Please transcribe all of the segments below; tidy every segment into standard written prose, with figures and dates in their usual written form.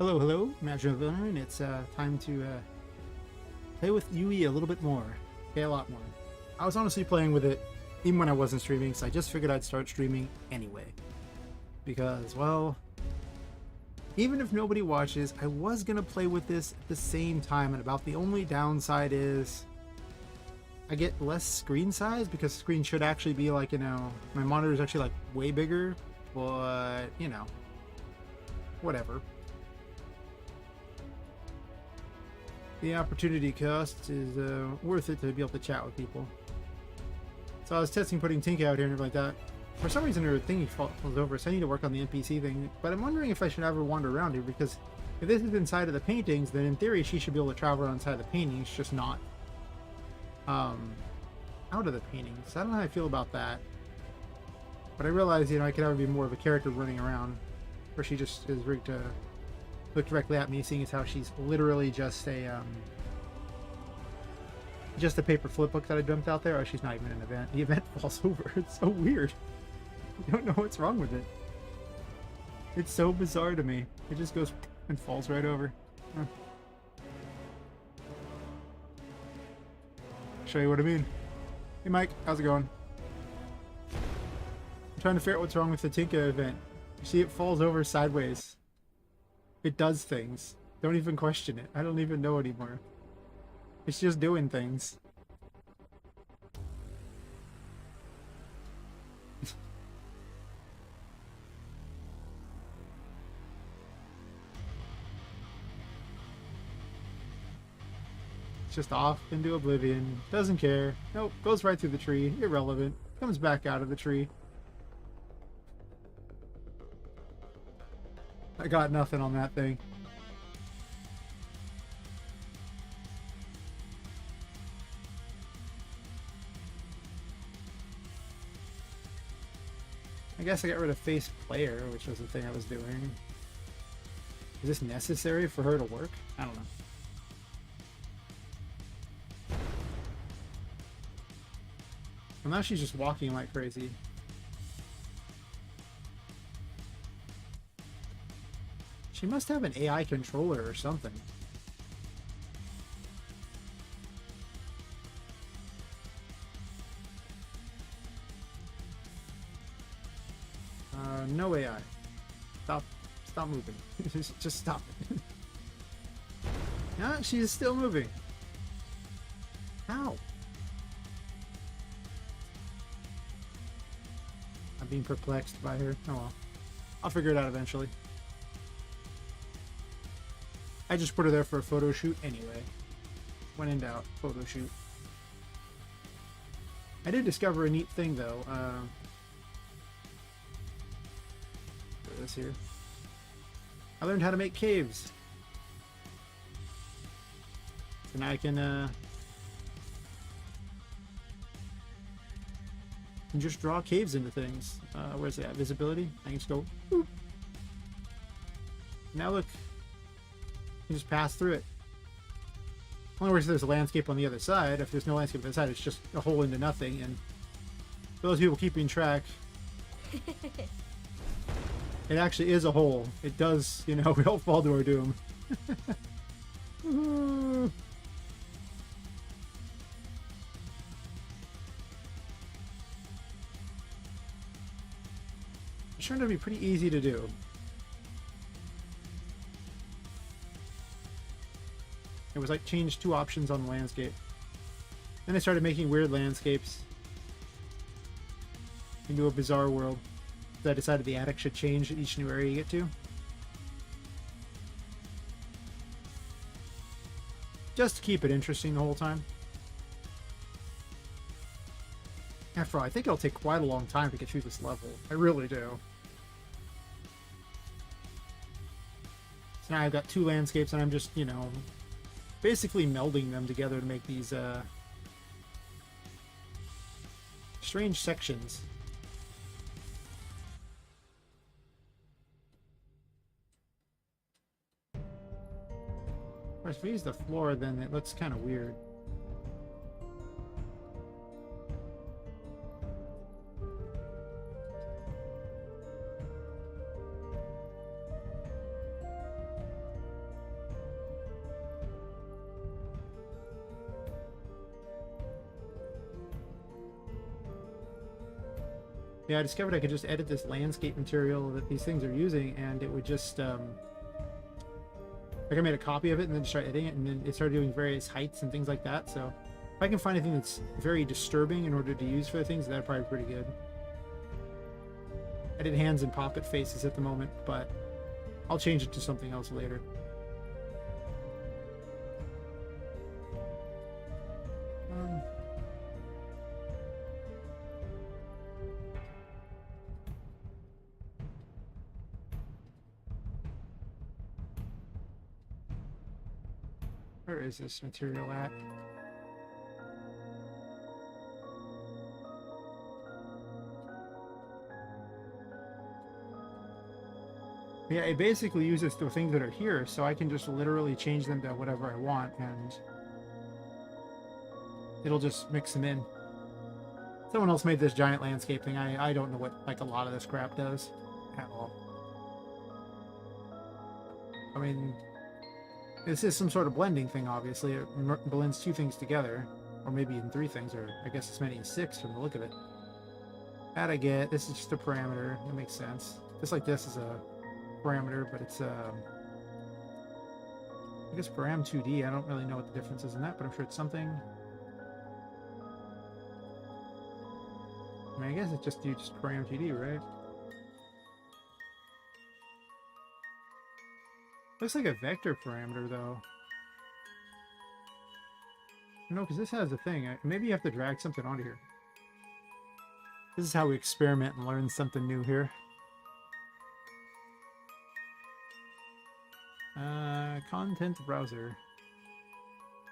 Hello, hello, Metroidvania, and it's time to play with Yui a little bit more. Okay, a lot more. I was honestly playing with it even when I wasn't streaming, so I just figured I'd start streaming anyway. Because, well, even if nobody watches, I was gonna play with this at the same time, and about the only downside is I get less screen size because screen should actually be like, my monitor is actually like way bigger, but, whatever. The opportunity cost is worth it to be able to chat with people. So I was testing putting Tinka out here and everything like that. For some reason her thingy falls over, so I need to work on the NPC thing. But I'm wondering if I should have her wander around here, because if this is inside of the paintings, then in theory she should be able to travel around inside the paintings, just not out of the paintings. I don't know how I feel about that. But I realize, I could have her be more of a character running around, where she just is rigged to look directly at me, seeing as how she's literally just a paper flip book that I dumped out there. Oh, she's not even an event. The event falls over. It's so weird. I don't know what's wrong with it. It's so bizarre to me. It just goes and falls right over. Huh. Show you what I mean. Hey Mike, how's it going? I'm trying to figure out what's wrong with the Tinka event. You see it falls over sideways. It does things. Don't even question it. I don't even know anymore. It's just doing things. It's just off into oblivion. Doesn't care. Nope. Goes right through the tree. Irrelevant. Comes back out of the tree. I got nothing on that thing. I guess I got rid of face player, which was the thing I was doing. Is this necessary for her to work? I don't know. Well, now she's just walking like crazy. She must have an AI controller or something. No AI. Stop moving. Just stop it. Yeah, she's still moving. How? I'm being perplexed by her. Oh well. I'll figure it out eventually. I just put her there for a photo shoot anyway. When in doubt, photo shoot. I did discover a neat thing though. This here. I learned how to make caves. So now I can just draw caves into things. Where's that? Visibility? I can just go. Boop. Now look. You just pass through it. Only works if there's a landscape on the other side. If there's no landscape on the other side, it's just a hole into nothing. And for those people keeping track, it actually is a hole. It does, we don't fall to our doom. It turned out to be pretty easy to do. It was like changed two options on the landscape. Then I started making weird landscapes into a bizarre world. So I decided the attic should change at each new area you get to. Just to keep it interesting the whole time. After all, I think it'll take quite a long time to get through this level. I really do. So now I've got two landscapes and I'm just, basically melding them together to make these strange sections. Of course, if we use the floor, then it looks kind of weird. Yeah, I discovered I could just edit this landscape material that these things are using, and it would just, like I made a copy of it and then started editing it, and then it started doing various heights and things like that. So if I can find anything that's very disturbing in order to use for the things, that'd probably be pretty good. I did hands and poppet faces at the moment, but I'll change it to something else later. Where is this material at? Yeah, it basically uses the things that are here, so I can just literally change them to whatever I want, and it'll just mix them in. Someone else made this giant landscape thing. I don't know what, like, a lot of this crap does at all. I mean, this is some sort of blending thing, obviously. It blends two things together, or maybe even three things, or I guess as many as six from the look of it. That I get. This is just a parameter. That makes sense. Just like this is a parameter, but it's I guess param 2D. I don't really know what the difference is in that, but I'm sure it's something. I mean, I guess it's just param 2D, right? Looks like a vector parameter, though. No, because this has a thing. Maybe you have to drag something onto here. This is how we experiment and learn something new here. Content browser.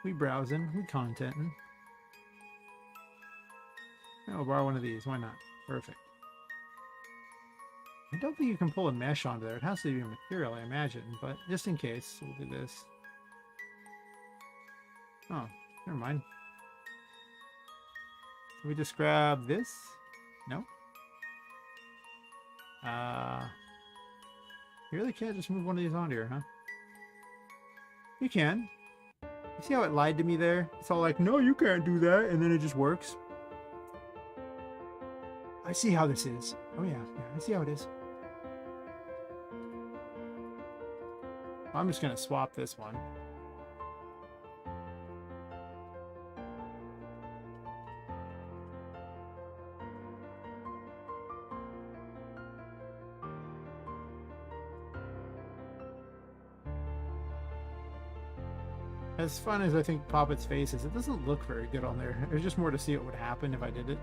We browsing, we contenting. I'll borrow one of these, why not? Perfect. I don't think you can pull a mesh onto there. It has to be material, I imagine, but just in case, we'll do this. Oh, never mind. Can we just grab this? No? You really can't just move one of these onto here, huh? You can. You see how it lied to me there? It's all like, no, you can't do that, and then it just works. I see how this is. Oh yeah, I see how it is. I'm just gonna swap this one. As fun as I think Poppet's face is, it doesn't look very good on there. It was just more to see what would happen if I did it.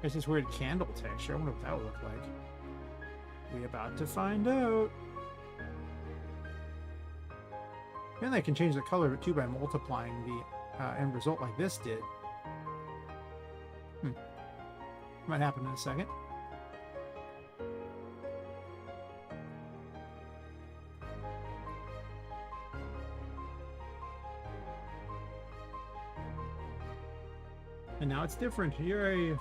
It's this weird candle texture. I wonder what that would look like. We about to find out. And I can change the color of it too by multiplying the end result like this did. Might happen in a second. And now it's different. Yay! I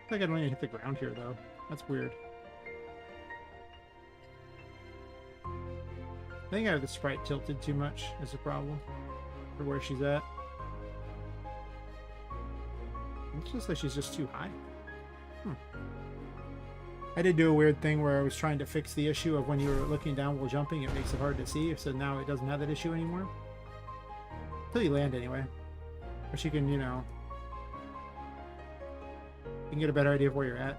think I'd want to hit the ground here, though. That's weird. I think I have the sprite tilted too much as a problem for where she's at. It's just like she's just too high. I did do a weird thing where I was trying to fix the issue of when you were looking down while jumping, it makes it hard to see, so now it doesn't have that issue anymore. Until you land, anyway. But you can, you know... You can get a better idea of where you're at.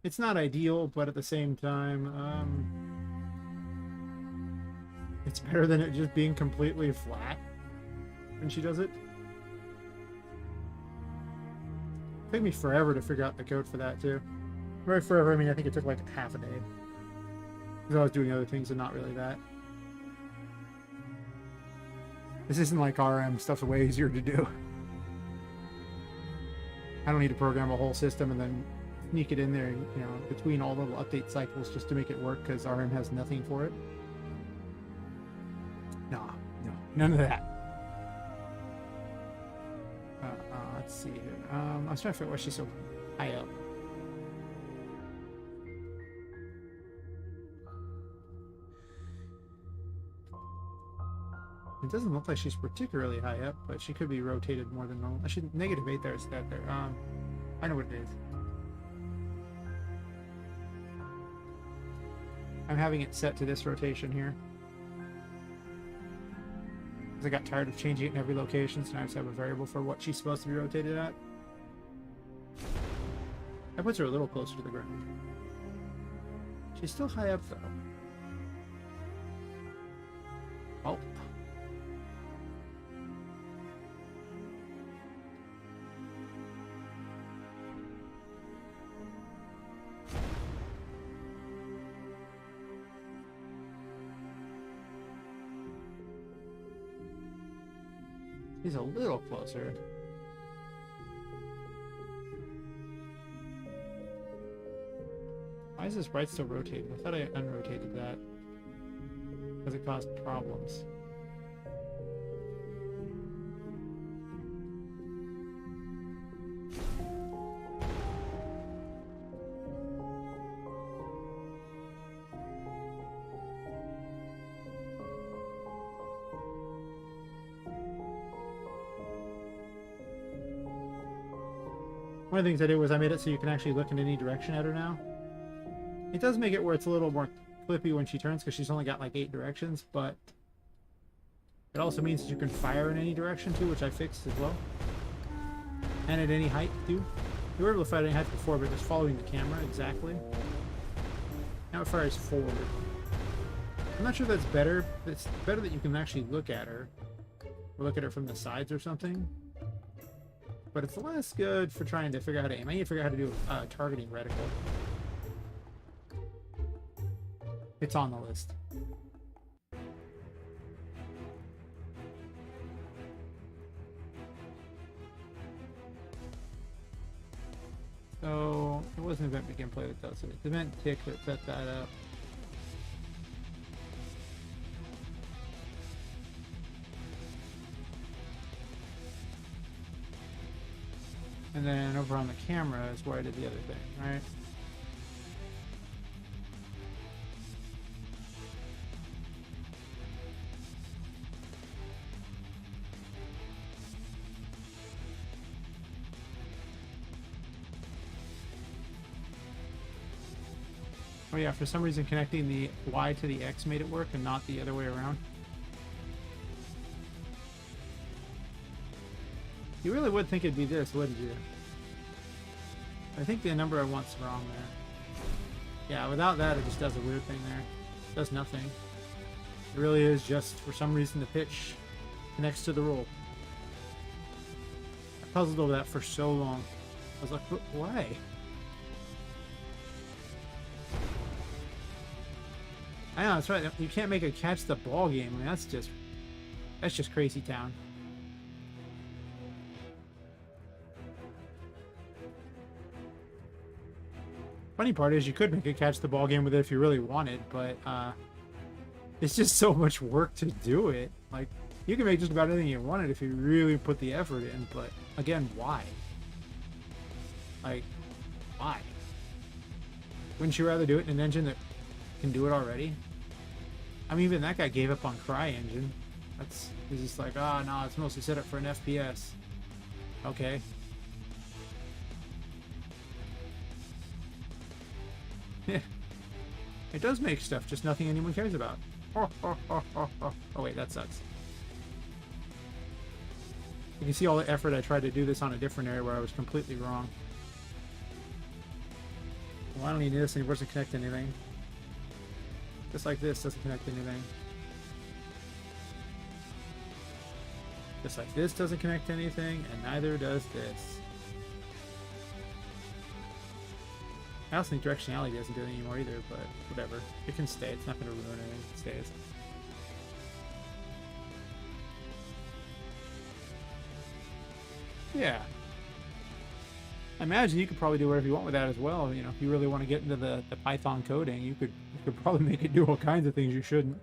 It's not ideal, but at the same time, it's better than it just being completely flat when she does it. It took me forever to figure out the code for that, too. Very forever, I mean, I think it took like half a day. Because I was doing other things and not really that. This isn't like RM, stuff's way easier to do. I don't need to program a whole system and then sneak it in there, you know, between all little update cycles just to make it work because RM has nothing for it. No, none of that. Let's see here. I was trying to figure out why she's so high up. It doesn't look like she's particularly high up, but she could be rotated more than normal. I should -8 there, stat there. I know what it is. I'm having it set to this rotation here. I got tired of changing it in every location, so now I just have a variable for what she's supposed to be rotated at. That puts her a little closer to the ground. She's still high up, though. Oh. He's a little closer. Why is this right still rotating? I thought I unrotated that because it caused problems. One of the things I did was I made it so you can actually look in any direction at her now. It does make it where it's a little more clippy when she turns because she's only got like 8 directions, but it also means that you can fire in any direction too, which I fixed as well. And at any height too. You were able to fire at any height before, but just following the camera exactly. Now it fires forward. I'm not sure if that's better. It's better that you can actually look at her. Or look at her from the sides or something. But it's less good for trying to figure out how to aim. I need to figure out how to do a targeting reticle. It's on the list. So, it wasn't event begin play that does it. It's event tick that set that up. And then over on the camera is where I did the other thing, right? Oh yeah, for some reason connecting the Y to the X made it work and not the other way around. You really would think it'd be this, wouldn't you? I think the number I want's wrong there. Yeah, without that it just does a weird thing there. It does nothing. It really is just, for some reason, the pitch connects to the roll. I puzzled over that for so long. I was like, why? I know, that's right. You can't make it catch the ball game. I mean, that's just crazy town. Funny part is you could make it catch the ball game with it if you really wanted, but it's just so much work to do it. Like, you can make just about anything you wanted if you really put the effort in, but again, why? Like, why? Wouldn't you rather do it in an engine that can do it already? I mean, even that guy gave up on CryEngine. He's just like, oh no, it's mostly set up for an FPS. Okay. It does make stuff, just nothing anyone cares about. Oh wait, that sucks. You can see all the effort I tried to do this on a different area where I was completely wrong. Well, I don't need this, and it doesn't connect to anything. Just like this doesn't connect to anything. Just like this doesn't connect to anything, and neither does this. I also think directionality doesn't do it anymore either, but whatever. It can stay. It's not going to ruin anything. It stays. Yeah. I imagine you could probably do whatever you want with that as well. You know, if you really want to get into the Python coding, you could probably make it do all kinds of things you shouldn't.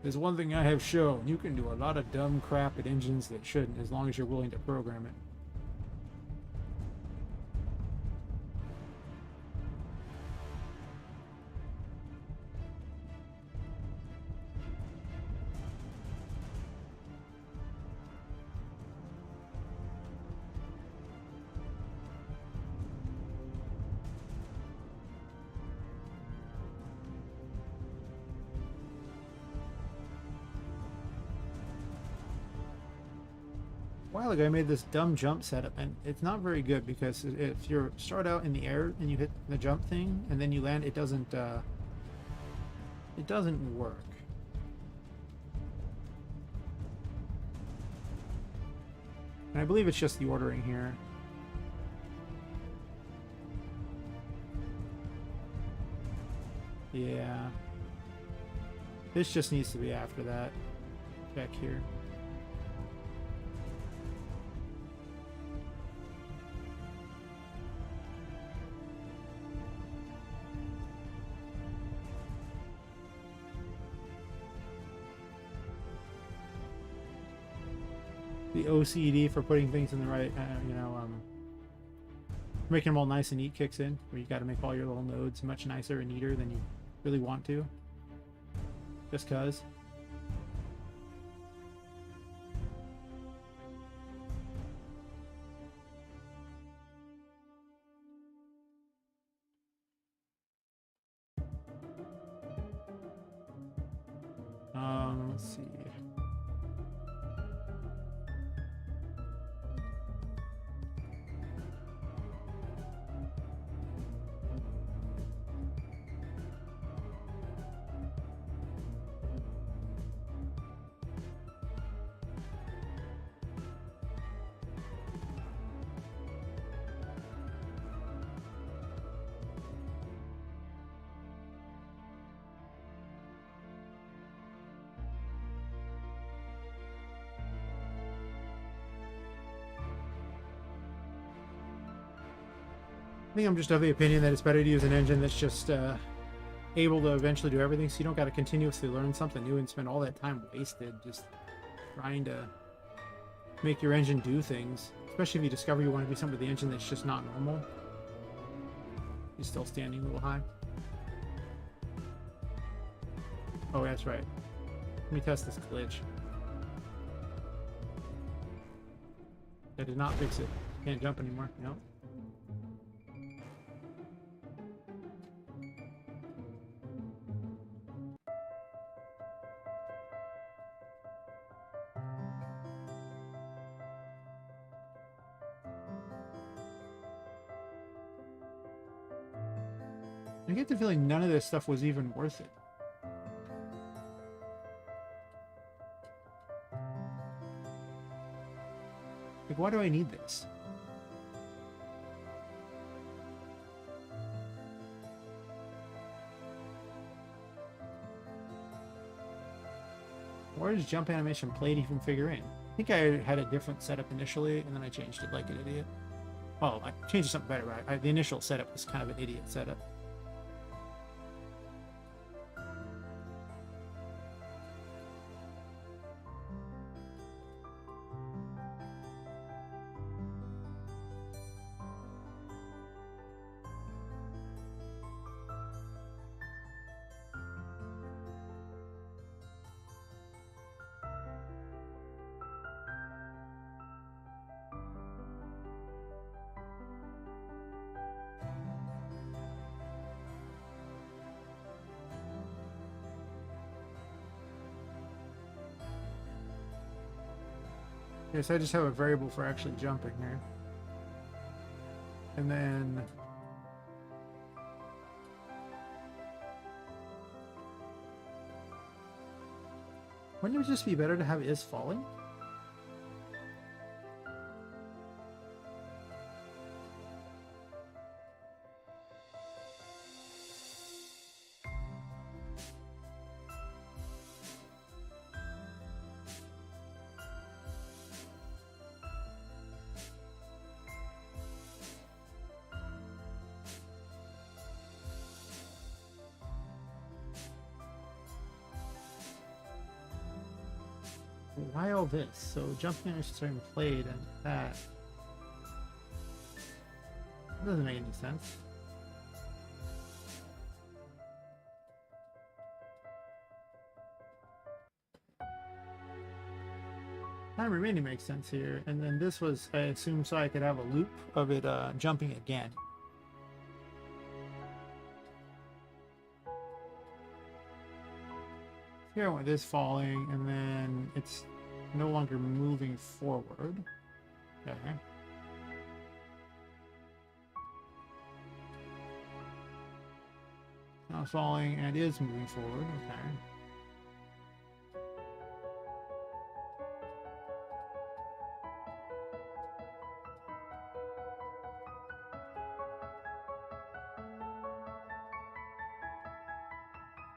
There's one thing I have shown. You can do a lot of dumb crap at engines that shouldn't, as long as you're willing to program it. A while ago I made this dumb jump setup, and it's not very good because if you start out in the air and you hit the jump thing and then you land, it doesn't work. And I believe it's just the ordering here. Yeah. This just needs to be after that. Check here. The OCD for putting things in the right, making them all nice and neat kicks in, where you got to make all your little nodes much nicer and neater than you really want to. Just cause. Let's see. I think I'm just of the opinion that it's better to use an engine that's just able to eventually do everything, so you don't got to continuously learn something new and spend all that time wasted just trying to make your engine do things. Especially if you discover you want to do something with the engine that's just not normal. He's still standing a little high. Oh, that's right. Let me test this glitch. I did not fix it. Can't jump anymore. Nope. I get the feeling none of this stuff was even worth it. Like, why do I need this? Where does jump animation played even figure in? I think I had a different setup initially, and then I changed it like an idiot. Well, I changed something better, right? The initial setup was kind of an idiot setup. Yes, I just have a variable for actually jumping here. And then... wouldn't it just be better to have is falling? why all this? So jumping animations are even played and that doesn't make any sense. Time remaining makes sense here, and then this was, I assume, so I could have a loop of it jumping again. Here I want this falling, and then it's no longer moving forward. Okay. Now falling and is moving forward. Okay.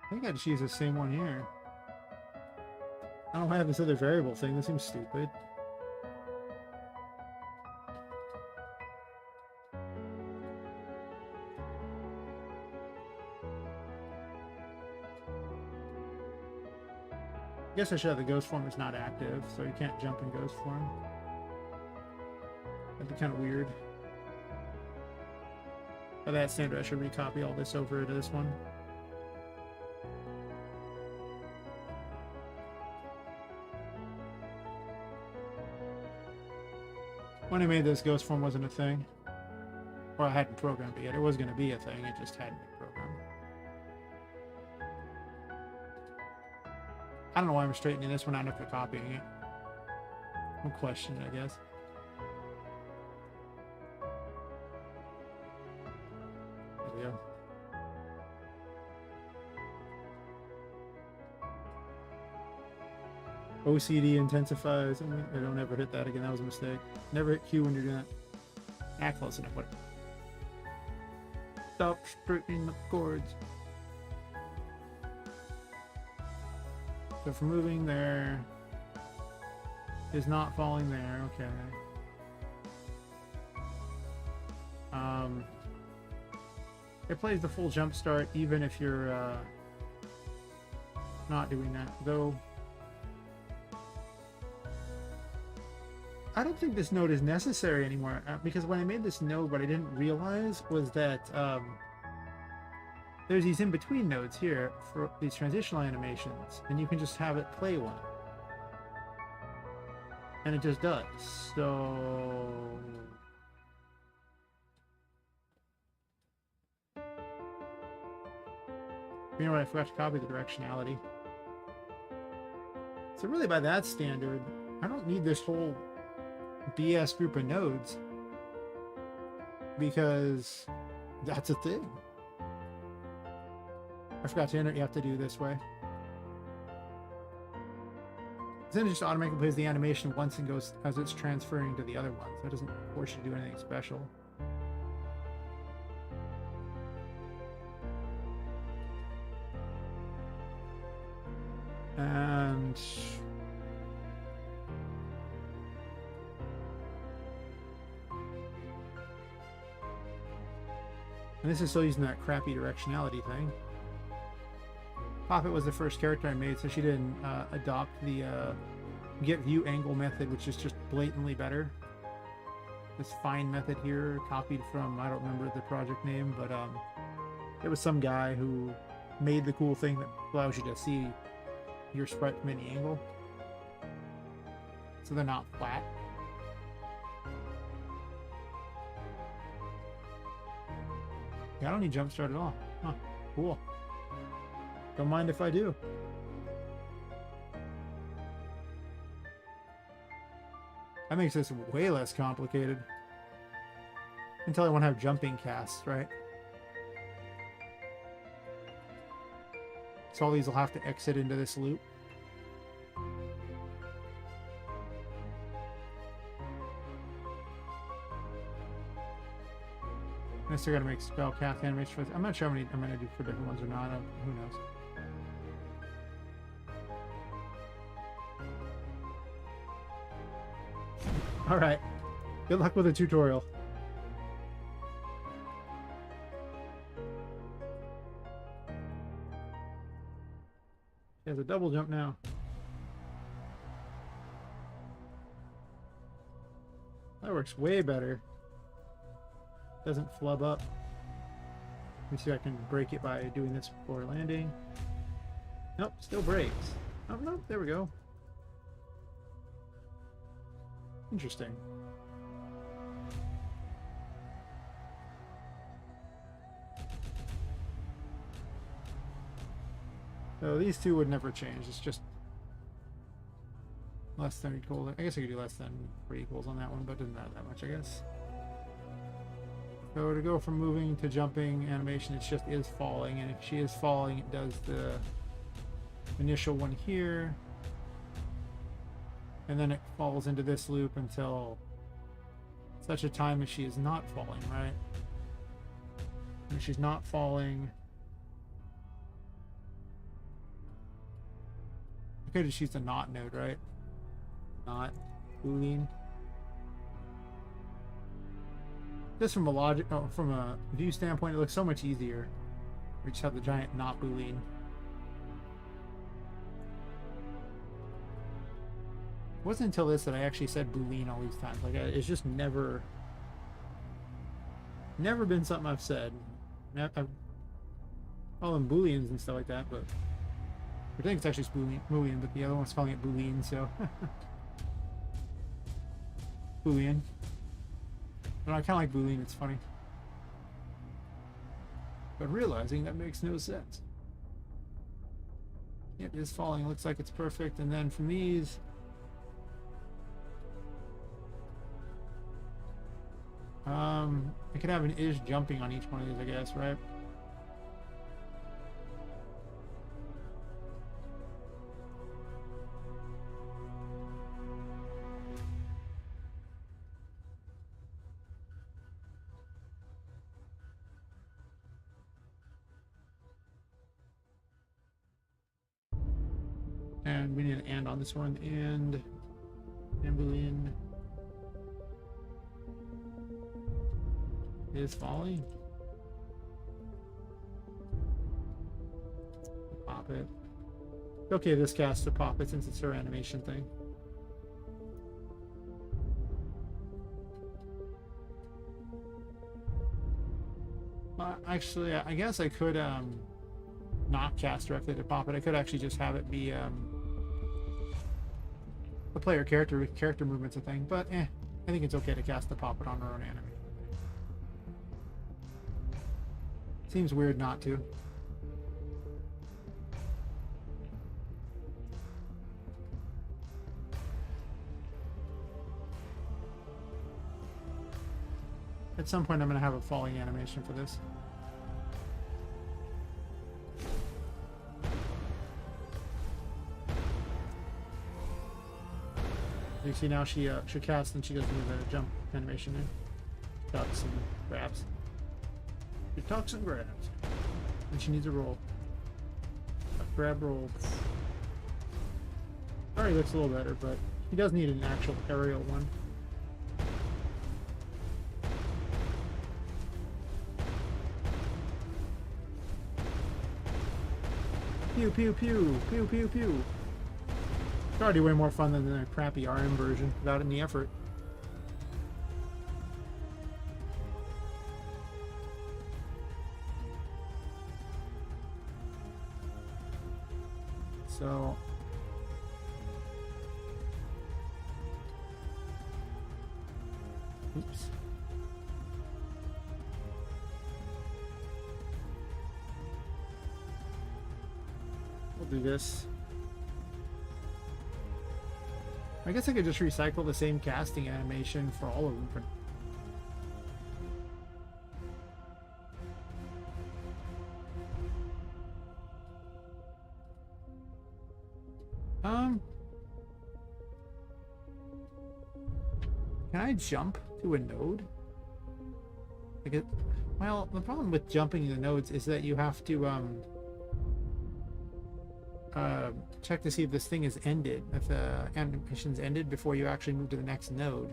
I think I just use the same one here. I don't have this other variable thing. This seems stupid. I guess I should have the ghost form is not active, so you can't jump in ghost form. That'd be kind of weird. By that standard, I should recopy all this over to this one. When I made this, ghost form wasn't a thing. Or I hadn't programmed it yet. It was going to be a thing, it just hadn't been programmed. I don't know why I'm straightening this one out after copying it. No question, I guess. There we go. OCD intensifies. I don't ever hit that again. That was a mistake. Never hit Q when you're doing that. Not close enough. What? Stop straightening the chords. So for moving there is not falling there. Okay. It plays the full jump start even if you're not doing that. Though I don't think this node is necessary anymore because when I made this node, what I didn't realize was that there's these in-between nodes here for these transitional animations, and you can just have it play one. And it just does. So... you know what, I forgot to copy the directionality. So really by that standard, I don't need this whole BS group of nodes because that's a thing. I forgot to enter it, you have to do this way. Then it just automatically plays the animation once and goes as it's transferring to the other ones. That doesn't force you to do anything special. And this is still using that crappy directionality thing. Poppet was the first character I made, so she didn't adopt the get view angle method, which is just blatantly better. This find method here, copied from, I don't remember the project name, but it was some guy who made the cool thing that allows you to see your sprite from any angle. So they're not flat. Yeah, I don't need jump start at all. Huh, cool. Don't mind if I do. That makes this way less complicated. Until I want to have jumping casts, right? So all these will have to exit into this loop. I still gotta make spell cast animation. I'm not sure how many I'm gonna do for different ones or not. Who knows? All right. Good luck with the tutorial. There's a double jump now. That works way better. Doesn't flub up. Let me see if I can break it by doing this before landing. Nope, still breaks. Oh, no, there we go. Interesting. So these two would never change. It's just less than equal. I guess I could do less than 3 equals on that one, but it doesn't matter that much, I guess. So to go from moving to jumping animation, it just is falling, and if she is falling, it does the initial one here, and then it falls into this loop until such a time as she is not falling, right? And she's not falling. I could just use the not node, right? Not boolean. Just from from a view standpoint, it looks so much easier. We just have the giant not boolean. It wasn't until this that I actually said boolean all these times. Like, it's just never been something I've said. I've call them booleans and stuff like that, but I think it's actually boolean, but the other one's calling it boolean, so boolean. But I kind of like boolean, it's funny. But realizing that makes no sense. Yep, it is falling. Looks like it's perfect. And then from these, I could have an is jumping on each one of these, I guess, right? And we need an and on this one, and boolean is falling. Pop it. Okay, this cast to pop it since it's her animation thing. Actually, I guess I could not cast directly to pop it. I could actually just have it be the player character with character movements a thing, but I think it's okay to cast the Poppet on her own anime. Seems weird not to. At some point I'm going to have a falling animation for this. You see now she casts and she doesn't do the jump animation in. Ducks and grabs. She ducks and grabs. And she needs a roll. A grab roll. Already looks a little better, but he does need an actual aerial one. Pew pew pew pew pew pew. It's already way more fun than the crappy RM version without any effort. So oops. We'll do this. I guess I could just recycle the same casting animation for all of them. Can I jump to a node? Like well, the problem with jumping the nodes is that you have to check to see if this thing is ended, if the animation's ended before you actually move to the next node.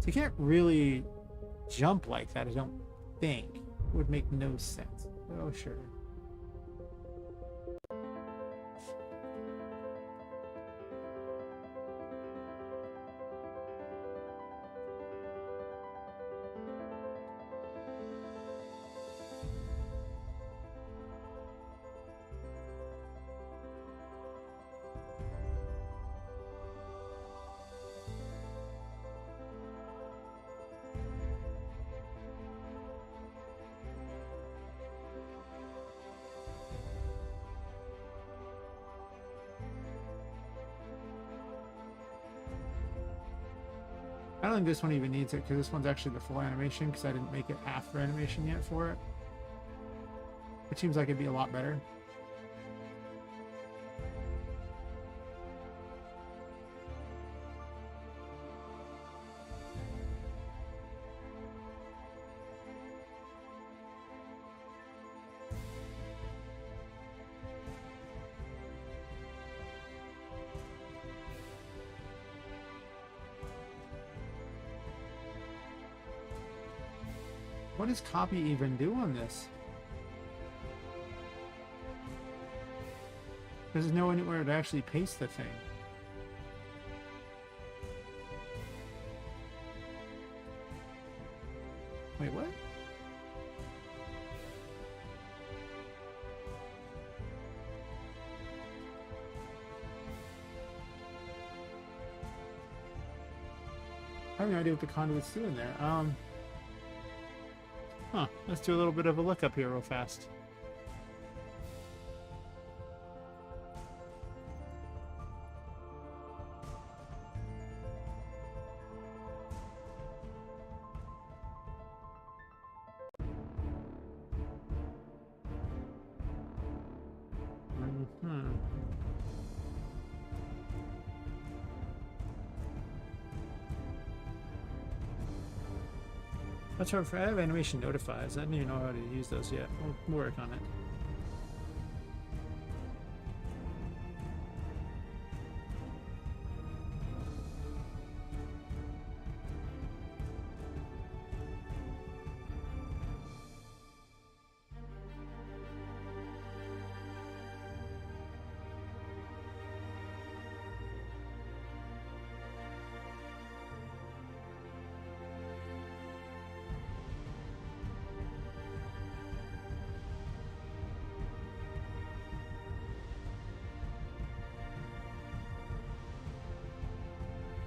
So you can't really jump like that, I don't think. It would make no sense. Oh, sure. I don't think this one even needs it because this one's actually the full animation because I didn't make it after animation yet for it. It seems like it'd be a lot better. What does copy even do on this? There's no anywhere to actually paste the thing. Wait, what? I have no idea what the conduit's doing there. Huh, let's do a little bit of a look up here real fast. That's right, I have animation notifies. I didn't even know how to use those yet. We'll work on it.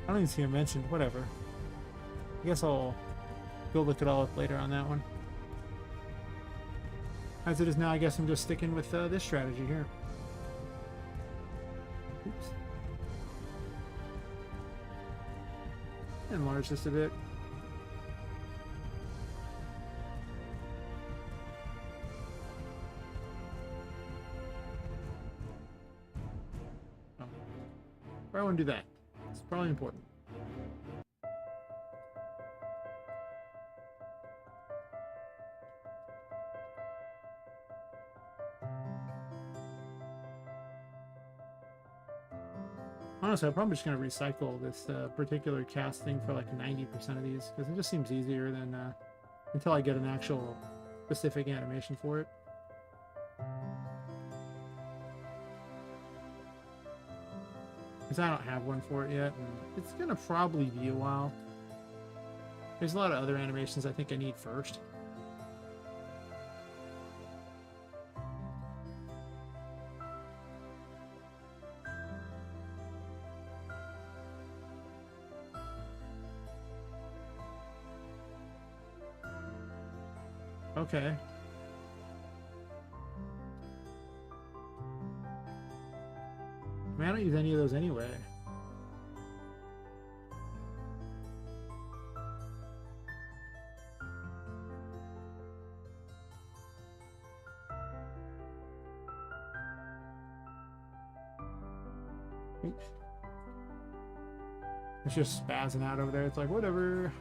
I don't even see it mentioned. Whatever. I guess I'll go look it all up later on that one. As it is now, I guess I'm just sticking with this strategy here. Oops. Enlarge this a bit. Oh. I want to do that. It's probably important. Honestly, I'm probably just going to recycle this particular cast thing for like 90% of these because it just seems easier than until I get an actual specific animation for it. Because I don't have one for it yet, and it's going to probably be a while. There's a lot of other animations I think I need first. Okay. I mean, I don't use any of those anyway. Oops. It's just spazzing out over there. It's like, whatever.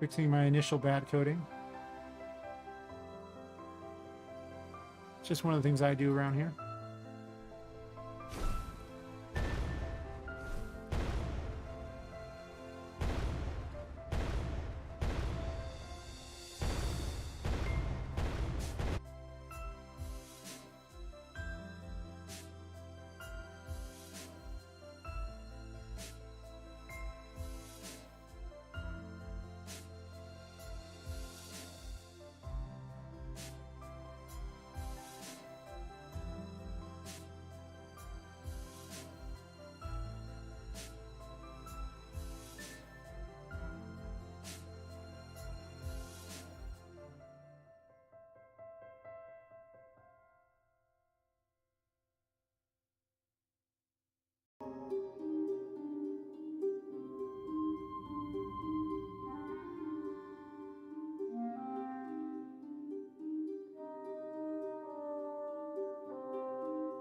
Fixing my initial bat coating. It's just one of the things I do around here.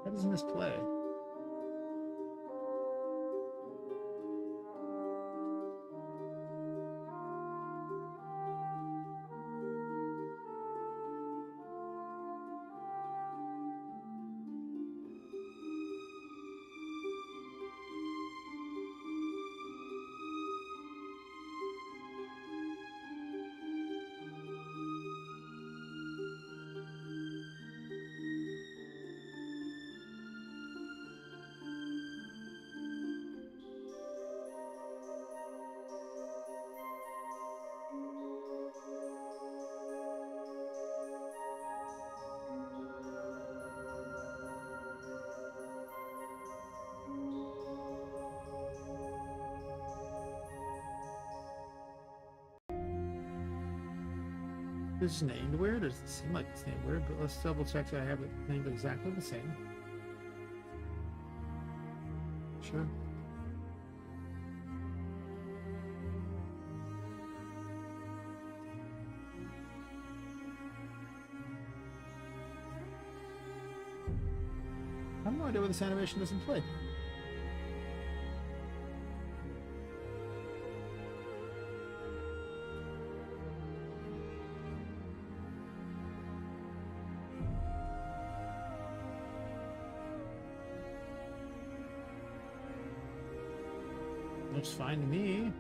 Why doesn't this play? Is it named weird? Does it seem like it's named weird? But let's double check that I have it named exactly the same. Sure. I have no idea why this animation doesn't play. Looks fine to me.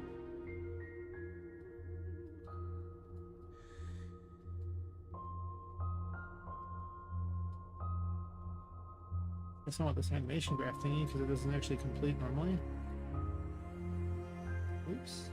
I don't want this animation graph thingy because it doesn't actually complete normally. Oops.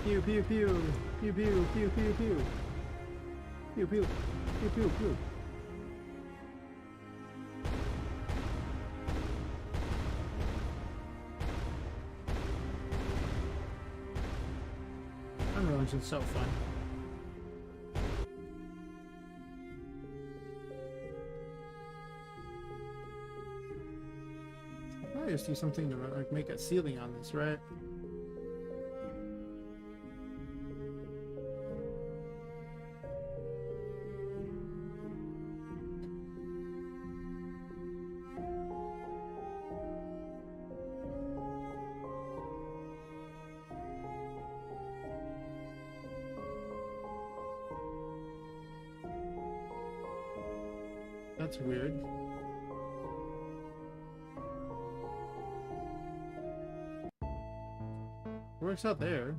Pew pew pew pew pew pew pew pew pew pew pew pew pew. Unreal Engine's so fun. I'll probably just do something to like make a ceiling on this, right? That's weird. Works out there.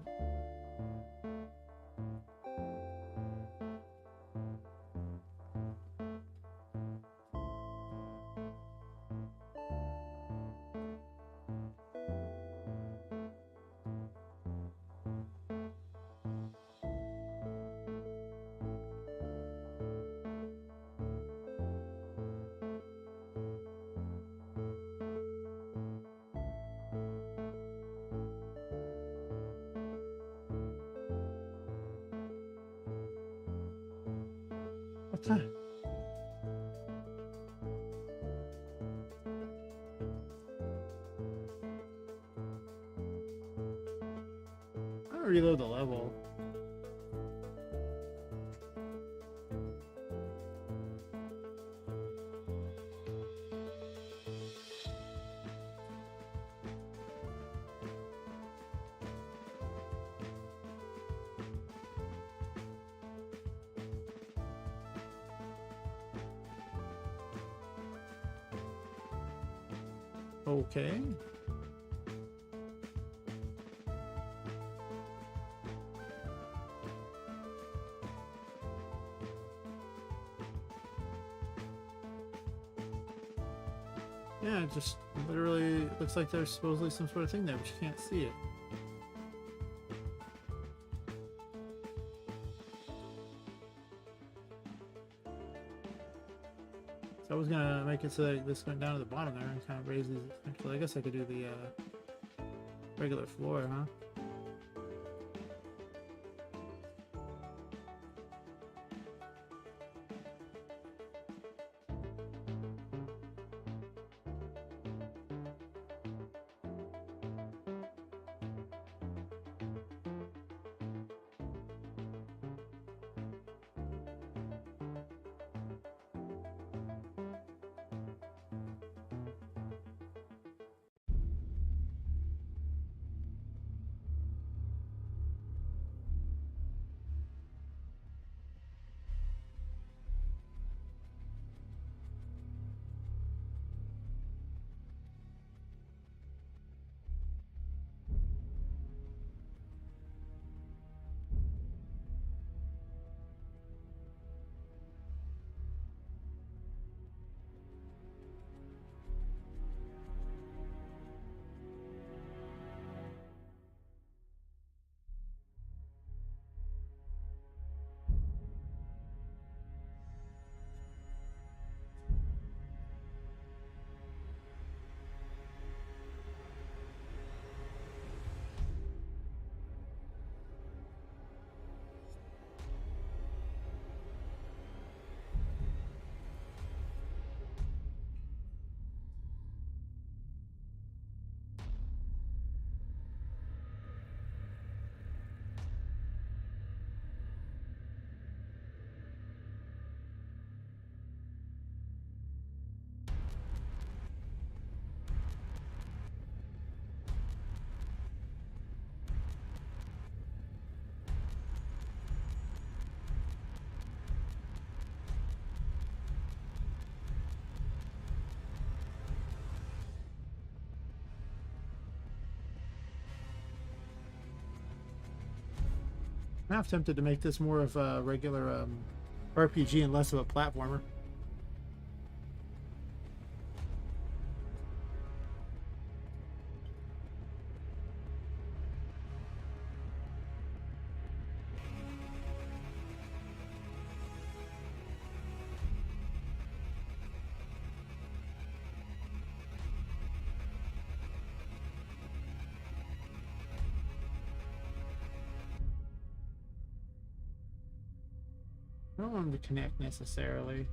What the? I'm gonna reload the level. Okay. Yeah, it just literally looks like there's supposedly some sort of thing there, but you can't see it. So I was gonna make it so that this went down to the bottom there and kind of raise these. Actually, I guess I could do the regular floor, huh? I'm half tempted to make this more of a regular RPG and less of a platformer. I don't want them to connect necessarily.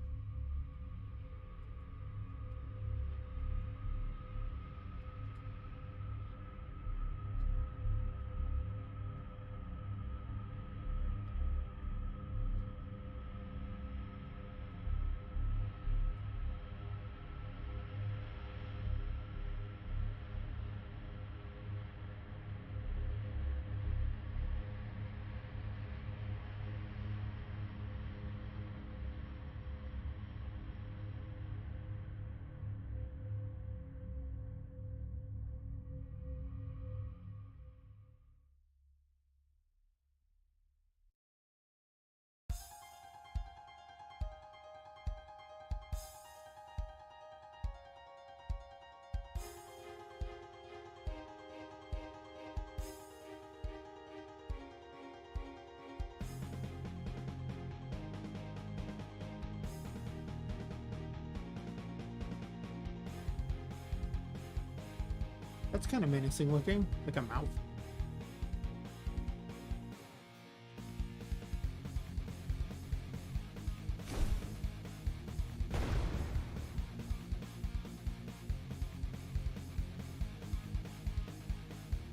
That's kind of menacing looking, like a mouth.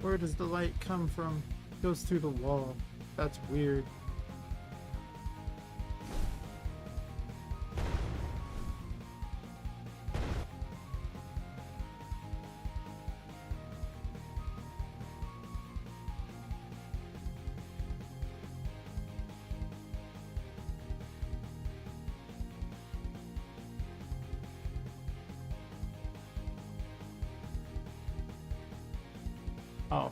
Where does the light come from? It goes through the wall. That's weird. Oh.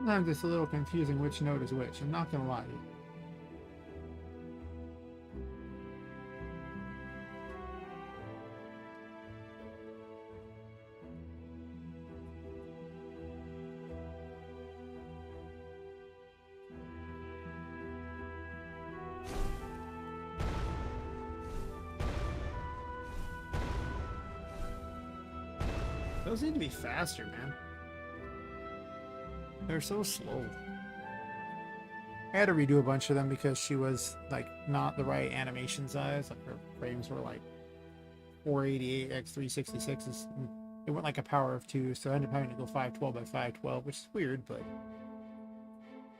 Sometimes it's a little confusing which note is which, I'm not gonna lie to you. Those need to be faster, man. They're so slow. I had to redo a bunch of them because she was like not the right animation size. Like her frames were like 488 x 366. It went like a power of 2, so I ended up having to go 512 by 512, which is weird, but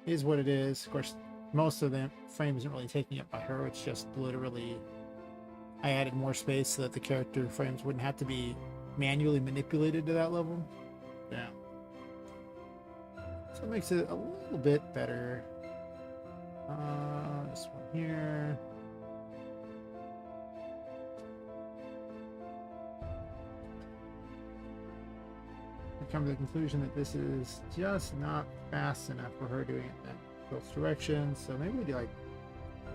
it is what it is. Of course, most of the frames isn't really taking up by her. It's just literally I added more space so that the character frames wouldn't have to be manually manipulated to that level. Yeah. So it makes it a little bit better. This one here. come to the conclusion that this is just not fast enough for her doing it in both directions. So maybe we do like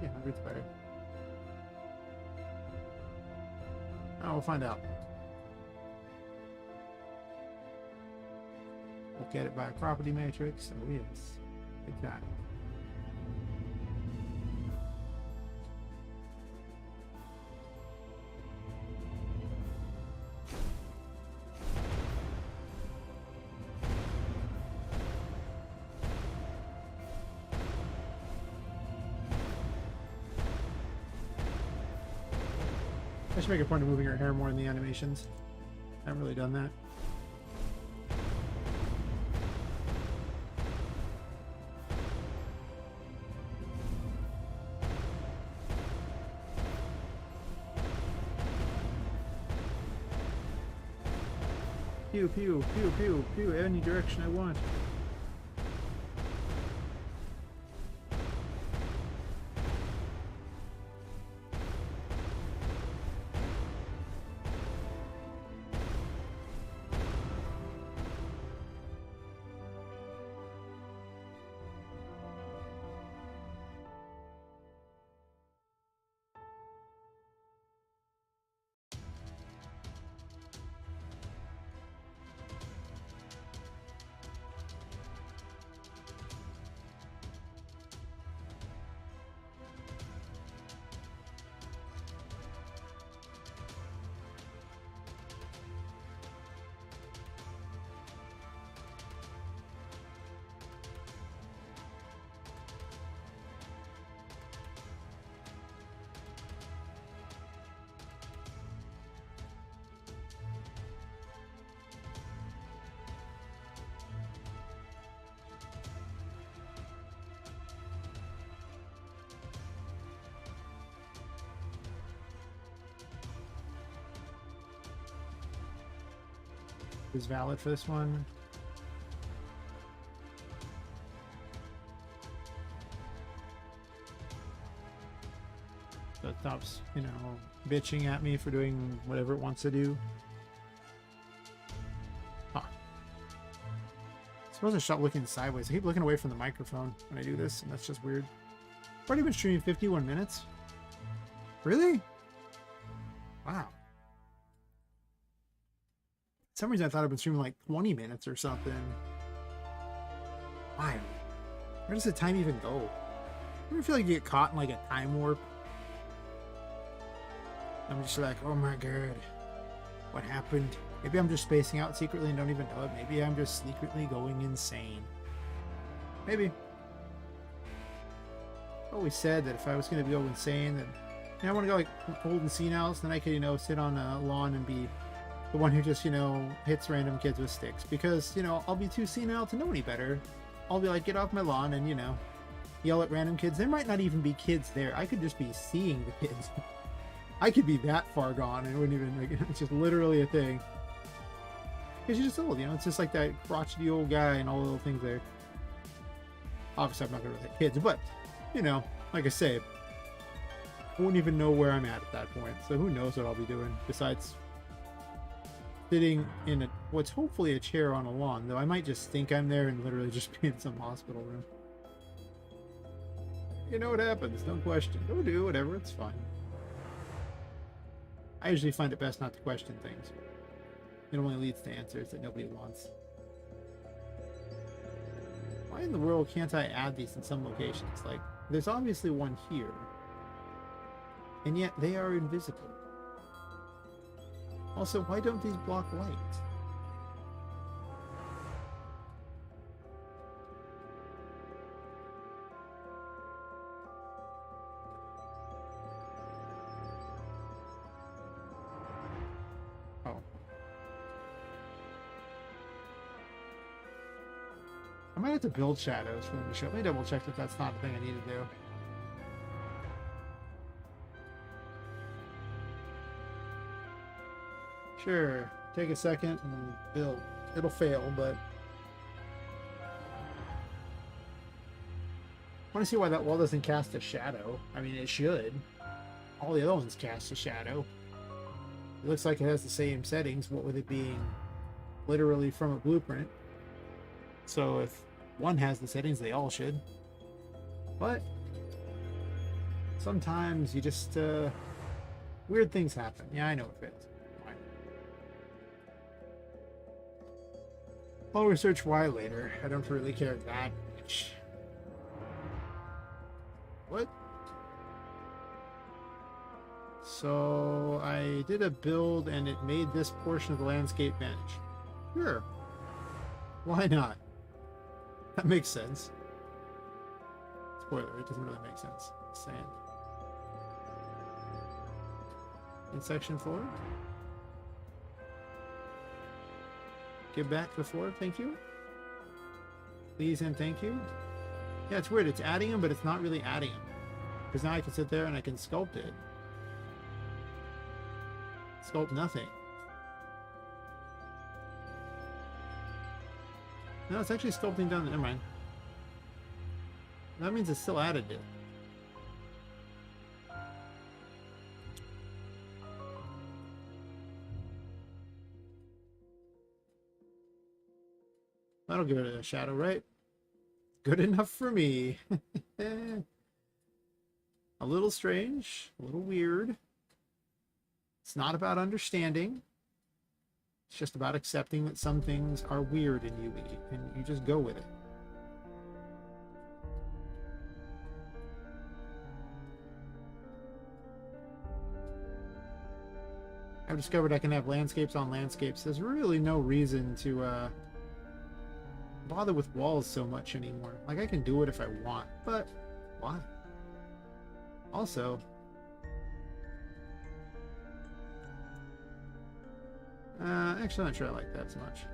100's better. Oh, we'll find out. Look at it by property matrix. Oh yes, big time. I should make a point of moving her hair more in the animations. I haven't really done that. Pew, pew, pew, pew, pew, any direction I want. Is valid for this one. So it stops, you know, bitching at me for doing whatever it wants to do. Huh. I suppose I stop looking sideways. I keep looking away from the microphone when I do this, and that's just weird. I've already been streaming 51 minutes. Really? Wow. For some reason I thought I'd been streaming like 20 minutes or something. Why? Where does the time even go? I ever feel like you get caught in like a time warp? I'm just like, oh my god, what happened? Maybe I'm just spacing out secretly and don't even know it. Maybe I'm just secretly going insane. Maybe. I always said that if I was going to go insane, then I want to go like old and senile, so then I could, you know, sit on a lawn and be the one who just, you know, hits random kids with sticks. Because, you know, I'll be too senile to know any better. I'll be like, get off my lawn and, you know, yell at random kids. There might not even be kids there. I could just be seeing the kids. I could be that far gone and it wouldn't even, like, it's just literally a thing. Because you're just old, you know? It's just like that crotchety old guy and all the little things there. Obviously, I'm not going to hit kids, but, you know, like I say, I wouldn't even know where I'm at that point. So who knows what I'll be doing besides sitting in what's hopefully a chair on a lawn, though I might just think I'm there and literally just be in some hospital room. You know what happens, no question. Go do whatever, it's fine. I usually find it best not to question things. It only leads to answers that nobody wants. Why in the world can't I add these in some locations? Like, there's obviously one here, and yet they are invisible. Also, why don't these block light? Oh. I might have to build shadows for them to show. Let me double check that that's not a thing I need to do. Sure, take a second and build. It'll fail, but I want to see why that wall doesn't cast a shadow. I mean, it should. All the other ones cast a shadow. It looks like it has the same settings. What with it being literally from a blueprint. So if one has the settings, they all should. But sometimes you just weird things happen. Yeah, I know it fits. Fine. I'll research why later. I don't really care that much. What? So I did a build and it made this portion of the landscape vanish. Sure. Why not? That makes sense. Spoiler, it doesn't really make sense. Sand. In section 4. Give back the floor, thank you. Please and thank you. Yeah, it's weird. It's adding them, but it's not really adding them. Because now I can sit there and I can sculpt it. Sculpt nothing. No, it's actually sculpting down. Never mind. That means it's still added it. That'll give it a shadow, right? Good enough for me. A little strange, a little weird. It's not about understanding. It's just about accepting that some things are weird in UE, and you just go with it. I've discovered I can have landscapes on landscapes. There's really no reason to bother with walls so much anymore. Like, I can do it if I want, but why? Also, actually, I'm not sure I like that as much.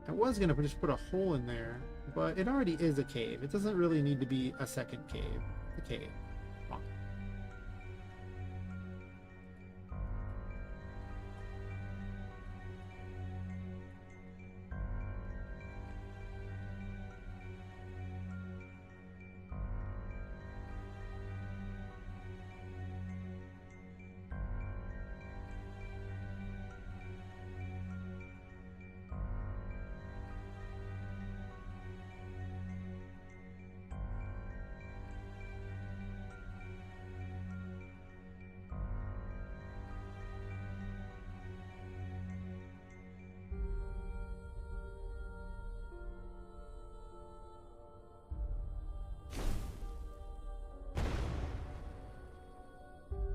I was gonna just put a hole in there, but it already is a cave. It doesn't really need to be a second cave. A cave. Come on.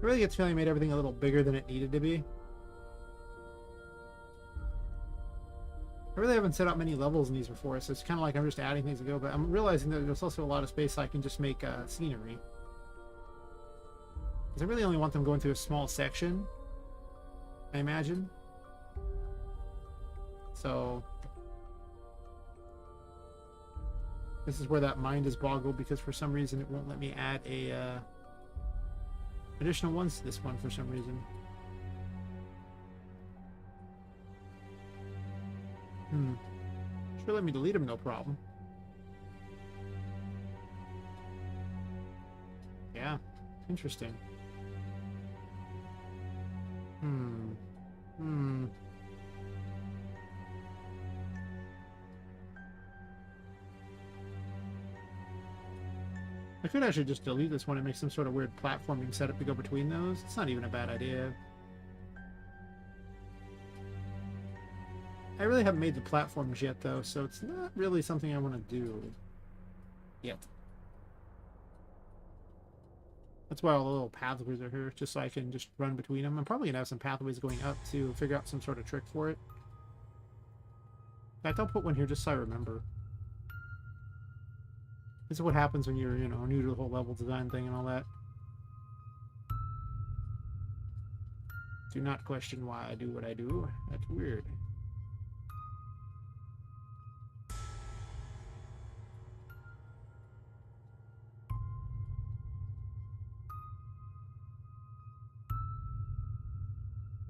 I really get the feeling I made everything a little bigger than it needed to be. I really haven't set up many levels in these before, so it's kind of like I'm just adding things to go, but I'm realizing that there's also a lot of space I can just make scenery. Because I really only want them going through a small section, I imagine. So this is where that mind is boggled, because for some reason it won't let me add a additional ones to this one for some reason. Sure, let me delete them, no problem. Yeah, interesting. I could actually just delete this one and make some sort of weird platforming setup to go between those. It's not even a bad idea. I really haven't made the platforms yet, though, so it's not really something I want to do yet. That's why all the little pathways are here, just so I can just run between them. I'm probably going to have some pathways going up to figure out some sort of trick for it. In fact, I'll put one here just so I remember. This is what happens when you're, you know, new to the whole level design thing and all that. Do not question why I do what I do. That's weird.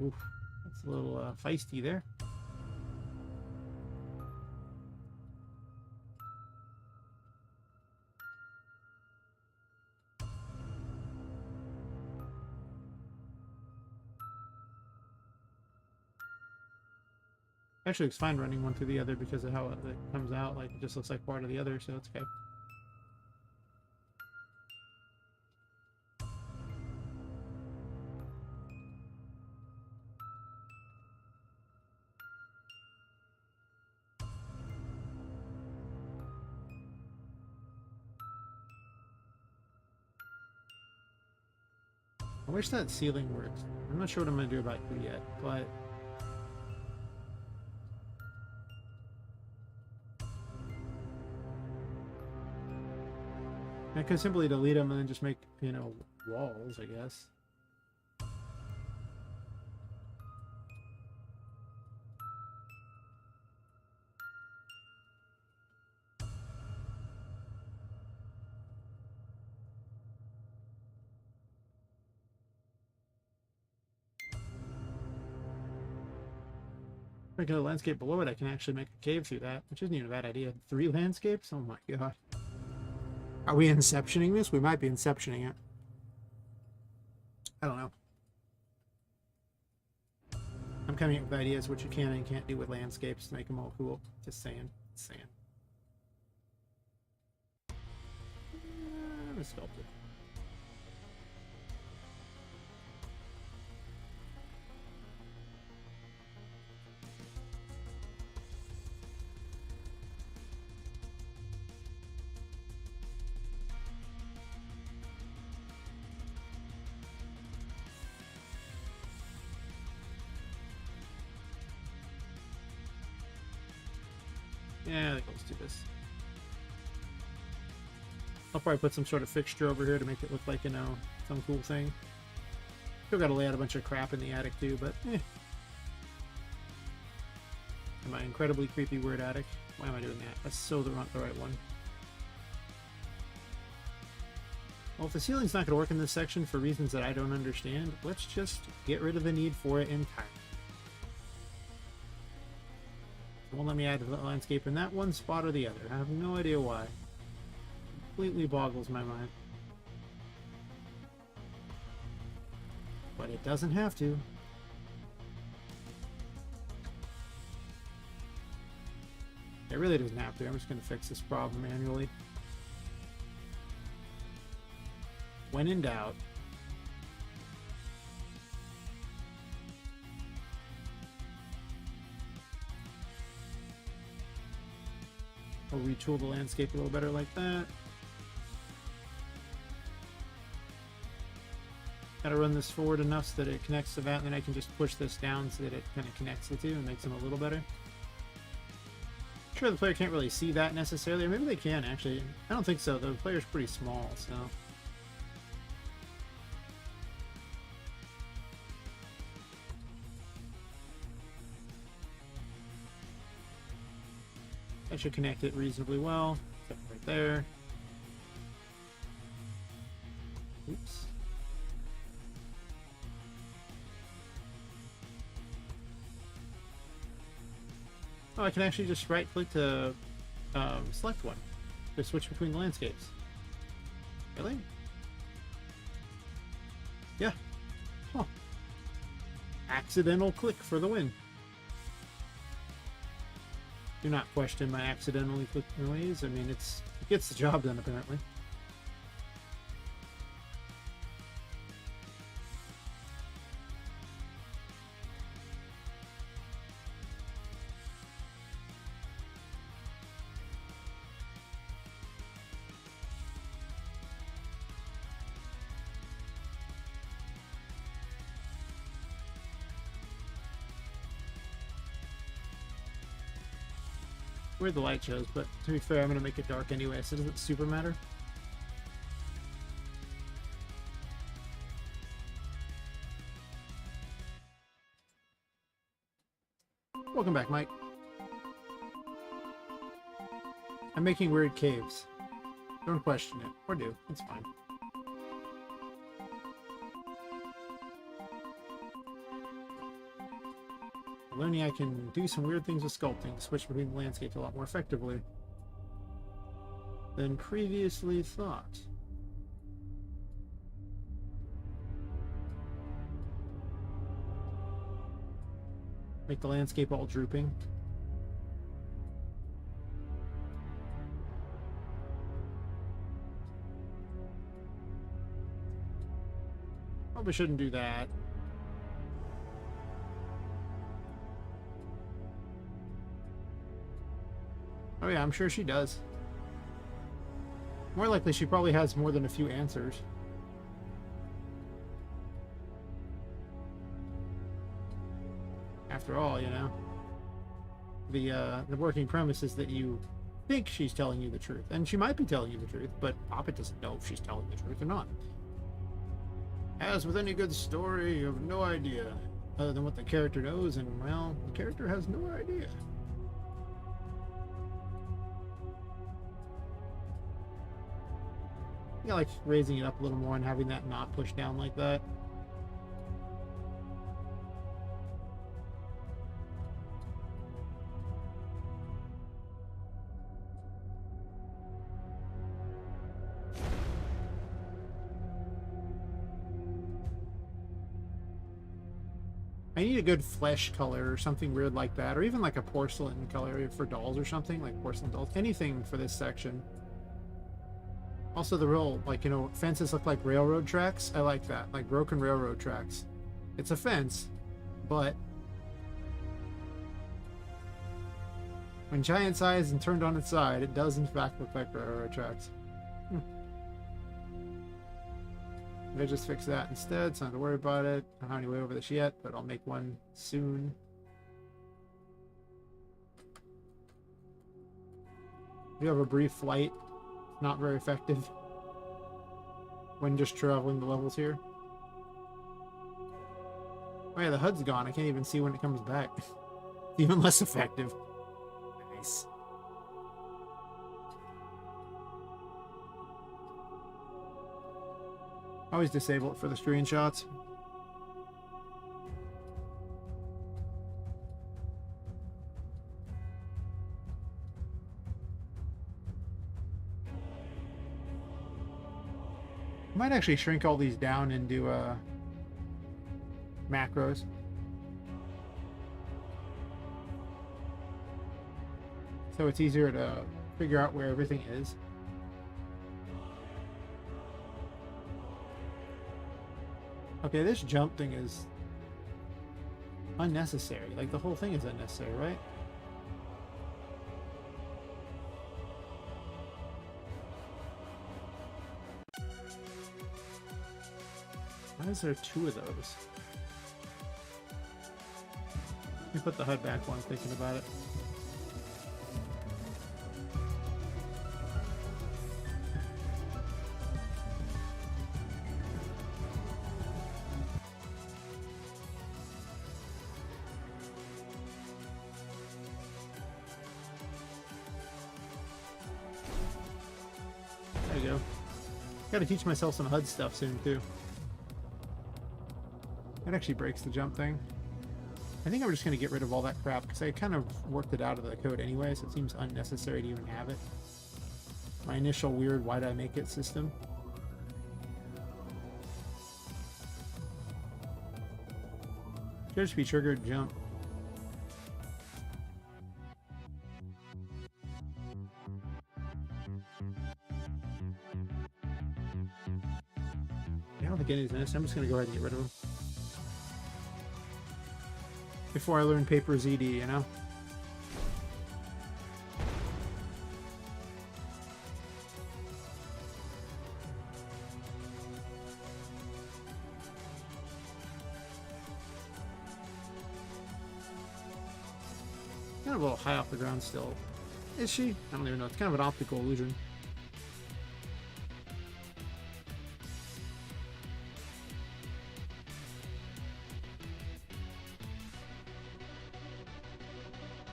Oof, that's a little feisty there. Actually, it's fine running one through the other because of how it comes out. Like, it just looks like part of the other, so it's okay. I wish that ceiling worked. I'm not sure what I'm going to do about you yet, but... I could simply delete them and then just make, you know, walls, I guess. Making a landscape below it, I can actually make a cave through that, which isn't even a bad idea. 3 landscapes? Oh my god. Are we inceptioning this? We might be inceptioning it. I don't know. I'm coming up with ideas what you can and can't do with landscapes to make them all cool. Just saying. Just saying. I'm gonna sculpt it. Yeah, I think let's do this. I'll probably put some sort of fixture over here to make it look like, you know, some cool thing. Still gotta lay out a bunch of crap in the attic too, but eh. My incredibly creepy weird attic. Why am I doing that? That's so the right one. Well, if the ceiling's not gonna work in this section for reasons that I don't understand, let's just get rid of the need for it entirely. It won't let me add the landscape in that one spot or the other. I have no idea why. Completely boggles my mind. But it doesn't have to. It really doesn't have to. I'm just going to fix this problem manually. When in doubt. I'll retool the landscape a little better like that. Gotta run this forward enough so that it connects to that, and then I can just push this down so that it kind of connects the two and makes them a little better. Sure, the player can't really see that necessarily, or maybe they can actually. I don't think so. The player's pretty small, so. I should connect it reasonably well. Except right there. Oops. Oh, I can actually just right-click to select one to switch between the landscapes. Really? Yeah. Huh. Accidental click for the win. Do not question my accidentally clicked noise. I mean, it gets the job done, apparently. Where the light shows, but to be fair, I'm going to make it dark anyway, so it doesn't super matter. Welcome back, Mike. I'm making weird caves. Don't question it. Or do. It's fine. Learning I can do some weird things with sculpting, switch between the landscapes a lot more effectively than previously thought. Make the landscape all drooping. Probably shouldn't do that. Oh yeah, I'm sure she does. More likely she probably has more than a few answers. After all, you know. The working premise is that you think she's telling you the truth. And she might be telling you the truth, but Poppet doesn't know if she's telling the truth or not. As with any good story, you have no idea. Other than what the character knows, and, well, the character has no idea. I like raising it up a little more and having that not push down like that. I need a good flesh color or something weird like that, or even like a porcelain color for dolls or something, like porcelain dolls. Anything for this section. Also the real, like, you know, fences look like railroad tracks. I like that, like broken railroad tracks. It's a fence, but when giant sized and turned on its side, it does in fact look like railroad tracks. I just fix that instead, so I don't have to worry about it. I don't have any way over this yet, but I'll make one soon. We have a brief flight. Not very effective when just traveling the levels here. Oh yeah, the HUD's gone. I can't even see when it comes back. Even less effective. Nice. Always disable it for the screenshots. I might actually shrink all these down into macros. So it's easier to figure out where everything is. Okay, this jump thing is unnecessary. Like, the whole thing is unnecessary, right? Why is there two of those? Let me put the HUD back while I'm thinking about it. There you go. Gotta teach myself some HUD stuff soon, too. That actually breaks the jump thing. I think I'm just going to get rid of all that crap because I kind of worked it out of the code anyway, so it seems unnecessary to even have it. My initial weird why did I make it system. Should just be triggered jump. I don't think anything's in this. I'm just going to go ahead and get rid of them. Before I learn paper ZD, you know? Kind of a little high off the ground still. Is she? I don't even know. It's kind of an optical illusion.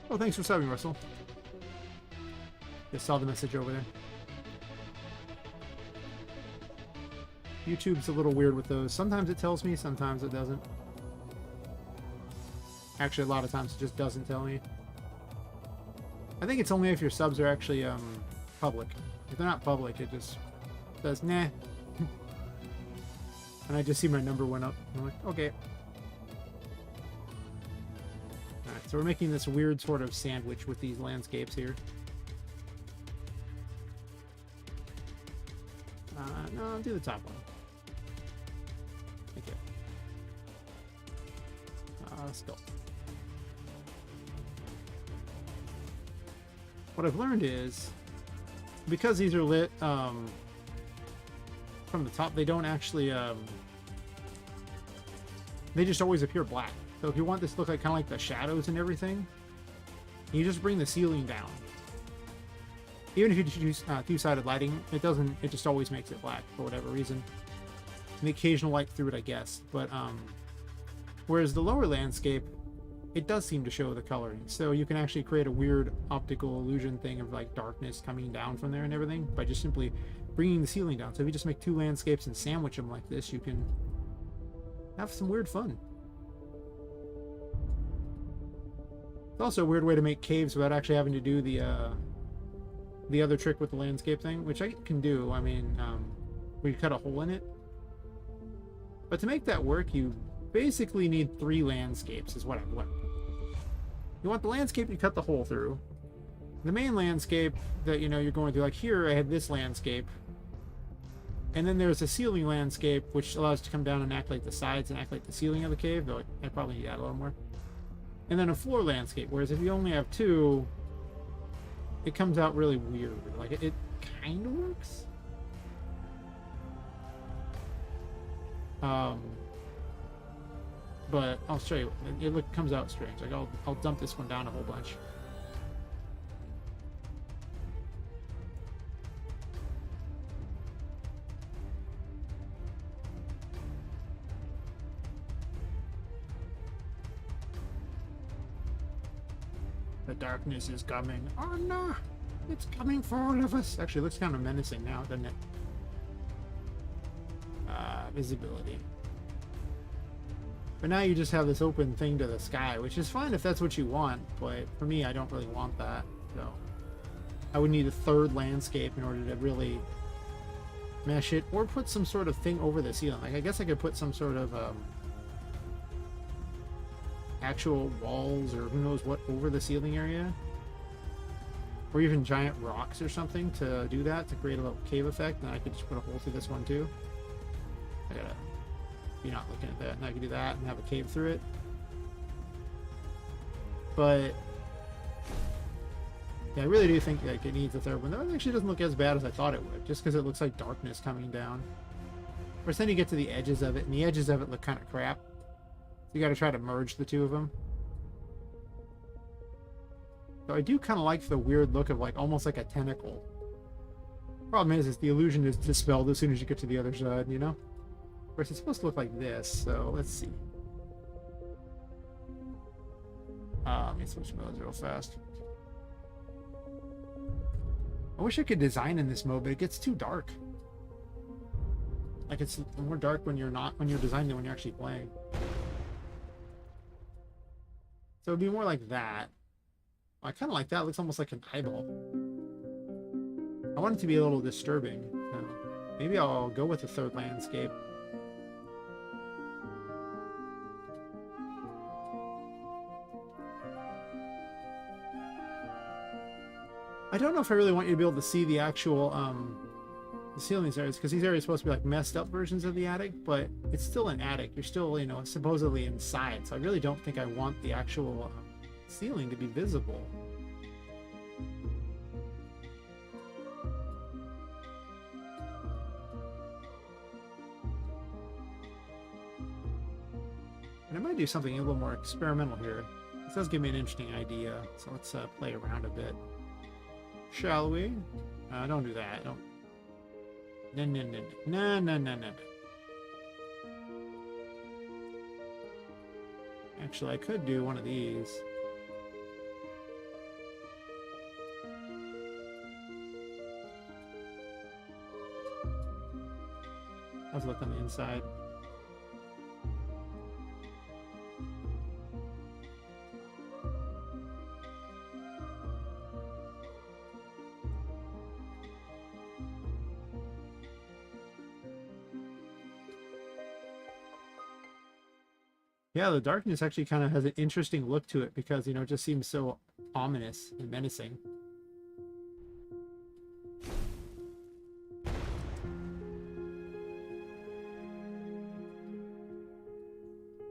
Oh, thanks for subbing, Russell. Just saw the message over there. YouTube's a little weird with those. Sometimes it tells me, sometimes it doesn't. Actually, a lot of times it just doesn't tell me. I think it's only if your subs are actually public. If they're not public, it just says, nah. And I just see my number went up. I'm like, okay. Alright, so we're making this weird sort of sandwich with these landscapes here. No, I'll do the top one. Thank you. Let's go. What I've learned is, because these are lit from the top, they don't actually, they just always appear black. So if you want this to look like kind of like the shadows and everything, you just bring the ceiling down. Even if you just use two-sided lighting, it just always makes it black for whatever reason. And the occasional light through it, I guess. But whereas the lower landscape, it does seem to show the coloring. So you can actually create a weird optical illusion thing of like darkness coming down from there and everything by just simply bringing the ceiling down. So if you just make two landscapes and sandwich them like this, you can have some weird fun. It's also a weird way to make caves without actually having to do the other trick with the landscape thing, which I can do. I mean, we cut a hole in it. But to make that work, you basically need 3 landscapes, is what I've learned. You want the landscape you cut the hole through. The main landscape that, you know, you're going through, like here I had this landscape. And then there's a ceiling landscape, which allows it to come down and act like the sides and act like the ceiling of the cave, though I probably need that a little more. And then a floor landscape, whereas if you only have 2, it comes out really weird. Like, it kind of works. But I'll show you. It comes out strange. Like, I'll dump this one down a whole bunch. The darkness is coming. Oh no! It's coming for all of us. Actually, it looks kind of menacing now, doesn't it? Visibility. But now you just have this open thing to the sky, which is fine if that's what you want, but for me, I don't really want that. So I would need a 3rd landscape in order to really mesh it, or put some sort of thing over the ceiling. Like, I guess I could put some sort of actual walls, or who knows what, over the ceiling area, or even giant rocks or something to do that, to create a little cave effect. And I could just put a hole through this one too. I gotta be not looking at that, and I can do that and have a cave through it. But yeah, I really do think like it needs a 3rd one. That actually doesn't look as bad as I thought it would, just because it looks like darkness coming down. Of course, then you get to the edges of it, and the edges of it look kind of crap. So you got to try to merge the 2 of them. So I do kind of like the weird look of like almost like a tentacle. Problem is the illusion is dispelled as soon as you get to the other side, you know? Of course, it's supposed to look like this, so let's see. Let me switch modes real fast. I wish I could design in this mode, but it gets too dark. Like, it's more dark when you're designing than when you're actually playing. So it'd be more like that. I kind of like that. It looks almost like an eyeball. I want it to be a little disturbing. So maybe I'll go with the 3rd landscape. I don't know if I really want you to be able to see the actual the ceilings areas, because these areas are supposed to be like messed up versions of the attic, but it's still an attic. You're still, you know, supposedly inside. So I really don't think I want the actual ceiling to be visible. And I might do something a little more experimental here. This does give me an interesting idea, so let's play around a bit. Shall we? Don't do that. Don't. No, no, no, no, no, no, no. Actually, I could do one of these. Let's look on the inside. Yeah, the darkness actually kind of has an interesting look to it because, you know, it just seems so ominous and menacing.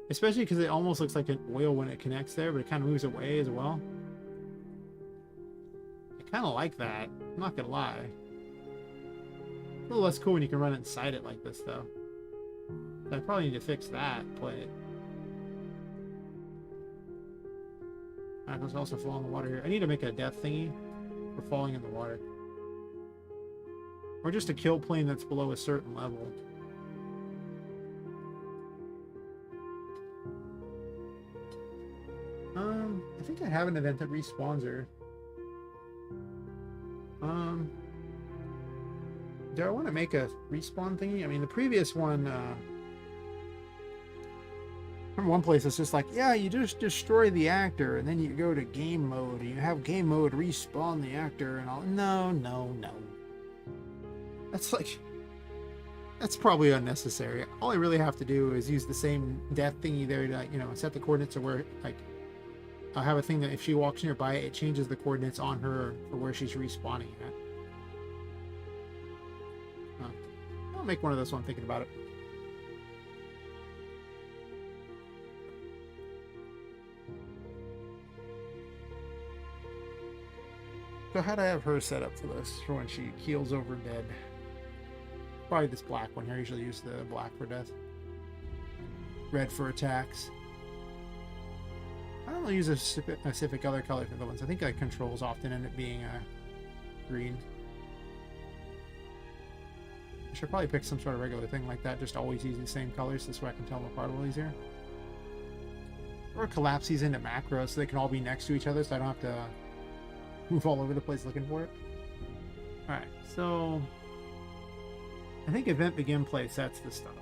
Especially because it almost looks like an oil when it connects there, but it kind of moves away as well. I kind of like that. I'm not going to lie. A little less cool when you can run inside it like this, though. I probably need to fix that plate. Alright, let's also fall in the water here. I need to make a death thingy for falling in the water. Or just a kill plane that's below a certain level. I think I have an event that respawns her. Do I want to make a respawn thingy? I mean, the previous one, from one place it's just like, yeah, you just destroy the actor and then you go to game mode and you have game mode respawn the actor and all. No. That's like, that's probably unnecessary. All I really have to do is use the same death thingy there to, you know, set the coordinates to where, like, I'll have a thing that if she walks nearby, it changes the coordinates on her for where she's respawning at. I'll make one of those while I'm thinking about it. So how'd I have her set up for this? For when she keels over dead. Probably this black one here. I usually use the black for death. Red for attacks. I don't really use a specific other color for the ones. I think like controls often end up being green. I should probably pick some sort of regular thing like that. Just always use the same colors. This way I can tell them apart a little easier. Or collapse these into macros so they can all be next to each other so I don't have to move all over the place looking for it. Alright, so I think event begin play sets the stuff.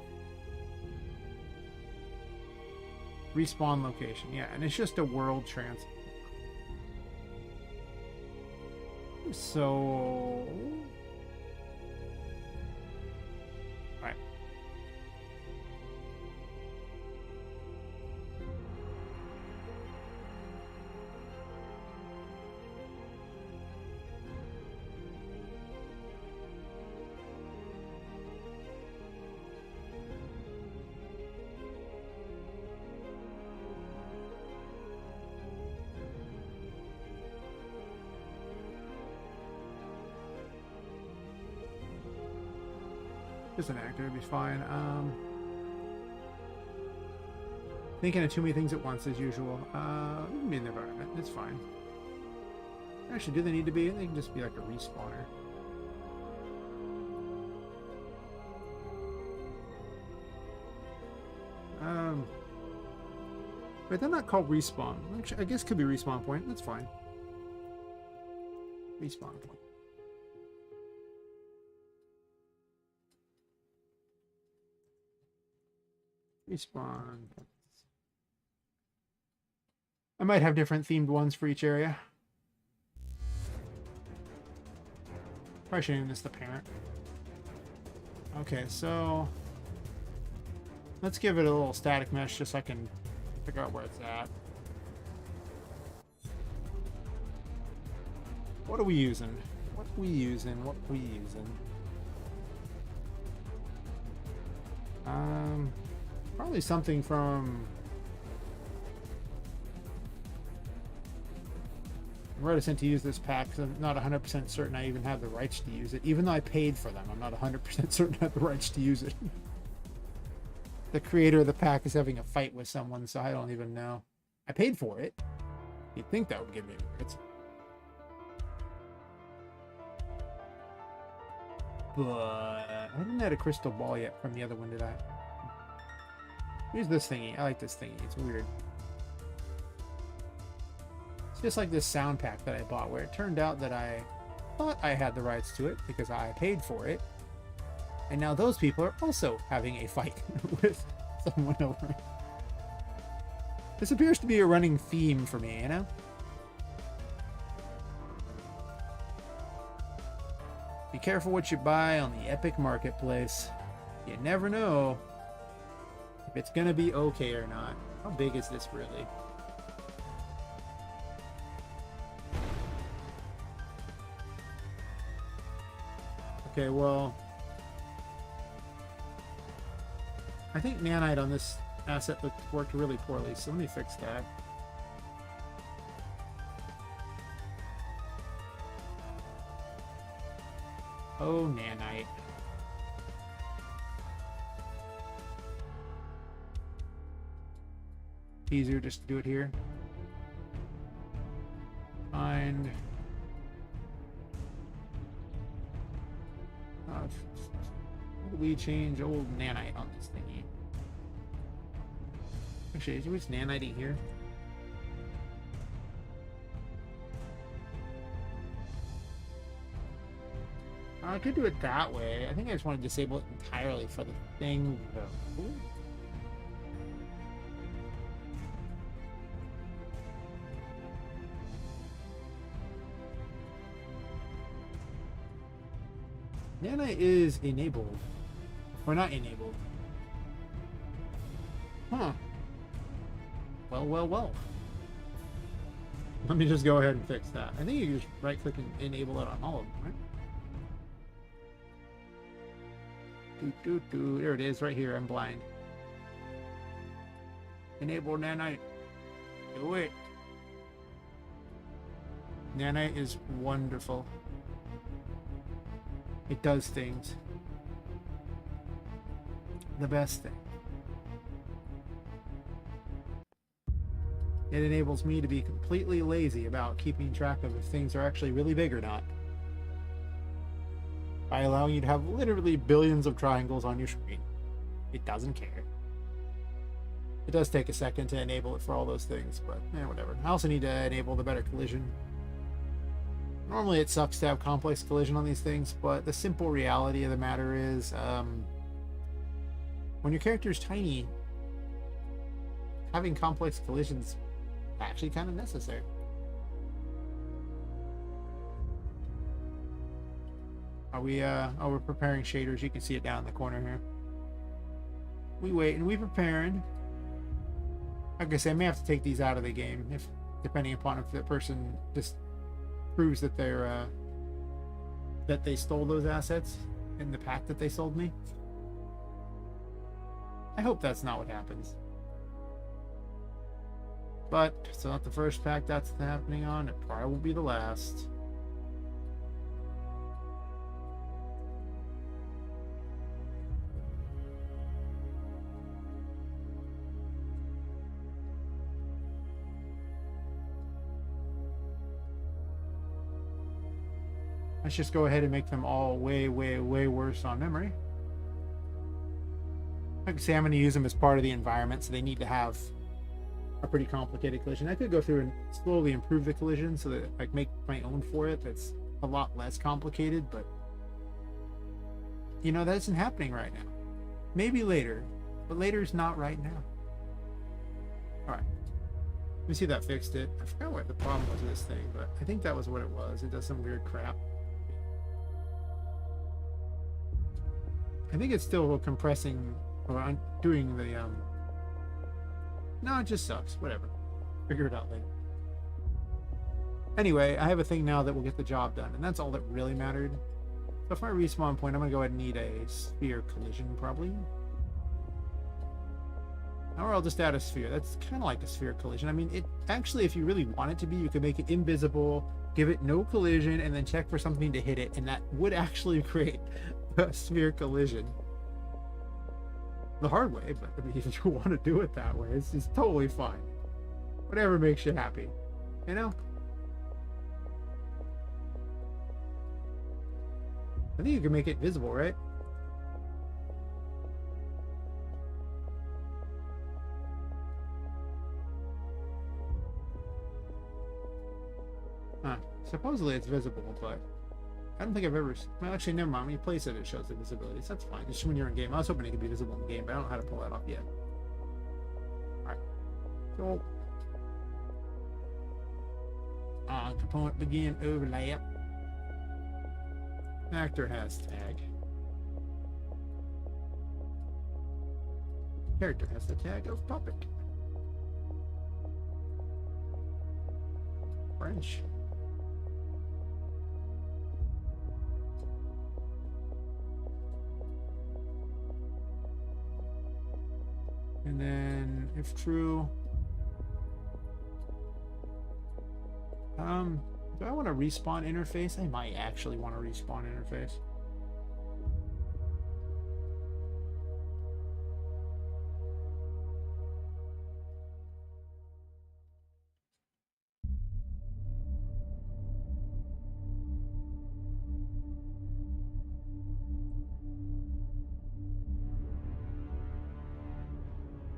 Respawn location, yeah, and it's just a world transfer. So right. Just an actor would be fine. Thinking of too many things at once as usual. We can be in the environment. It's fine. Actually, do they need to be? They can just be like a respawner. But they're not called respawn. Actually, I guess it could be respawn point. That's fine. Respawn point. Respawn. I might have different themed ones for each area. Probably should name this the parent. Okay, so let's give it a little static mesh just so I can figure out where it's at. What are we using? What are we using? What are we using? Probably something from... I'm reticent to use this pack because I'm not 100% certain I even have the rights to use it. Even though I paid for them, I'm not 100% certain I have the rights to use it. The creator of the pack is having a fight with someone, so I don't even know. I paid for it. You'd think that would give me the rights. But I haven't had a crystal ball yet from the other one, did I? Here's this thingy. I like this thingy. It's weird. It's just like this sound pack that I bought, where it turned out that I thought I had the rights to it because I paid for it. And now those people are also having a fight with someone over it. This appears to be a running theme for me, you know? Be careful what you buy on the Epic Marketplace. You never know if it's gonna be okay or not. How big is this really? Okay, well, I think nanite on this asset worked really poorly, so let me fix that. Oh, nanite. Easier just to do it here. Find. How do we change old nanite on this thingy? Actually, is which nanite here? I could do it that way. I think I just want to disable it entirely for the thing, though. Ooh. Nanite is enabled. Or not enabled. Huh. Well, well, well. Let me just go ahead and fix that. I think you can just right-click and enable it on all of them, right? There it is, right here. I'm blind. Enable nanite. Do it. Nanite is wonderful. It does things. The best thing. It enables me to be completely lazy about keeping track of if things are actually really big or not, by allowing you to have literally billions of triangles on your screen. It doesn't care. It does take a second to enable it for all those things, but whatever. I also need to enable the better collision. Normally it sucks to have complex collision on these things, but the simple reality of the matter is when your character is tiny, having complex collisions actually kind of necessary. Are we we're preparing shaders. You can see it down in the corner here. We wait and we preparing. Like I said, I may have to take these out of the game if, depending upon if the person just proves that they're that they stole those assets in the pack that they sold me. I hope that's not what happens. But it's not the first pack that's happening on. It probably will be the last. Let's just go ahead and make them all way, way, way worse on memory. Like I say, I'm going to use them as part of the environment, so they need to have a pretty complicated collision. I could go through and slowly improve the collision so that I make my own for it that's a lot less complicated, but you know, that isn't happening right now. Maybe later, but later is not right now. All right. Let me see if that fixed it. I forgot what the problem was with this thing, but I think that was what it was. It does some weird crap. I think it's still compressing or doing the no, it just sucks. Whatever. Figure it out later. Anyway, I have a thing now that will get the job done, and that's all that really mattered. So for my respawn point, I'm going to go ahead and need a sphere collision, probably. Or I'll just add a sphere. That's kind of like a sphere collision. I mean, it actually, if you really want it to be, you could make it invisible, give it no collision, and then check for something to hit it, and that would actually create a sphere collision. The hard way, but I mean, if you want to do it that way, it's totally fine. Whatever makes you happy, you know? I think you can make it visible, right? Huh. Supposedly it's visible, but I don't think I've ever... Well, actually, never mind. When you place it, it shows the visibility. So that's fine. Just when you're in game. I was hoping it could be visible in game, but I don't know how to pull that off yet. Alright. So... component begin overlap. Actor has tag. Character has the tag of Poppet. French. And then if true. Do I want a respawn interface? I might actually want a respawn interface.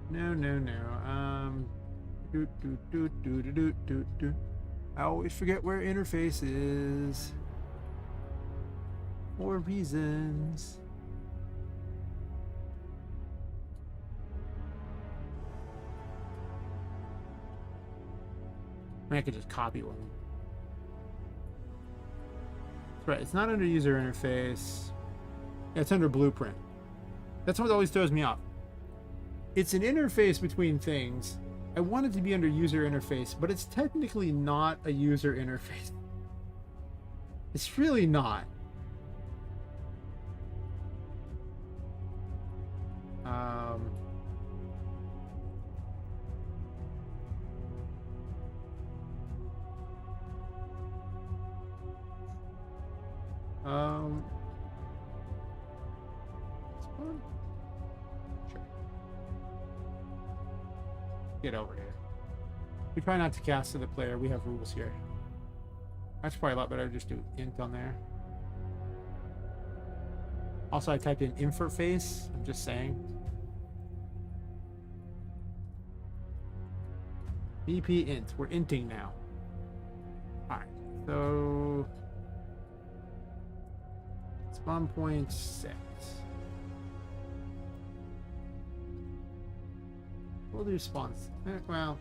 No. I always forget where interface is. For reasons. I mean, I could just copy one. That's right, it's not under user interface. Yeah, it's under blueprint. That's what always throws me off. It's an interface between things. I want it to be under user interface, but it's technically not a user interface. It's really not. Sure. Get over here. We try not to cast to the player. We have rules here. That's probably a lot better to just do int on there. Also, I typed in interface. I'm just saying. BP int. We're inting now. Alright, so spawn point 6. We'll do spawns. Well,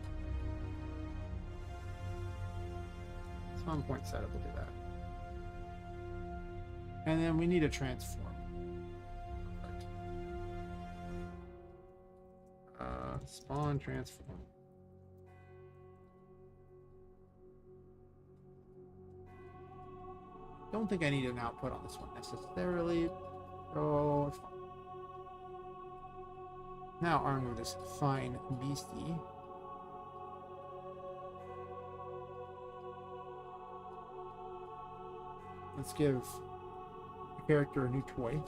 spawn point setup. We'll do that. And then we need a transform. Spawn transform. Don't think I need an output on this one necessarily. Oh, it's fine. Now armed with this fine beastie. Let's give the character a new toy.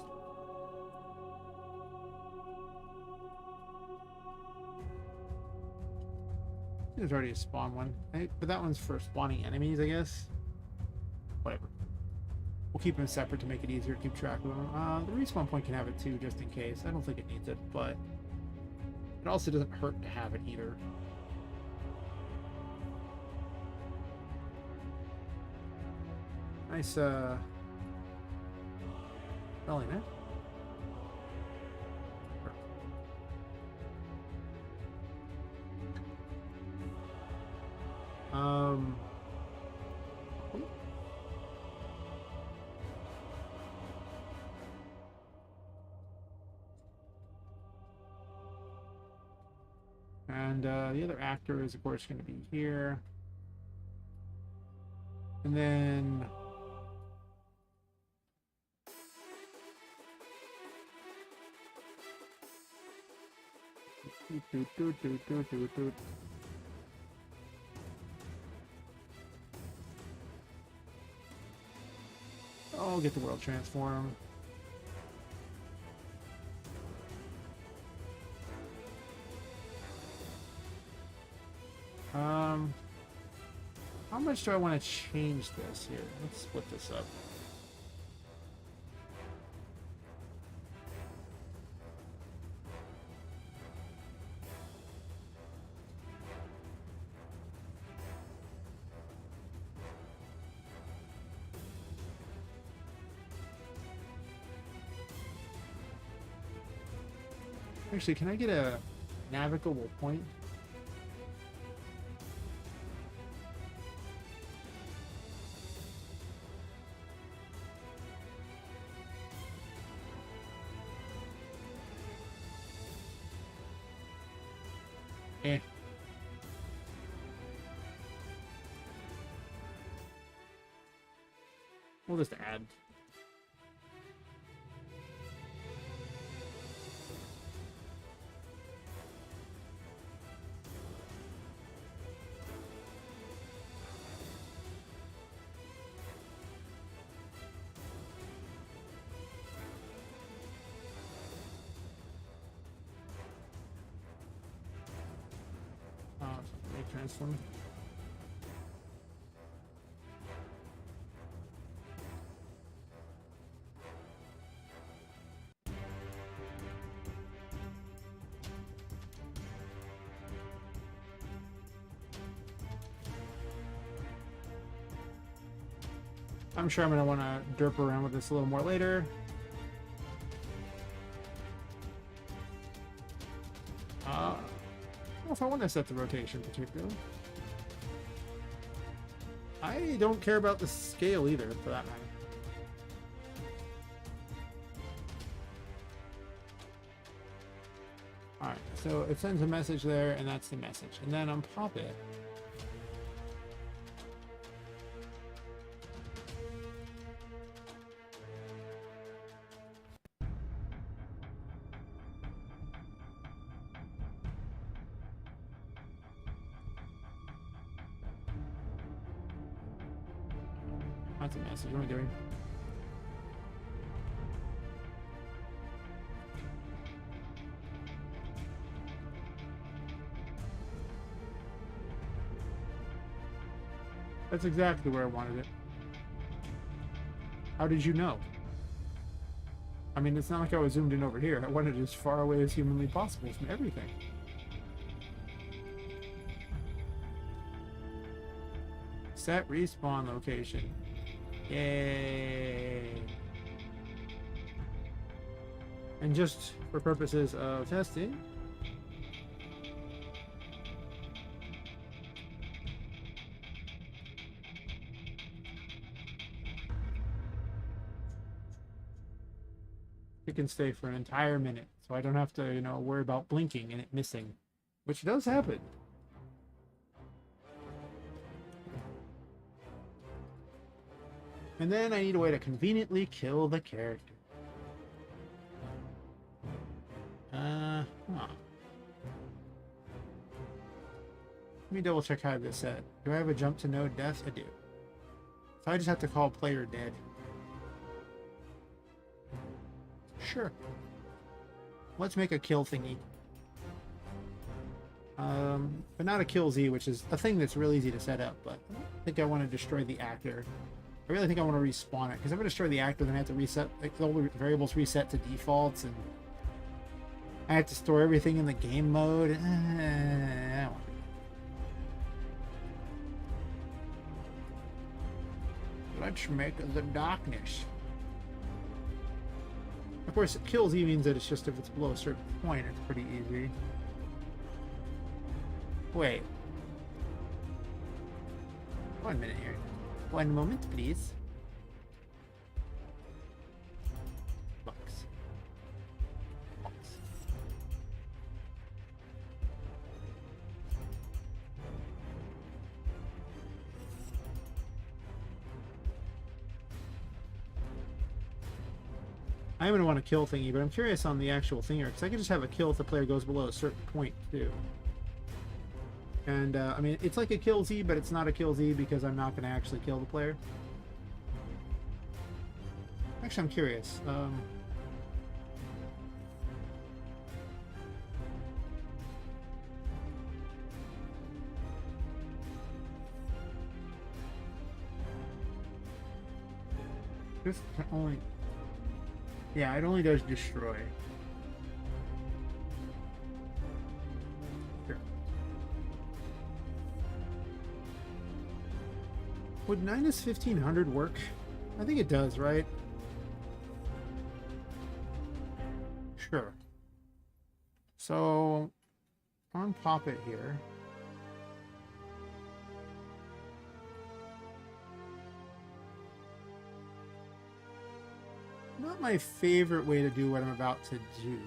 There's already a spawn one, but that one's for spawning enemies, I guess. Whatever. We'll keep them separate to make it easier to keep track of them. The respawn point can have it too, just in case. I don't think it needs it, but it also doesn't hurt to have it either. Nice, belly net. And the other actor is, of course, going to be here. And then I'll get the world transform. How much do I want to change this here? Let's split this up. Actually, can I get a navigable point? Eh. We'll just add. transform. I'm sure I'm going to want to derp around with this a little more later. I don't know if I want to set the rotation particularly. I don't care about the scale either, for that matter. Alright, so it sends a message there, and that's the message. And then on Poppet, that's a message. What am I doing? That's exactly where I wanted it. How did you know? I mean, it's not like I was zoomed in over here. I wanted it as far away as humanly possible from everything. Set respawn location. Yay! And just for purposes of testing, it can stay for an entire minute, so I don't have to, you know, worry about blinking and it missing, which does happen. And then I need a way to conveniently kill the character. Huh. Let me double check how this set. Do I have a jump to no death? I do. So I just have to call player dead. Sure. Let's make a kill thingy. But not a kill Z, which is a thing that's real easy to set up, but I don't think I want to destroy the actor. I really think I want to respawn it, because if I destroy the actor, then I have to reset, like, all the variables reset to defaults, and I have to store everything in the game mode. I don't want to do that. Let's make the darkness. Of course, kill Z means that it's just if it's below a certain point, it's pretty easy. Wait. 1 minute here. 1 moment, please. Box. Box. I'm going to want a kill thingy, but I'm curious on the actual thinger, because I can just have a kill if the player goes below a certain point, too. And, I mean, it's like a kill Z, but it's not a kill Z because I'm not going to actually kill the player. Actually, I'm curious. This can only... Yeah, it only does destroy. Would -1500 work? I think it does, right? Sure. So, on Poppet here. Not my favorite way to do what I'm about to do.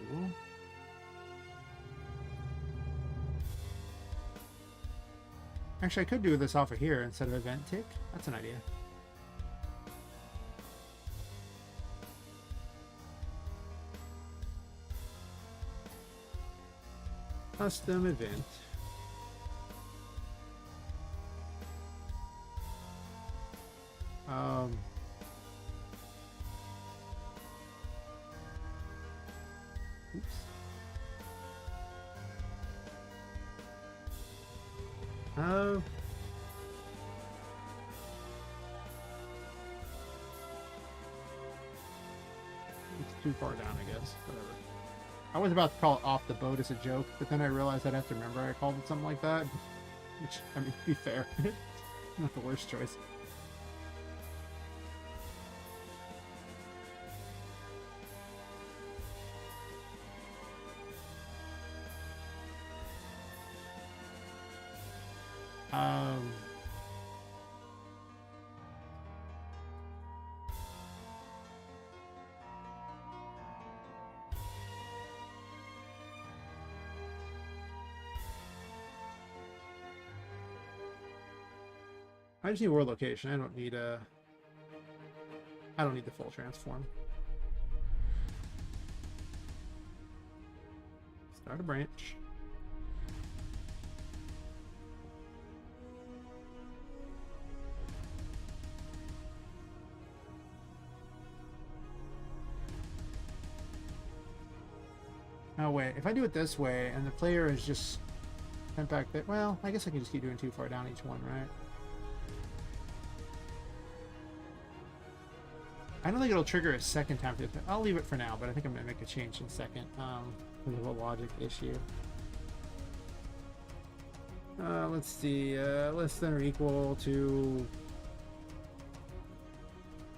Actually, I could do this off of here instead of event tick. That's an idea. Custom event. Oops. Uh, it's too far down, I guess. Whatever. I was about to call it off the boat as a joke, but then I realized I'd have to remember I called it something like that. Which, I mean, to be fair, not the worst choice. I just need world location. I don't need the full transform. Start a branch. Oh wait, if I do it this way and the player is just sent back there, well, I guess I can just keep doing too far down each one, right? I don't think it'll trigger a second time. I'll leave it for now, but I think I'm going to make a change in second because of a logic issue. Let's see. Less than or equal to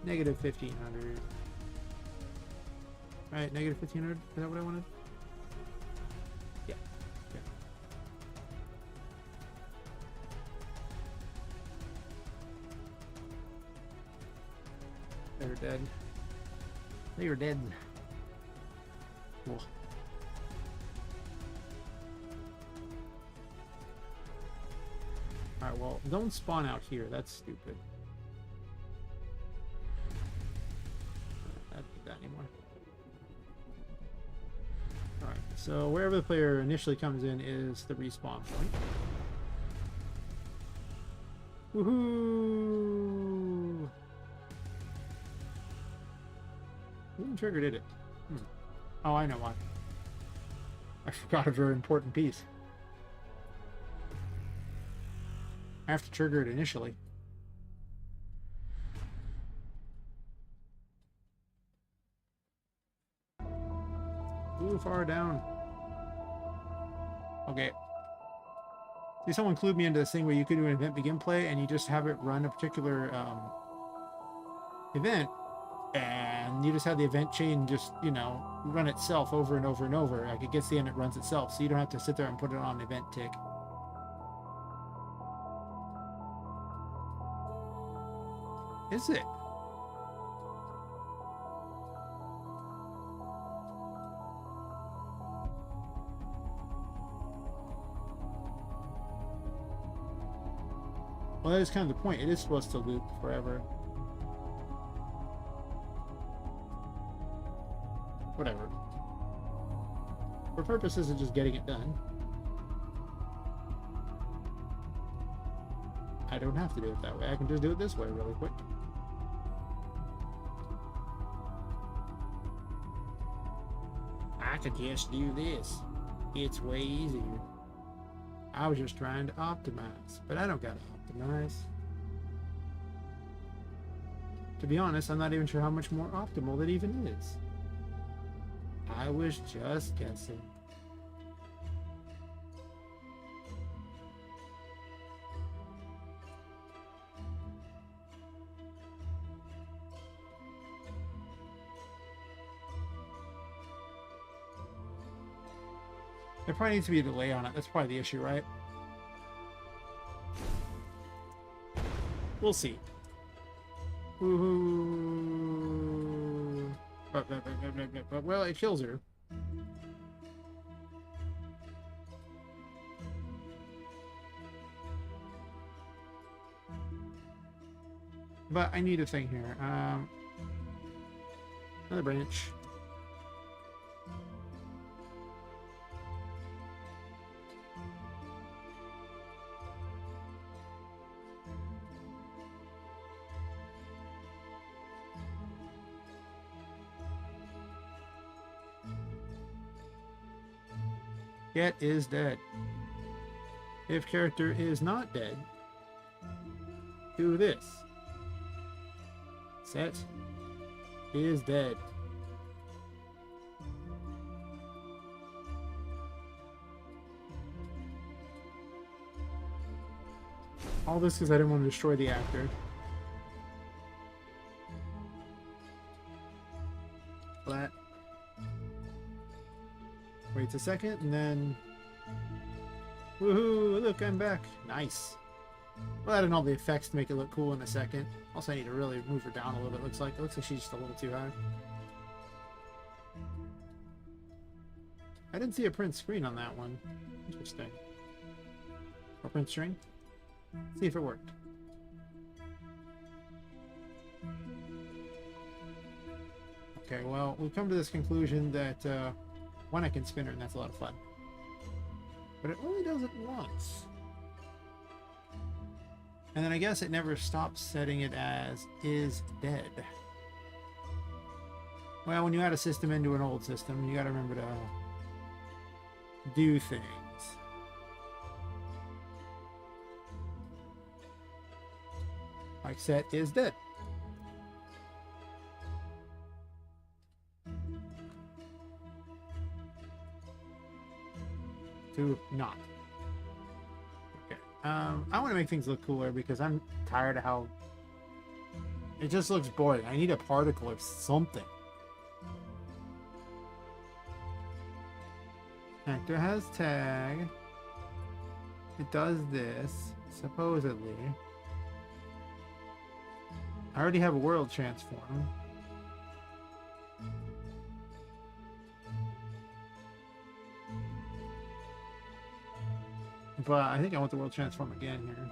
negative 1,500. Right, negative 1,500? Is that what I wanted? Yeah. Yeah. They're dead. They are dead. Cool. Alright, well, don't spawn out here. That's stupid. I don't do that anymore. Alright, so wherever the player initially comes in is the respawn point. Woohoo! Who triggered it? Oh, I know why. I forgot a very important piece. I have to trigger it initially. Too far down. Okay. See, someone clued me into this thing where you could do an event begin play and you just have it run a particular event, and you just have the event chain just, you know, run itself over and over and over. Like, it gets the end, it runs itself, so you don't have to sit there and put it on an event tick. Is it? Well, that is kind of the point. It is supposed to loop forever. Whatever. For purposes of just getting it done, I don't have to do it that way. I can just do it this way really quick. I could just do this. It's way easier. I was just trying to optimize, but I don't gotta optimize. To be honest, I'm not even sure how much more optimal that even is. I was just guessing. There probably needs to be a delay on it. That's probably the issue, right? We'll see. Woohoo! Well, it kills her. But I need a thing here. Another branch. Get is dead. If character is not dead, do this. Set is dead. All this because I didn't want to destroy the actor. Flat. Waits a second, and then... Woohoo! Look, I'm back! Nice! Well, adding all the effects to make it look cool in a second. Also, I need to really move her down a little bit, it looks like. It looks like she's just a little too high. I didn't see a print screen on that one. Interesting. Or print string? See if it worked. Okay, well, we've come to this conclusion that one, I can spin her, and that's a lot of fun. But it only does it once. And then I guess it never stops setting it as is dead. Well, when you add a system into an old system, you gotta remember to do things. Like set is dead. To not. Okay. I want to make things look cooler because I'm tired of how it just looks boring. I need a particle or something. Actor has tag. It does this, supposedly. I already have a world transform. But I think I want the world transform again here.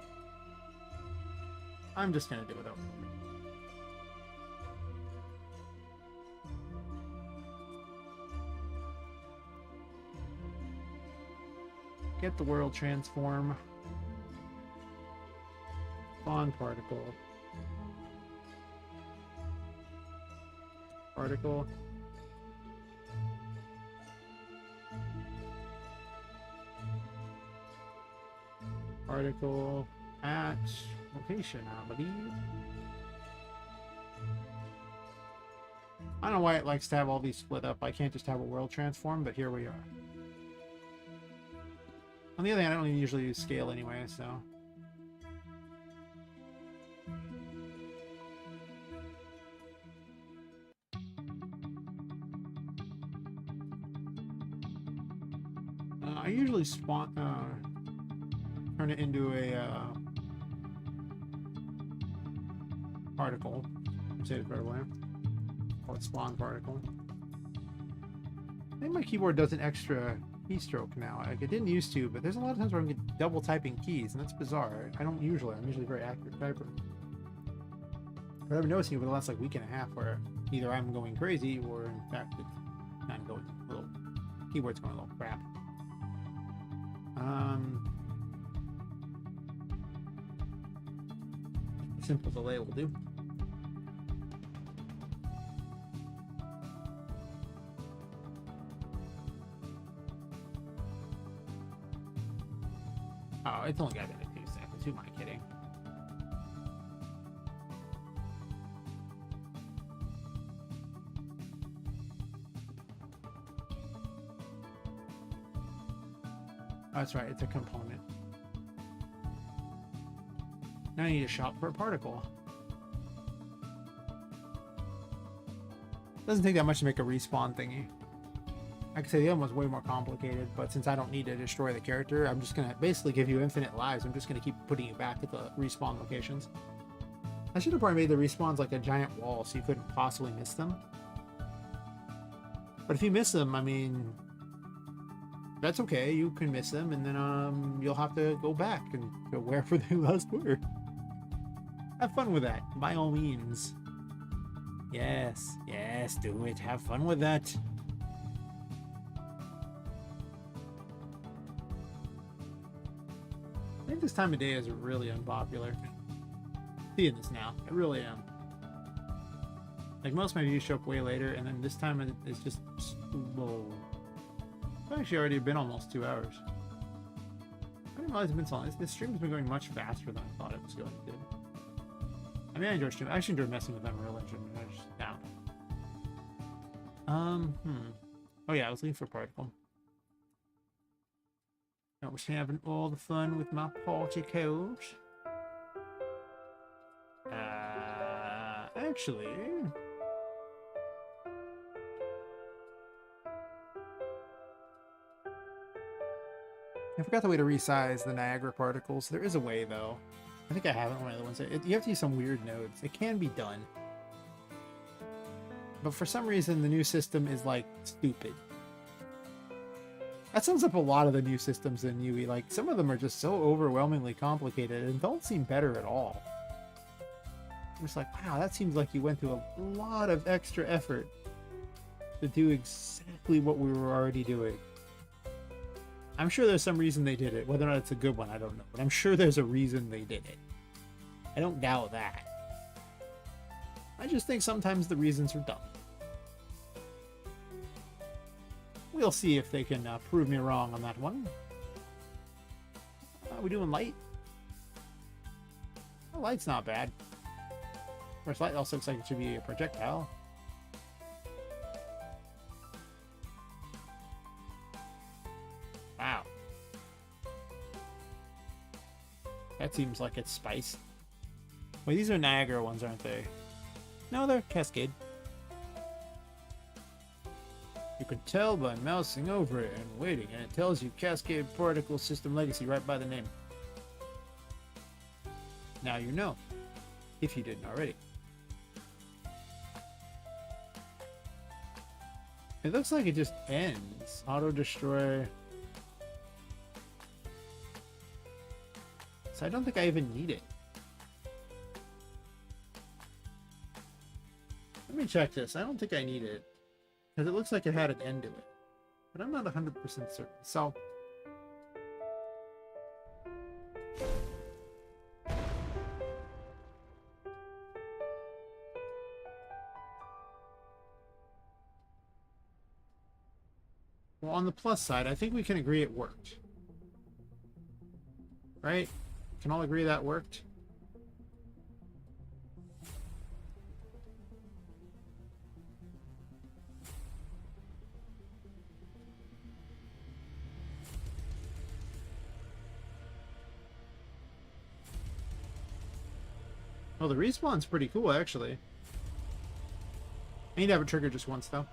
I'm just gonna do it over. Get the world transform. Spawn particle. Particle. Particle at location, I believe. I don't know why it likes to have all these split up. I can't just have a world transform, but here we are. On the other hand, I don't usually use scale anyway, so. I usually spawn, turn it into a particle. Say it right away. Call it spawn particle. I think my keyboard does an extra keystroke now. Like, it didn't used to, but there's a lot of times where I'm double typing keys, and that's bizarre. I don't usually. I'm usually a very accurate typer. But I've been noticing over the last like week and a half where either I'm going crazy or in fact I'm going a little keyboard's going a little crap. Simple delay will do. Oh, it's only got to be 2 seconds. Who am I kidding? Oh, that's right. It's a component. Now I need to shop for a particle. Doesn't take that much to make a respawn thingy. I could say the other one's way more complicated, but since I don't need to destroy the character, I'm just going to basically give you infinite lives. I'm just going to keep putting you back at the respawn locations. I should have probably made the respawns like a giant wall so you couldn't possibly miss them. But if you miss them, I mean, that's okay. You can miss them, and then you'll have to go back and go wherever they last were. Have fun with that, by all means. Yes, yes, do it. Have fun with that. I think this time of day is really unpopular. Seeing this now, I really am. Like, most of my views show up way later, and then this time it's just slow. It's actually already been almost 2 hours. I didn't realize it's been so long. This stream's been going much faster than I thought it was going to. I mean, I enjoy streaming. I actually enjoy messing with Unreal Engine. I just down. Oh yeah, I was looking for a particle. I was having all the fun with my particles. Actually, I forgot the way to resize the Niagara particles. There is a way, though. I think I have it on one of the ones. You have to use some weird nodes. It can be done. But for some reason, the new system is, like, stupid. That sums up a lot of the new systems in UE. Like, some of them are just so overwhelmingly complicated and don't seem better at all. I'm just like, wow, that seems like you went through a lot of extra effort to do exactly what we were already doing. I'm sure there's some reason they did it. Whether or not it's a good one, I don't know. But I'm sure there's a reason they did it. I don't doubt that. I just think sometimes the reasons are dumb. We'll see if they can prove me wrong on that one. Are we doing light? Oh, light's not bad. Of course, light also looks like it should be a projectile. Wow. That seems like it's spice. Wait, these are Niagara ones, aren't they? No, they're Cascade. You can tell by mousing over it and waiting, and it tells you Cascade Particle System Legacy right by the name. Now you know, if you didn't already. It looks like it just ends. Auto-destroy. So I don't think I even need it. Let me check this. I don't think I need it. Because it looks like it had an end to it. But I'm not 100% certain. So... well, on the plus side, I think we can agree it worked. Right? Can all agree that worked? Well, the respawn's pretty cool, actually. I need to have it triggered just once, though.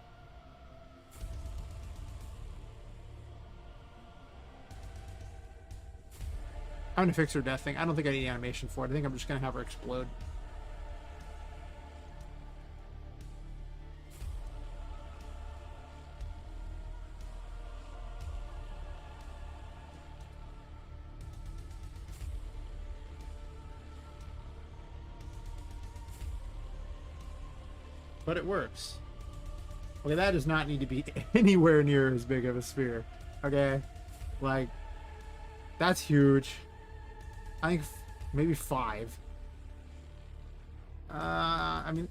I'm gonna fix her death thing. I don't think I need animation for it. I think I'm just gonna have her explode. But it works. Okay, that does not need to be anywhere near as big of a sphere. Okay? Like, that's huge. I think maybe 5. I mean,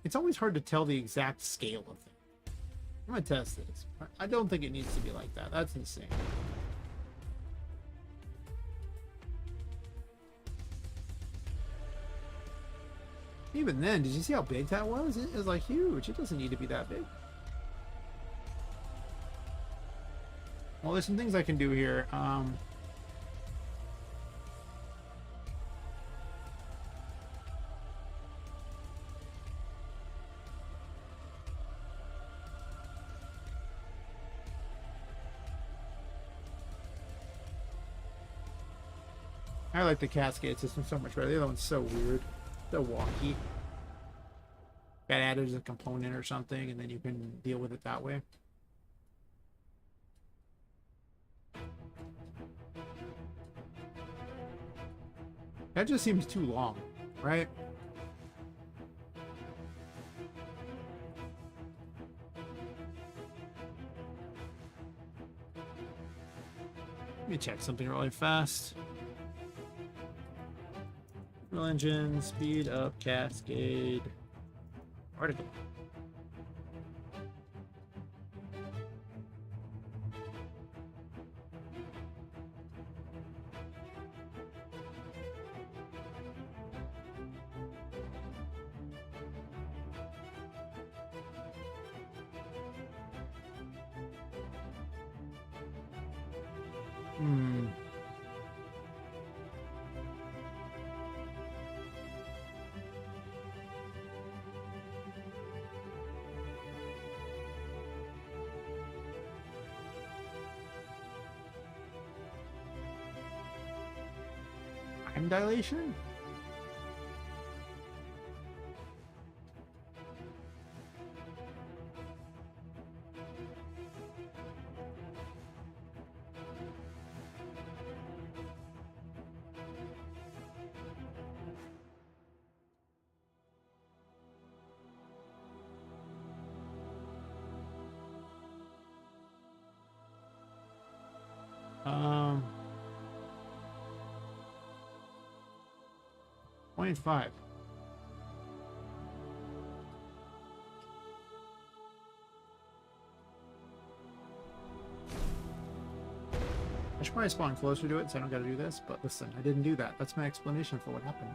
it's always hard to tell the exact scale of it. I'm gonna test this. I don't think it needs to be like that. That's insane. Even then, did you see how big that was? It was like huge. It doesn't need to be that big. Well, there's some things I can do here. I like the Cascade system so much better. The other one's so weird. So wonky. Got added as a component or something, and then you can deal with it that way. That just seems too long, right? Let me check something really fast. Real engine, speed up, cascade, article. Hmm. Time dilation? Um, 0.5. I should probably spawn closer to it so I don't gotta do this, but listen, I didn't do that. That's my explanation for what happened.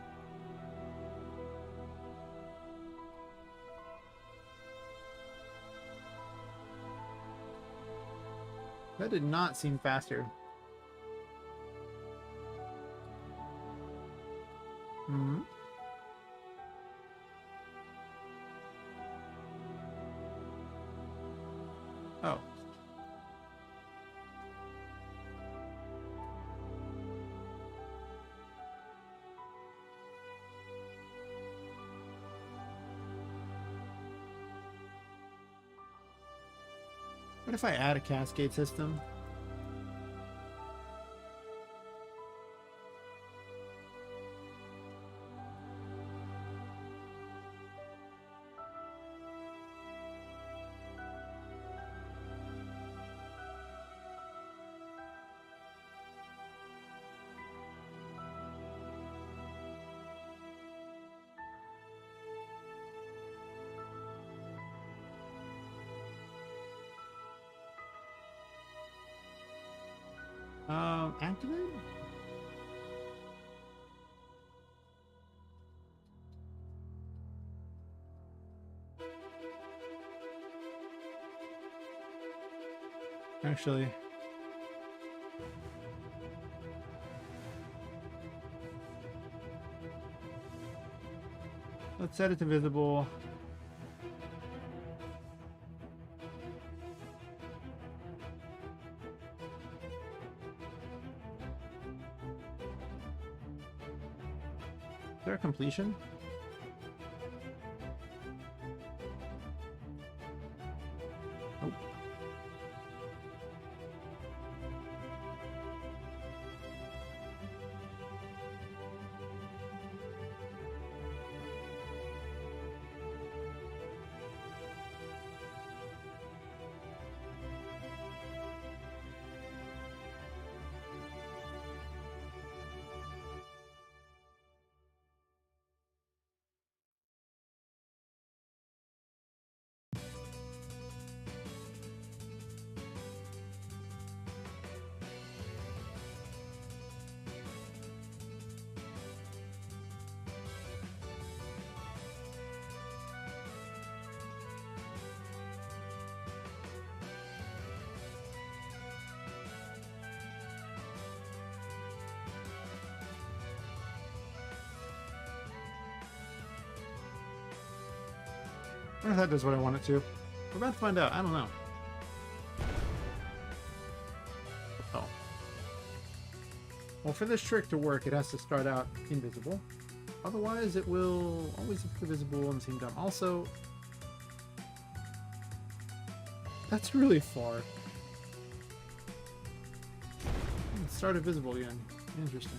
That did not seem faster. Hmm. Oh. What if I add a cascade system? Activate? Actually, let's set it to visible. Is there a completion? Nope. I wonder if that does what I want it to. We're about to find out. I don't know. Oh. Well, for this trick to work, it has to start out invisible. Otherwise, it will always appear visible and seem dumb. Also, that's really far. It started visible again. Interesting.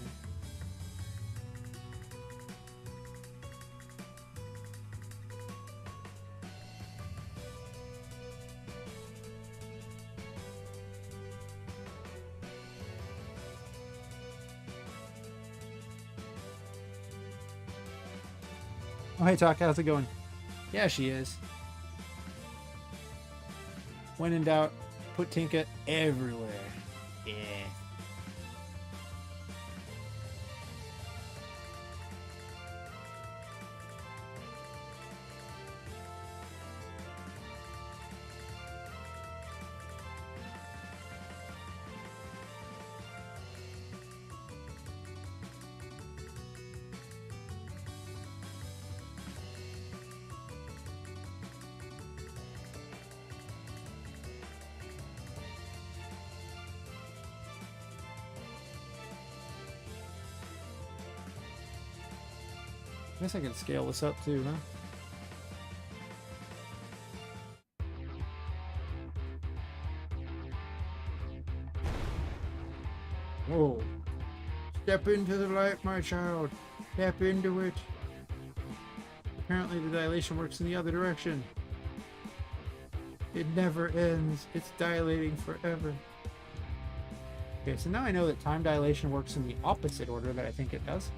Oh, hey, Taka, how's it going? Yeah, she is. When in doubt, put Tinka everywhere. Yeah. guess I can scale this up too, huh? Whoa. Step into the light, my child. Step into it. Apparently the dilation works in the other direction. It never ends. It's dilating forever. Okay, so now I know that time dilation works in the opposite order that I think it does.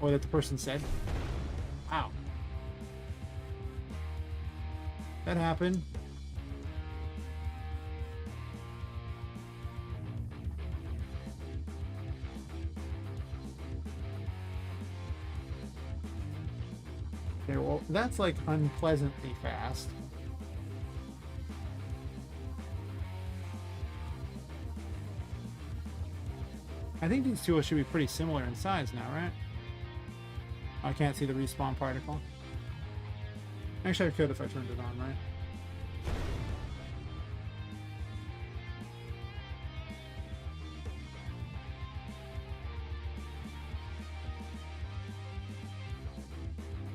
Or that the person said. Wow. That happened. Okay, well, that's like unpleasantly fast. I think these two should be pretty similar in size now, right? I can't see the respawn particle. Actually, I could if I turned it on, right?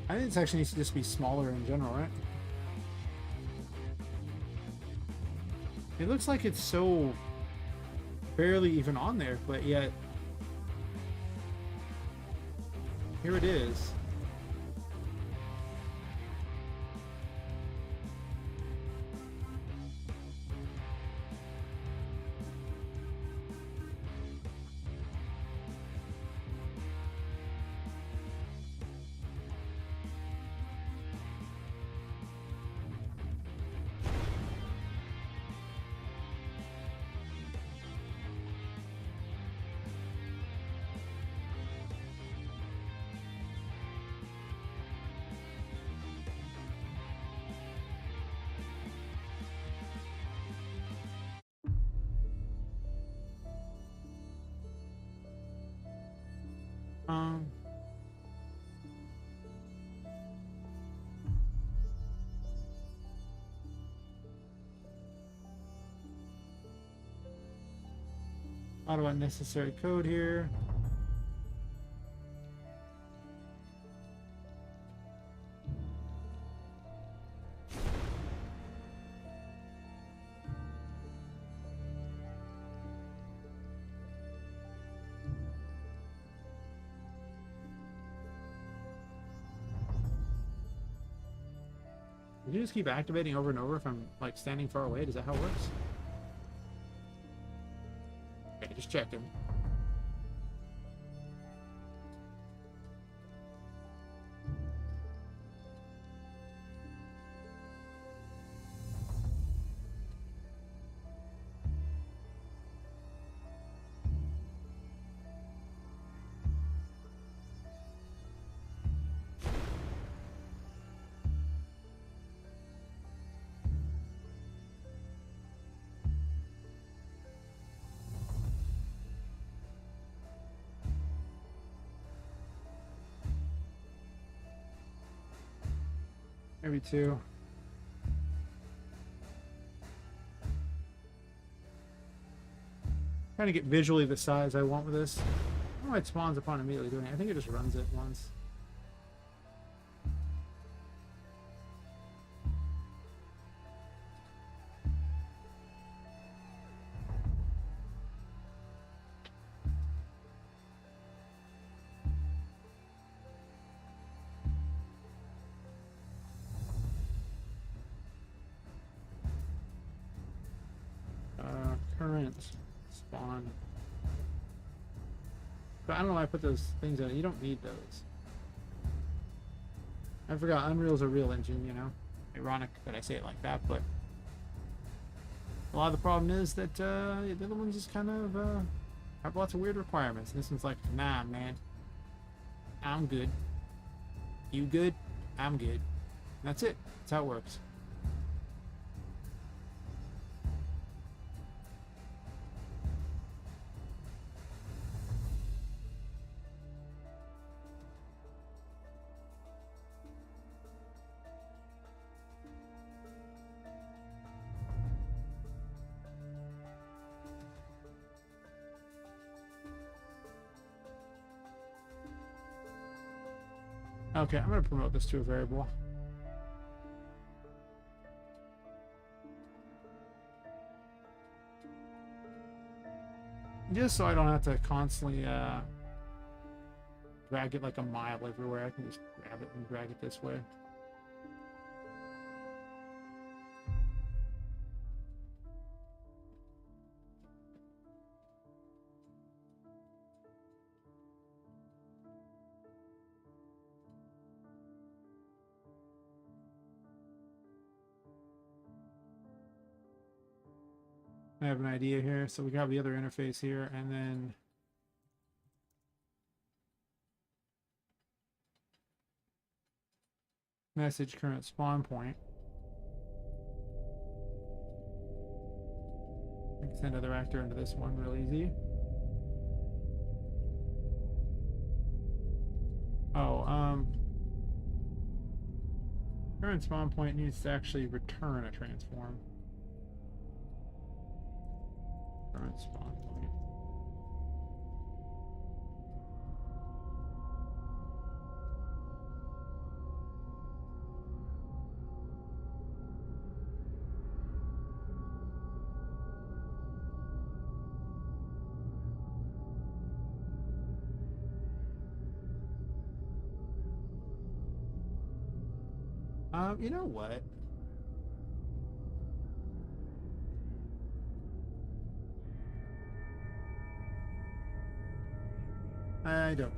I think this actually needs to just be smaller in general, right? It looks like it's so barely even on there, but yet here it is. Um, a lot of unnecessary code here. Did you just keep activating over and over if I'm like standing far away? Is that how it works? Okay, just checking. Maybe two. Trying to get visually the size I want with this. I don't know why it spawns upon immediately doing it. I think it just runs it once. Current spawn. But I don't know why I put those things in. You don't need those. I forgot Unreal's a real engine, you know. Ironic that I say it like that, but a lot of the problem is that the other ones just kind of have lots of weird requirements. And this one's like, nah, man. I'm good. You good? I'm good. And that's it. That's how it works. Okay, I'm going to promote this to a variable. Just so I don't have to constantly drag it like a mile everywhere. I can just grab it and drag it this way. I have an idea here. So we got the other interface here, and then message current spawn point. I can send other actor into this one real easy. Oh, current spawn point needs to actually return a transform. Current spawn point. You know what? I don't know.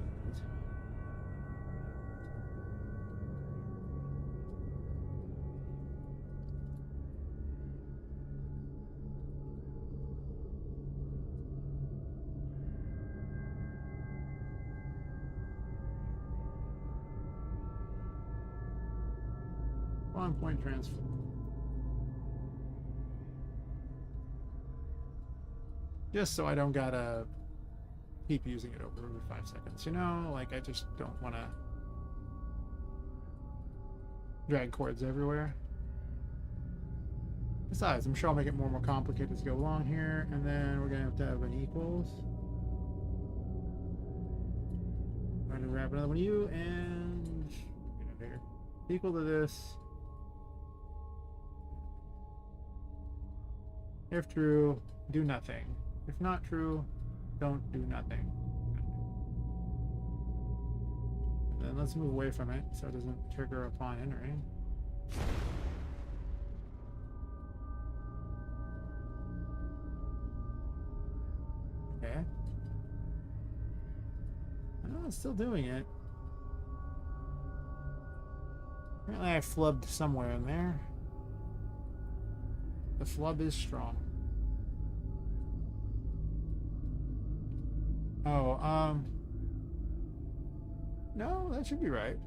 1 point transfer. Just so I don't gotta keep using it over every 5 seconds, you know? Like, I just don't want to drag cords everywhere. Besides, I'm sure I'll make it more and more complicated as we go along here, and then we're gonna have an equals. I'm gonna grab another one of you, and get out here. Equal to this. If true, do nothing. If not true, don't do nothing. And then let's move away from it so it doesn't trigger upon entering. Okay. Oh, it's still doing it. Apparently I flubbed somewhere in there. The flub is strong. Oh, no, that should be right.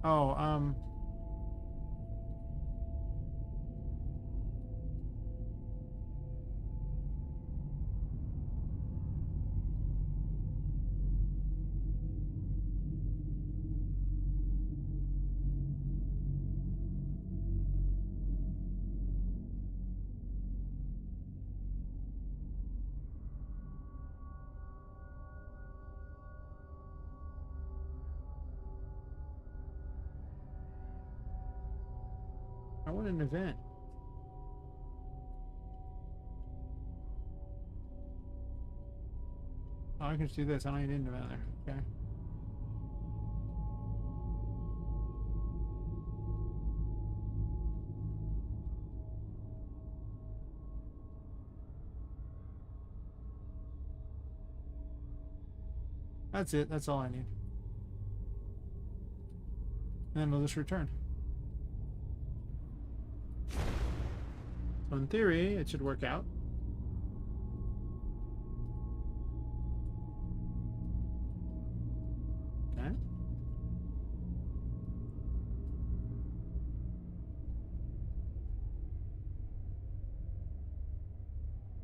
Oh, I want an event. Oh, I can just do this. I don't need an event there. Okay. That's it. That's all I need. And then we'll just return. So in theory, it should work out. Okay.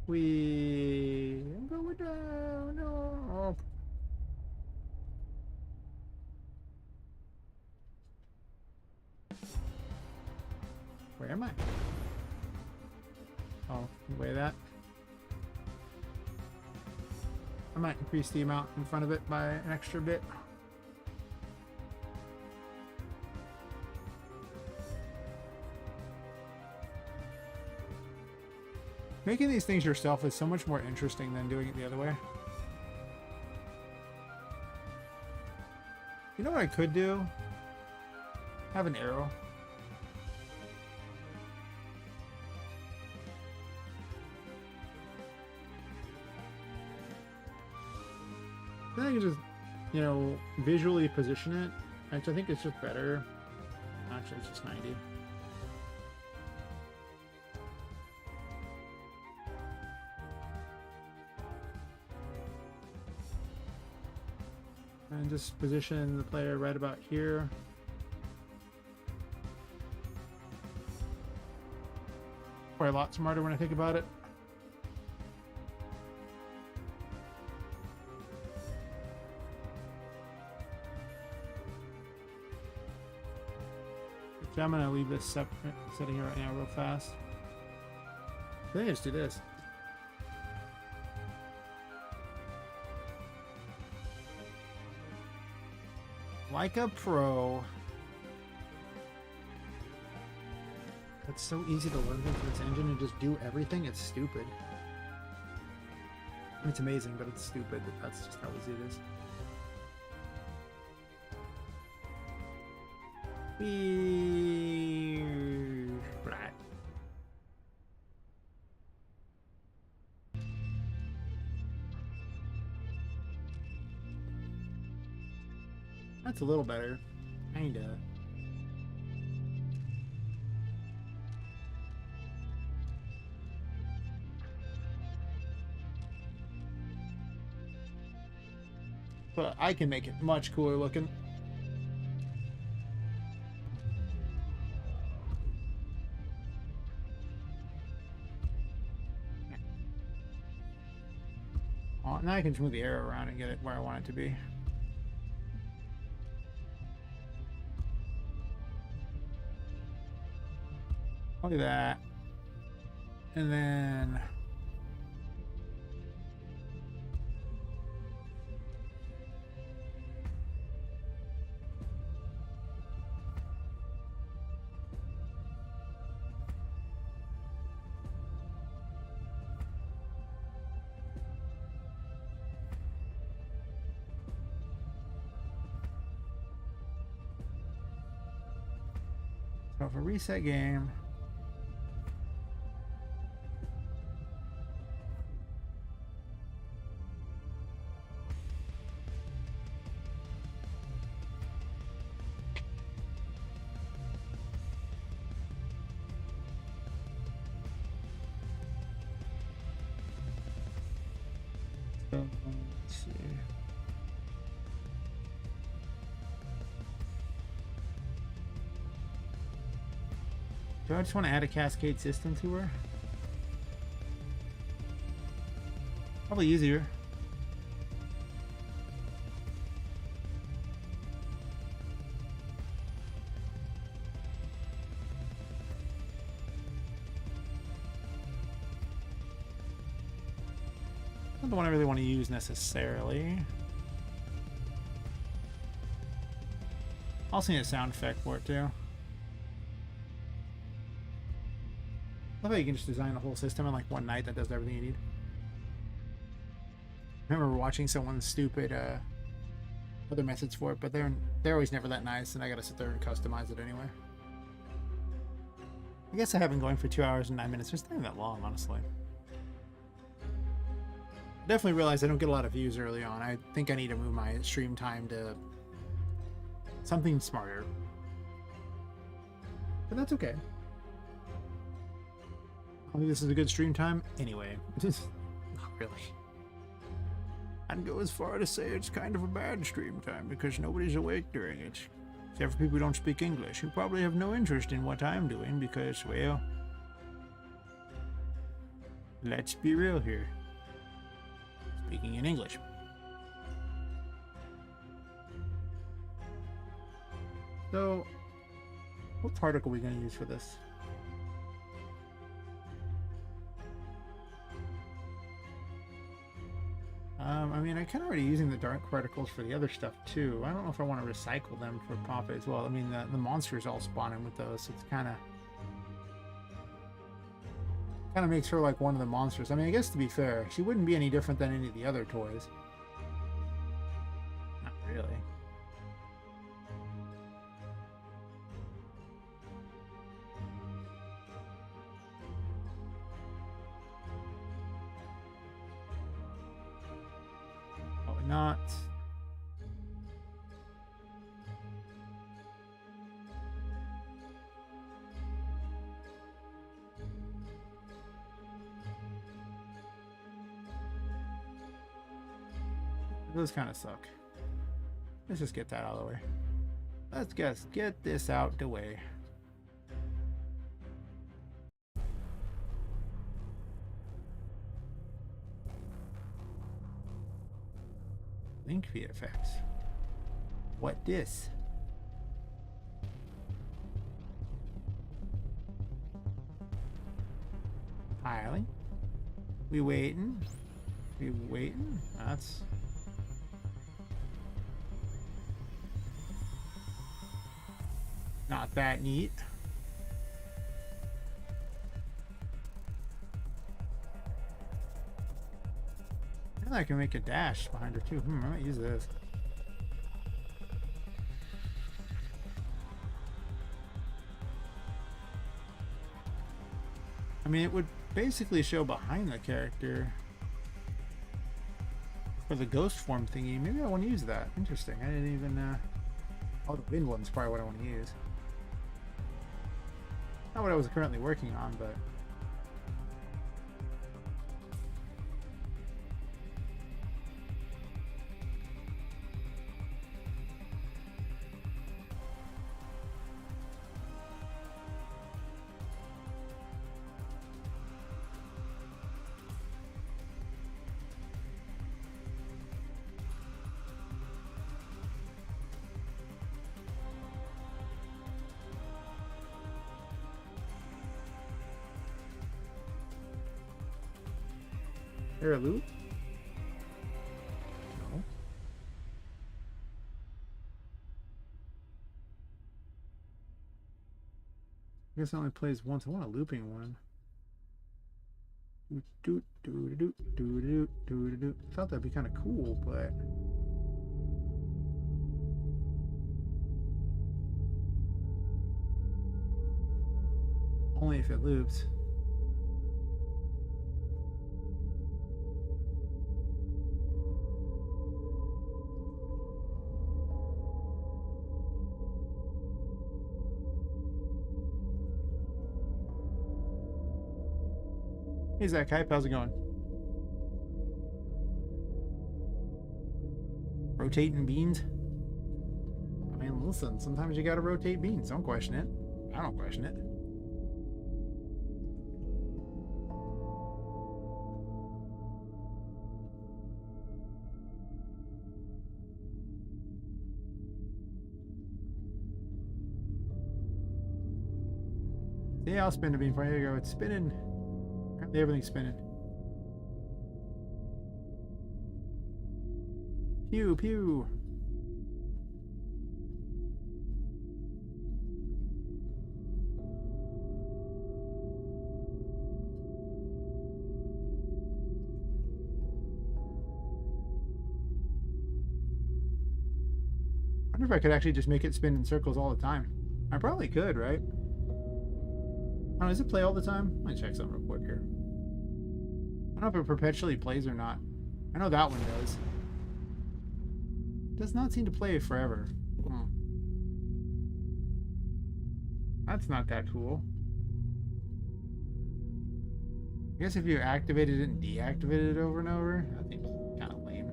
We go down. No. Where am I? Oh, weigh that. I might increase the amount in front of it by an extra bit. Making these things yourself is so much more interesting than doing it the other way. You know what I could do? Have an arrow. Then I can just, you know, visually position it, which I think is just better. Actually, it's just 90. And just position the player right about here. Probably a lot smarter when I think about it. So I'm gonna leave this separate setting here right now real fast. I think I just do this. Like a pro. It's so easy to learn into this engine and just do everything. It's stupid. It's amazing, but it's stupid. That's just how easy it is. Right. That's a little better. Kinda. But I can make it much cooler looking. Oh, now I can just move the arrow around and get it where I want it to be. Look at that. And then so for reset game. Let's see. Do I just want to add a cascade system to her? Probably easier. Not the one I really want to use necessarily. Also need a sound effect for it too. I love how you can just design a whole system in like one night that does everything you need. I remember watching someone's stupid other methods for it, but they're always never that nice, and I gotta sit there and customize it anyway. I guess I have been going for 2 hours and 9 minutes. It's not that long, honestly. Definitely realized I don't get a lot of views early on. I think I need to move my stream time to something smarter. But that's okay. I think this is a good stream time anyway. Not really. I'd go as far to say it's kind of a bad stream time because nobody's awake during it. Except for people who don't speak English, who probably have no interest in what I'm doing because, well, let's be real here. Speaking in English. So, what particle are we going to use for this? I mean, I'm kind of already using the dark particles for the other stuff too. I don't know if I want to recycle them for Poppet as well. I mean, the monsters all spawn in with those, so it's kind of Kind of makes her like one of the monsters. I mean, I guess to be fair, she wouldn't be any different than any of the other toys. Not really. Probably not. Those kind of suck. Let's just get that out of the way. Let's just get this out the way. Link feed effects. What this? Piling. We waiting? We waiting? That's... not that neat. And I can make a dash behind her too. I might use this. I mean, it would basically show behind the character for the ghost form thingy. Maybe I want to use that. Interesting. I didn't even. Oh, the wind one's probably what I want to use. Not what I was currently working on, but... there a loot? No. I guess it only plays once. I want a looping one. I thought that'd be kind of cool, but only if it loops. Hey Zach, hype, how's it going? Rotating beans? I mean, listen, sometimes you gotta rotate beans. Don't question it. I don't question it. Yeah, I'll spin a bean for you. Here you go. It's spinning. Apparently everything's spinning. Pew, pew. I wonder if I could actually just make it spin in circles all the time. I probably could, right? Oh, does it play all the time? Let me check something real quick here. I don't know if it perpetually plays or not. I know that one does. It does not seem to play forever. That's not that cool. I guess if you activated it and deactivated it over and over, that seems kind of lame.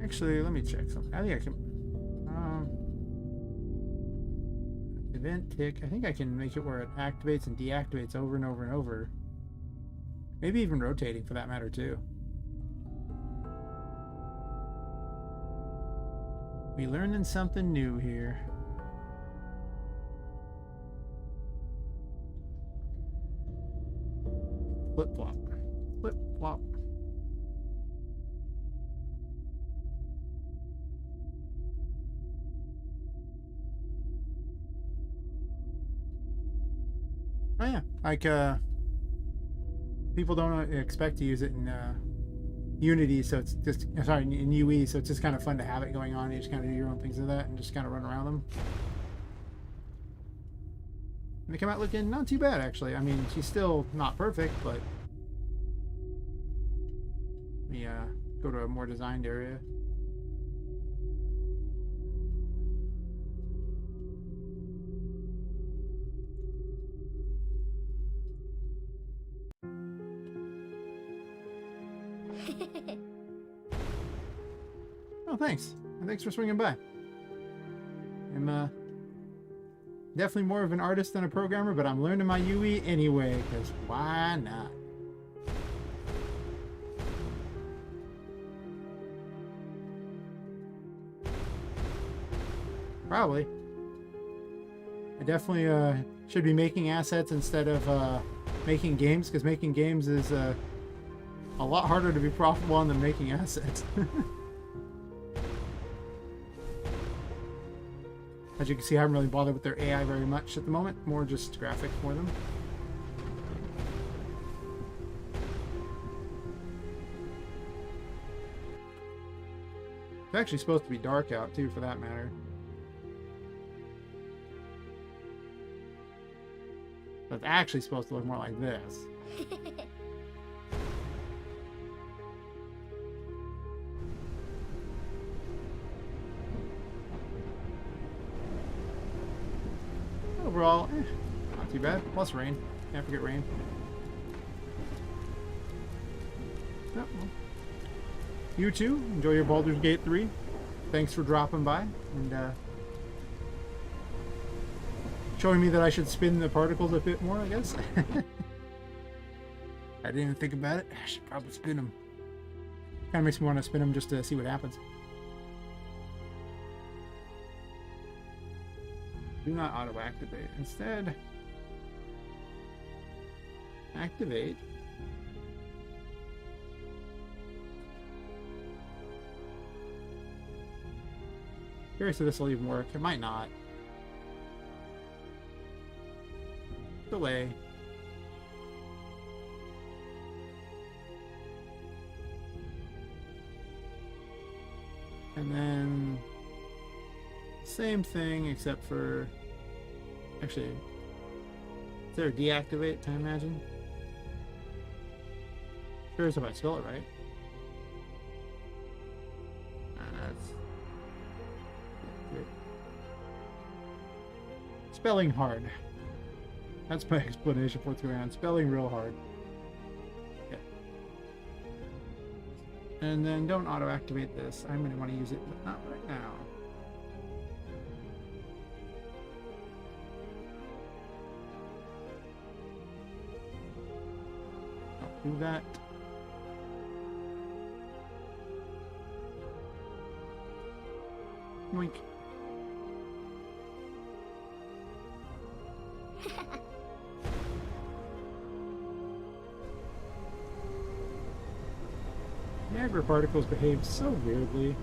Actually, let me check something. I think I can. Event tick. I think I can make it where it activates and deactivates over and over and over. Maybe even rotating for that matter too. We learning something new here. 。Flip-flop. Flip-flop. Oh yeah, like people don't expect to use it in Unity, so it's just sorry in UE, so it's just kind of fun to have it going on. You just kind of do your own things with that and just kind of run around them. And they come out looking not too bad actually. I mean, she's still not perfect, but let me go to a more designed area. Oh, thanks. And thanks for swinging by. I'm definitely more of an artist than a programmer, but I'm learning my UE anyway, because why not? Probably. I definitely should be making assets instead of making games, because making games is a lot harder to be profitable on than making assets. As you can see, I haven't really bothered with their AI very much at the moment. More just graphics for them. It's actually supposed to be dark out, too, for that matter. But it's actually supposed to look more like this. Overall, not too bad. Plus rain. Can't forget rain. Oh, well. You too. Enjoy your Baldur's Gate 3. Thanks for dropping by and showing me that I should spin the particles a bit more, I guess. I didn't even think about it. I should probably spin them. Kind of makes me want to spin them just to see what happens. Do not auto-activate. Instead, activate. Curious if this will even work. It might not. Delay. And then same thing except for actually is there a deactivate, I imagine? Curious if I spell it right. That's spelling hard. That's my explanation for what's going on. Spelling real hard. Yeah. And then don't auto-activate this. I'm going to want to use it, but not right now. Don't do that. Yoink. Niagara particles behave so weirdly.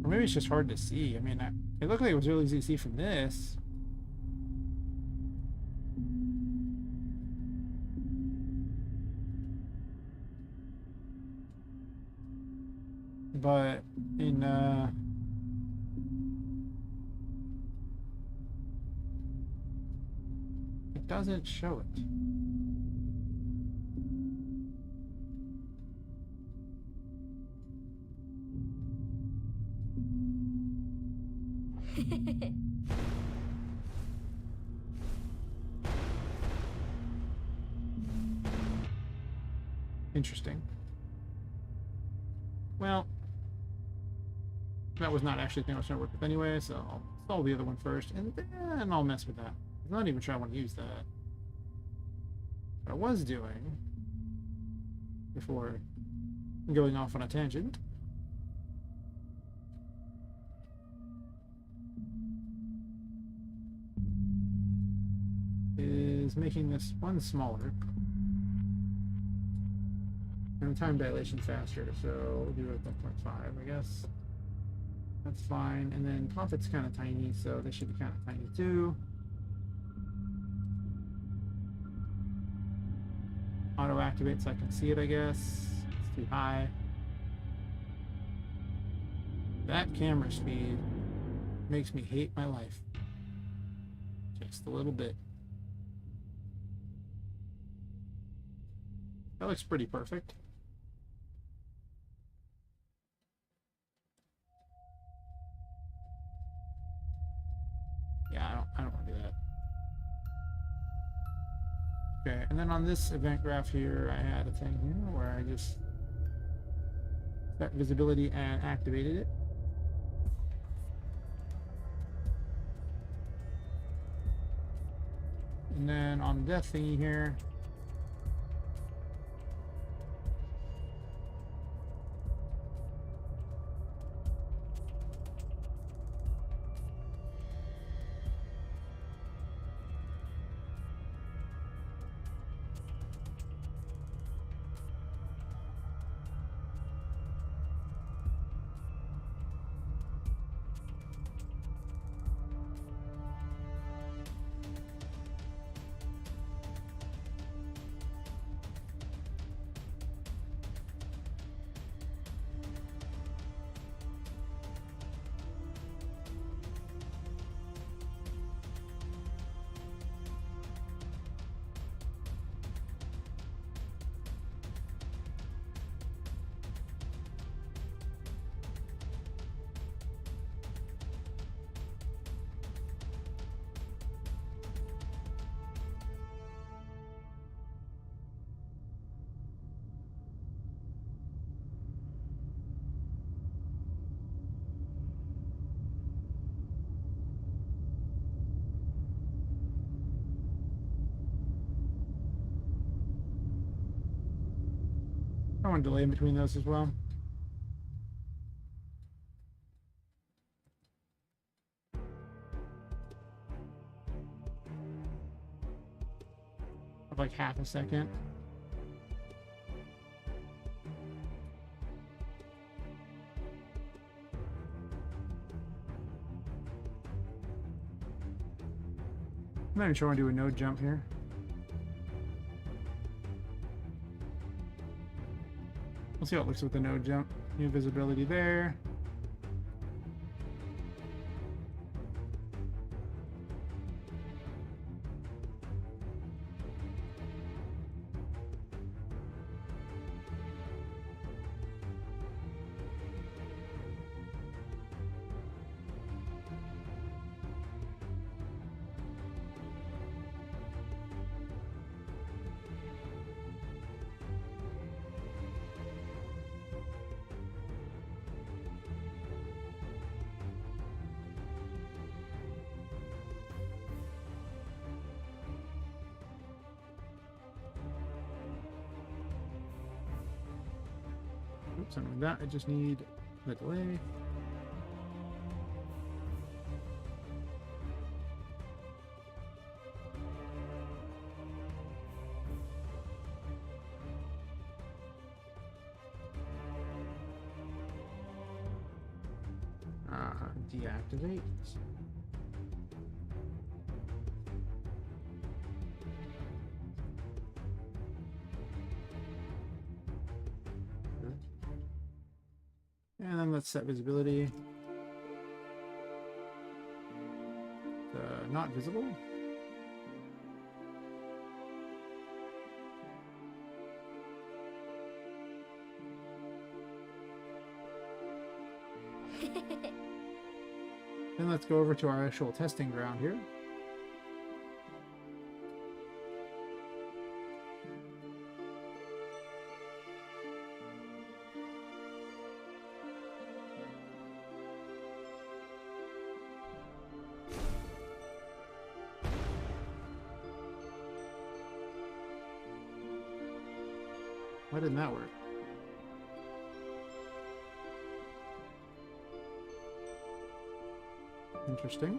Or maybe it's just hard to see. I mean, it looked like it was really easy to see from this. But in it doesn't show it. Interesting. Well, that was not actually the thing I was trying to work with anyway, so I'll install the other one first, and then I'll mess with that. I'm not even sure I want to use that. What I was doing, before going off on a tangent, is making this one smaller. And the time dilation faster, so we'll do it 1.5, I guess. That's fine. And then Poppet's kind of tiny, so this should be kind of tiny too. Auto activate so I can see it, I guess. It's too high. That camera speed makes me hate my life. Just a little bit. That looks pretty perfect. Yeah, I don't want to do that. Okay, and then on this event graph here, I had a thing here where I just set visibility and activated it. And then on the death thingy here, I want to delay in between those as well. Of like half a second. I'm not even sure I want to do a node jump here. We'll see how it looks with the node jump. New visibility there. Oops, something like that. I just need the delay. Deactivate. And then let's set visibility. Not visible. Then let's go over to our actual testing ground here. Why didn't that work? Interesting.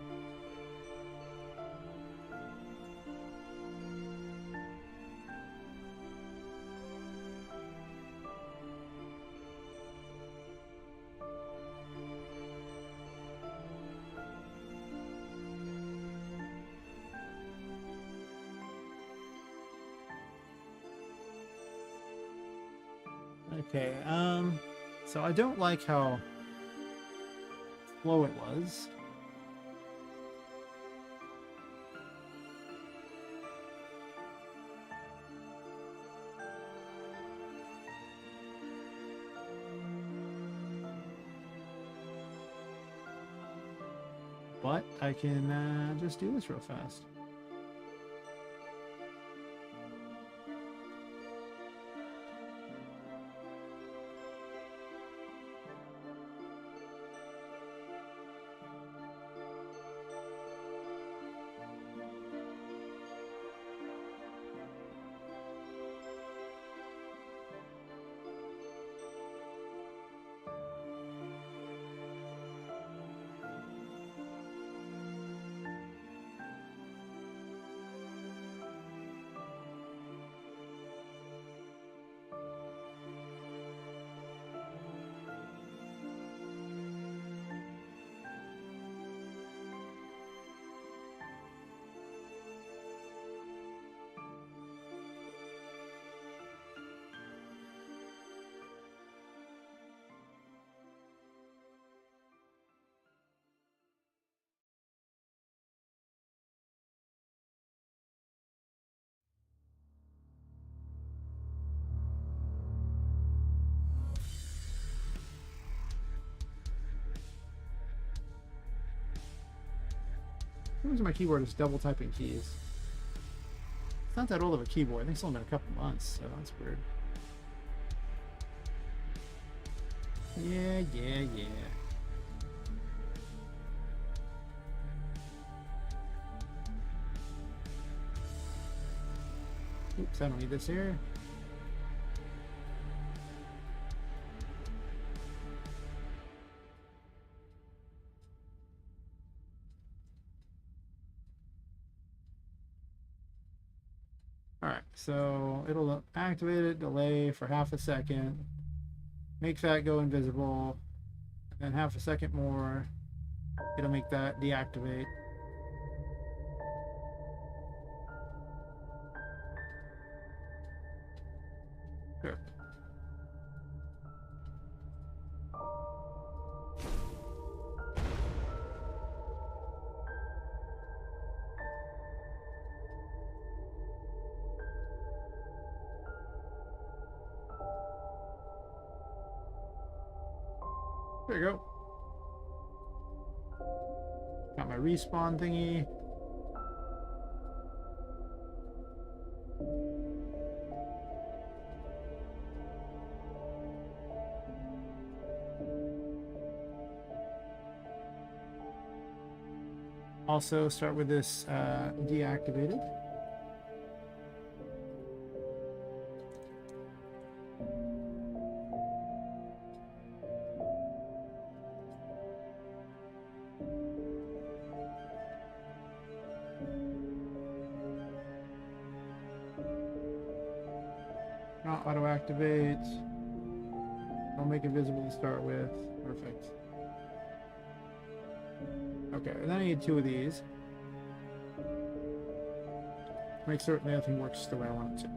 Okay, so I don't like how slow it was. But I can just do this real fast. Sometimes my keyboard is double typing keys. It's not that old of a keyboard. I think it's only been a couple months, so that's weird. Yeah. Oops, I don't need this here. Alright, so it'll activate it, delay for half a second, make that go invisible, and then half a second more, it'll make that deactivate. Sure. There you go. Got my respawn thingy. Also start with this deactivated. Not auto activate. Don't make it visible to start with. Perfect. Okay, and then I need 2 of these. Make certain everything works the way I want it to.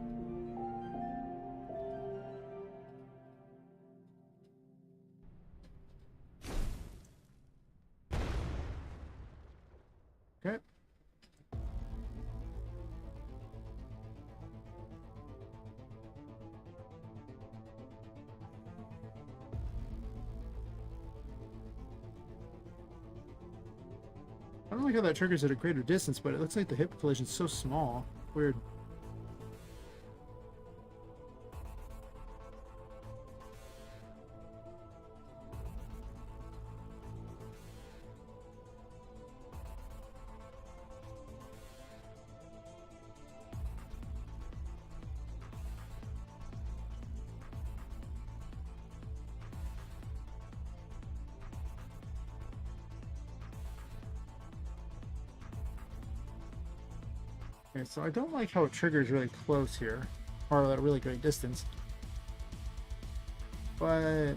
Okay. I don't like how that triggers at a greater distance, but it looks like the hip collision is so small. Weird. Okay, so I don't like how it triggers really close here, or at a really great distance. But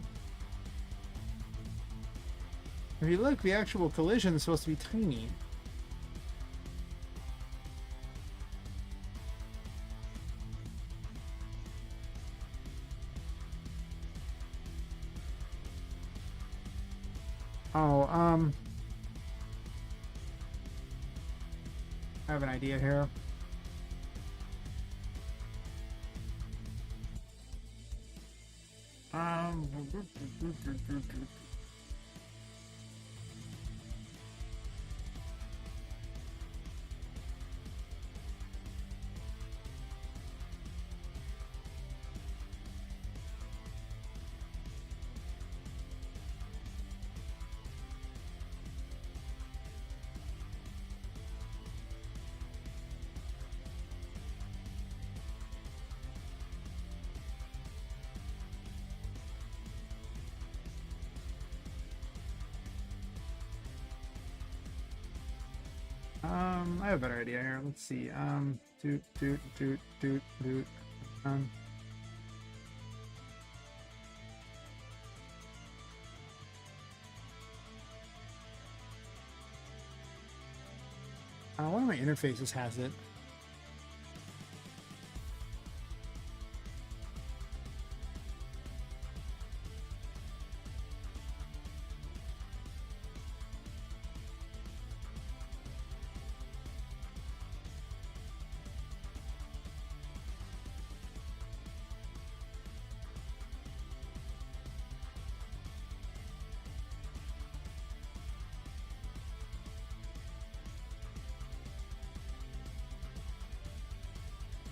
if you look, the actual collision is supposed to be tiny. Oh, I have an idea here. Um, I have a better idea here. Let's see. Doot. Um, one of my interfaces has it.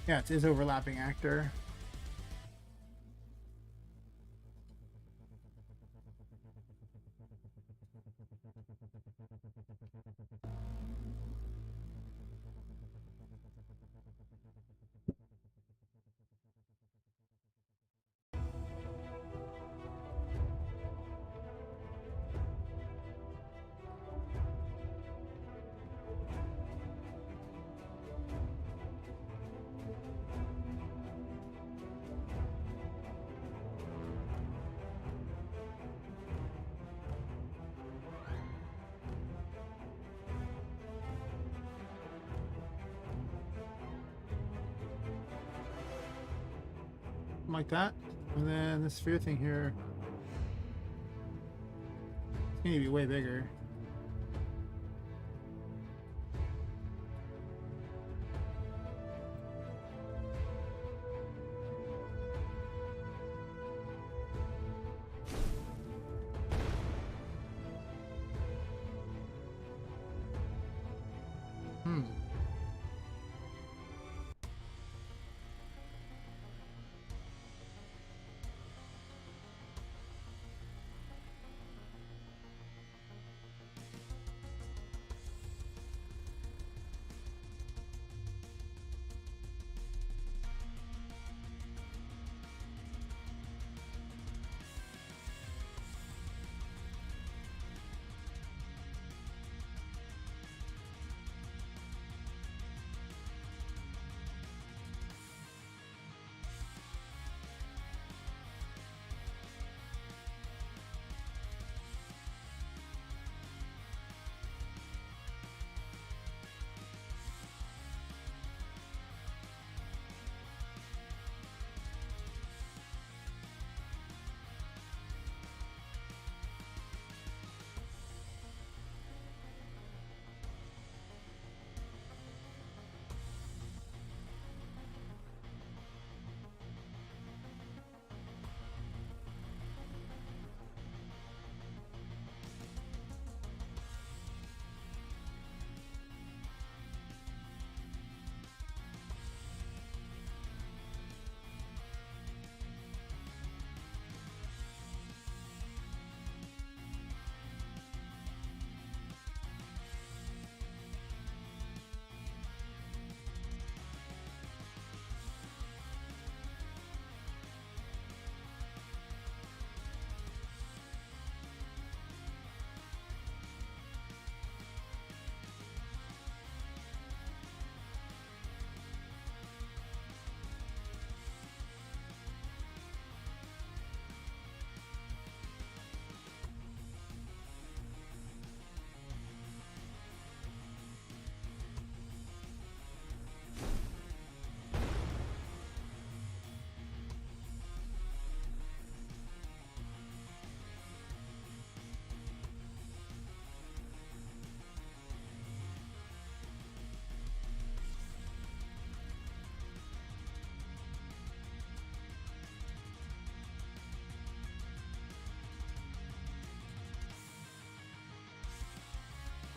Yeah, it is overlapping actor. Like that. And then the sphere thing here. It's gonna be way bigger. Hmm.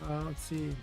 Let's see.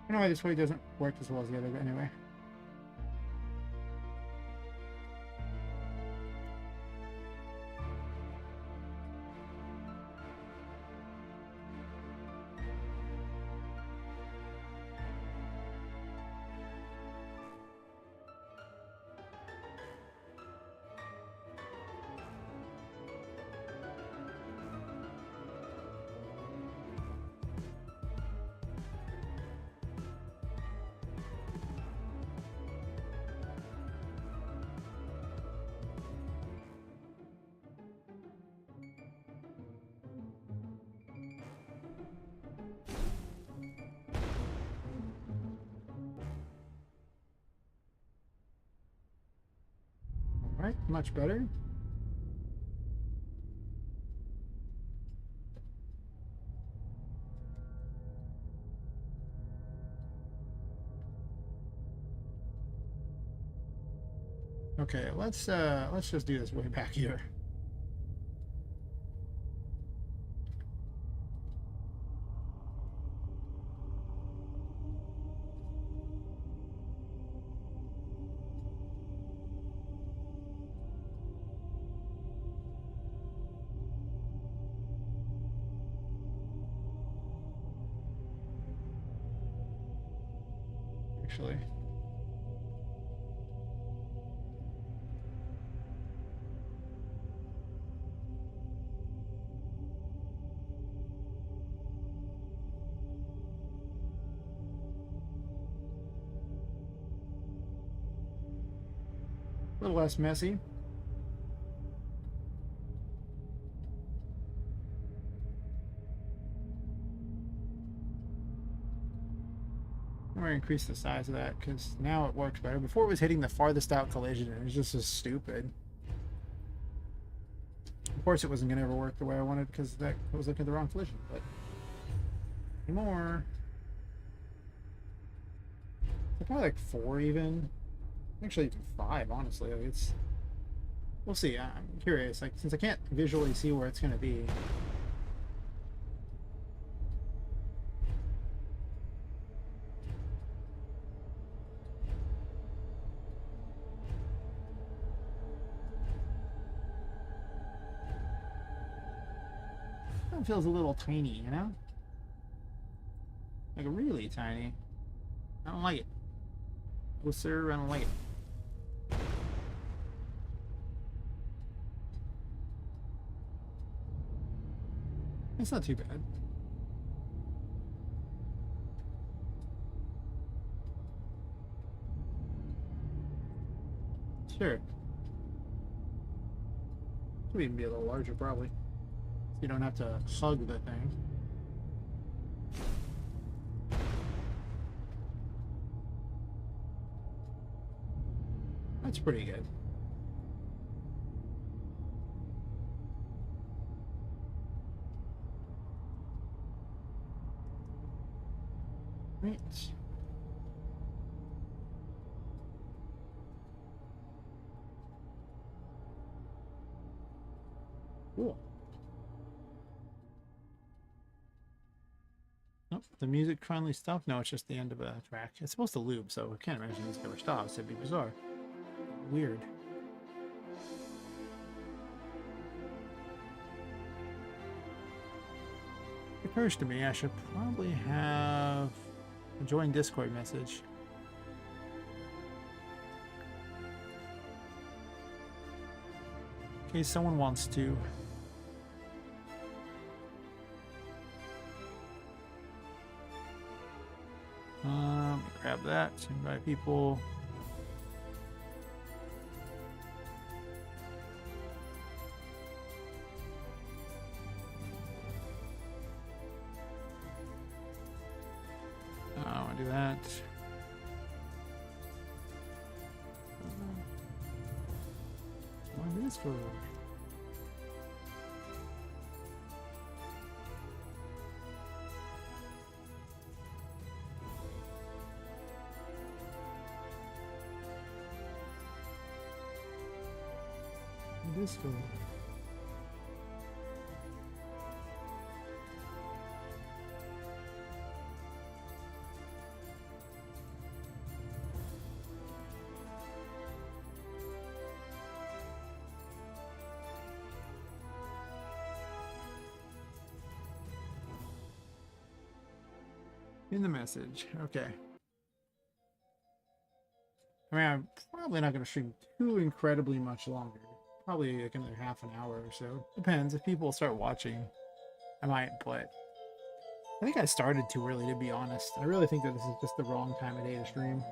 I don't know why this way doesn't work as well as the other, but anyway. Alright, much better. Okay, let's just do this way back here. Actually. A little less messy. I'm going to increase the size of that because now it works better. Before it was hitting the farthest out collision and it was just so stupid. Of course it wasn't going to ever work the way I wanted because that I was looking at the wrong collision, but anymore. It's probably like 4 even. Actually even 5, honestly. Like it's we'll see. I'm curious. Like since I can't visually see where it's going to be. It feels a little tiny, you know? Like really tiny. I don't like it. Oh, sir, I don't like it. It's not too bad. Sure. Could even be a little larger, probably. So you don't have to hug the thing. That's pretty good. Right. Cool. Oh, the music finally stopped. No, it's just the end of a track. It's supposed to loop, so I can't imagine this ever stops. It'd be bizarre. Weird. It occurs to me I should probably have a join Discord message. In case someone wants to. Grab that, invite people. I want to do that. What is for? This for? In the message. Okay. I mean, I'm probably not going to stream too incredibly much longer. Probably like another half an hour or so. Depends. If people start watching, I might, but I think I started too early, to be honest. I really think that this is just the wrong time of day to stream.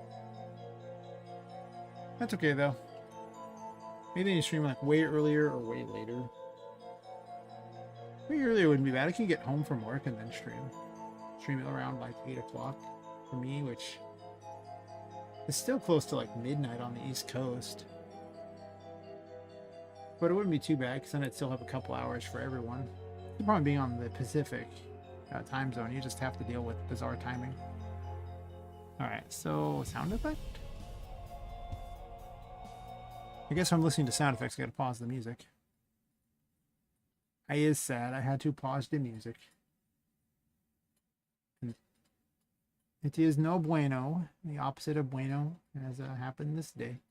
That's okay, though. Maybe you stream like way earlier or way later. Way earlier wouldn't be bad. I can get home from work and then stream. Stream it around like 8 o'clock for me, which is still close to like midnight on the East Coast. But it wouldn't be too bad because then I'd still have a couple hours for everyone. The problem being on the Pacific time zone, you just have to deal with bizarre timing. Alright, so sound effect? I guess when I'm listening to sound effects, I gotta pause the music. I is sad. I had to pause the music. It is no bueno. The opposite of bueno has happened this day.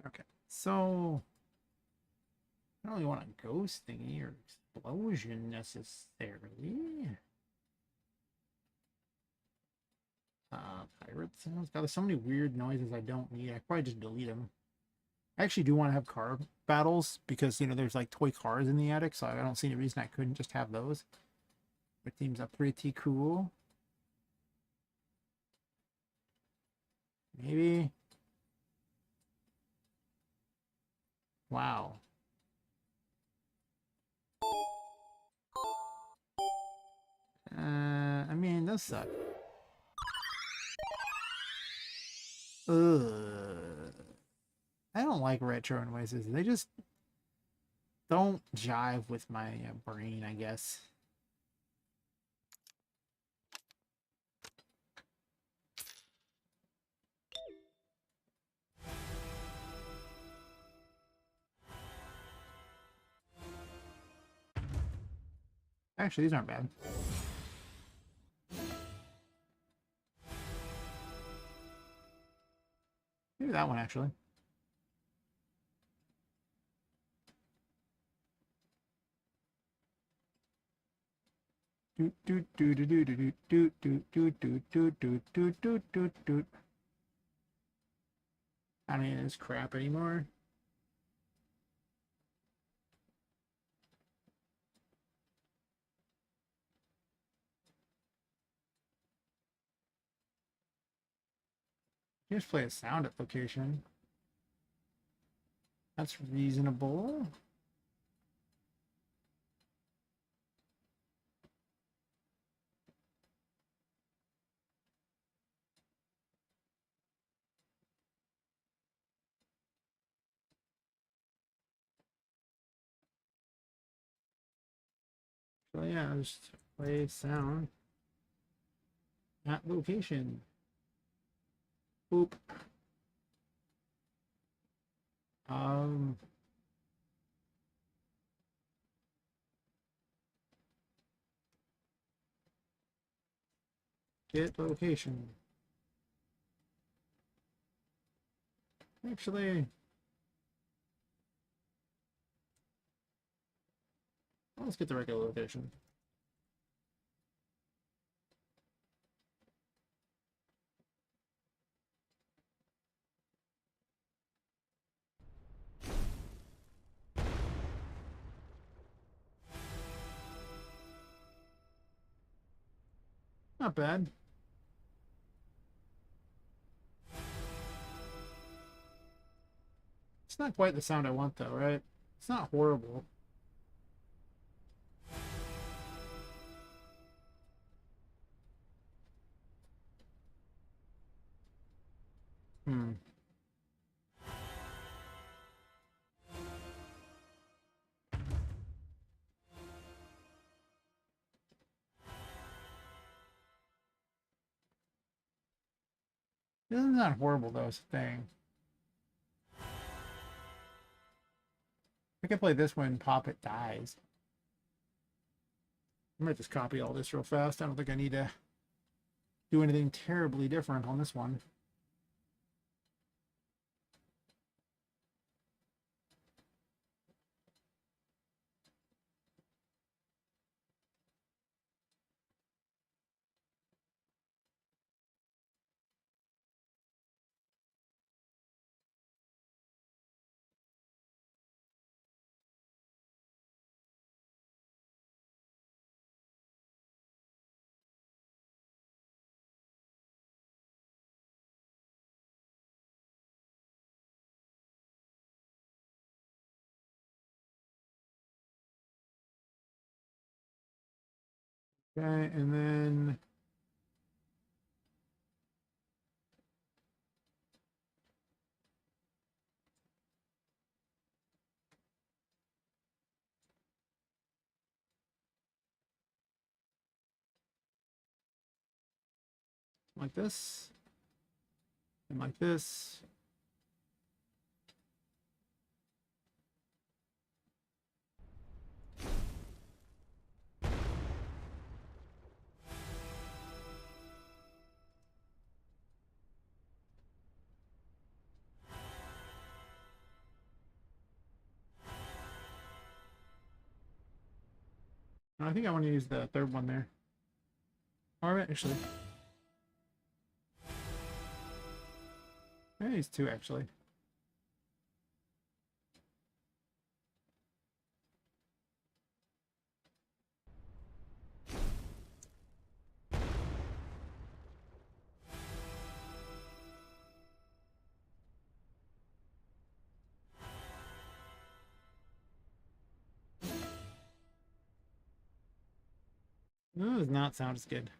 Okay, so I don't really want a ghost thingy or explosion necessarily. Pirate sounds. God, there's so many weird noises I don't need. I probably just delete them. I actually do want to have car battles because, you know, there's like toy cars in the attic, so I don't see any reason I couldn't just have those. It seems pretty cool. Maybe. Wow. I mean, those suck. Ugh. I don't like retro noises. They just don't jive with my brain, I guess. Actually, these aren't bad. Maybe that one, actually. I don't need this crap anymore. Just play a sound at location. That's reasonable. So yeah, just play sound at location. Boop. Um, get location. Actually, let's get the regular location. Not bad. It's not quite the sound I want though, right? It's not horrible. Hmm. This is not horrible though, it's a thing. I can play this when Poppet dies. I might just copy all this real fast. I don't think I need to do anything terribly different on this one. Okay, and then like this, and like this. I think I want to use the third one there. All right, actually. I use two actually. No, it does not sound as good.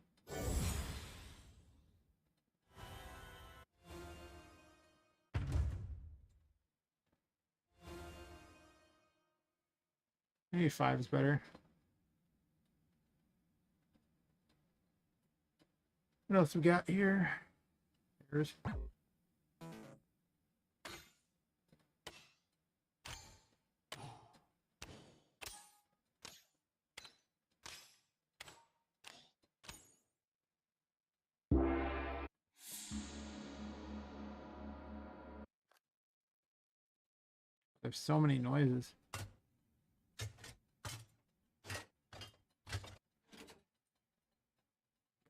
Maybe five is better. What else we got here? There's so many noises.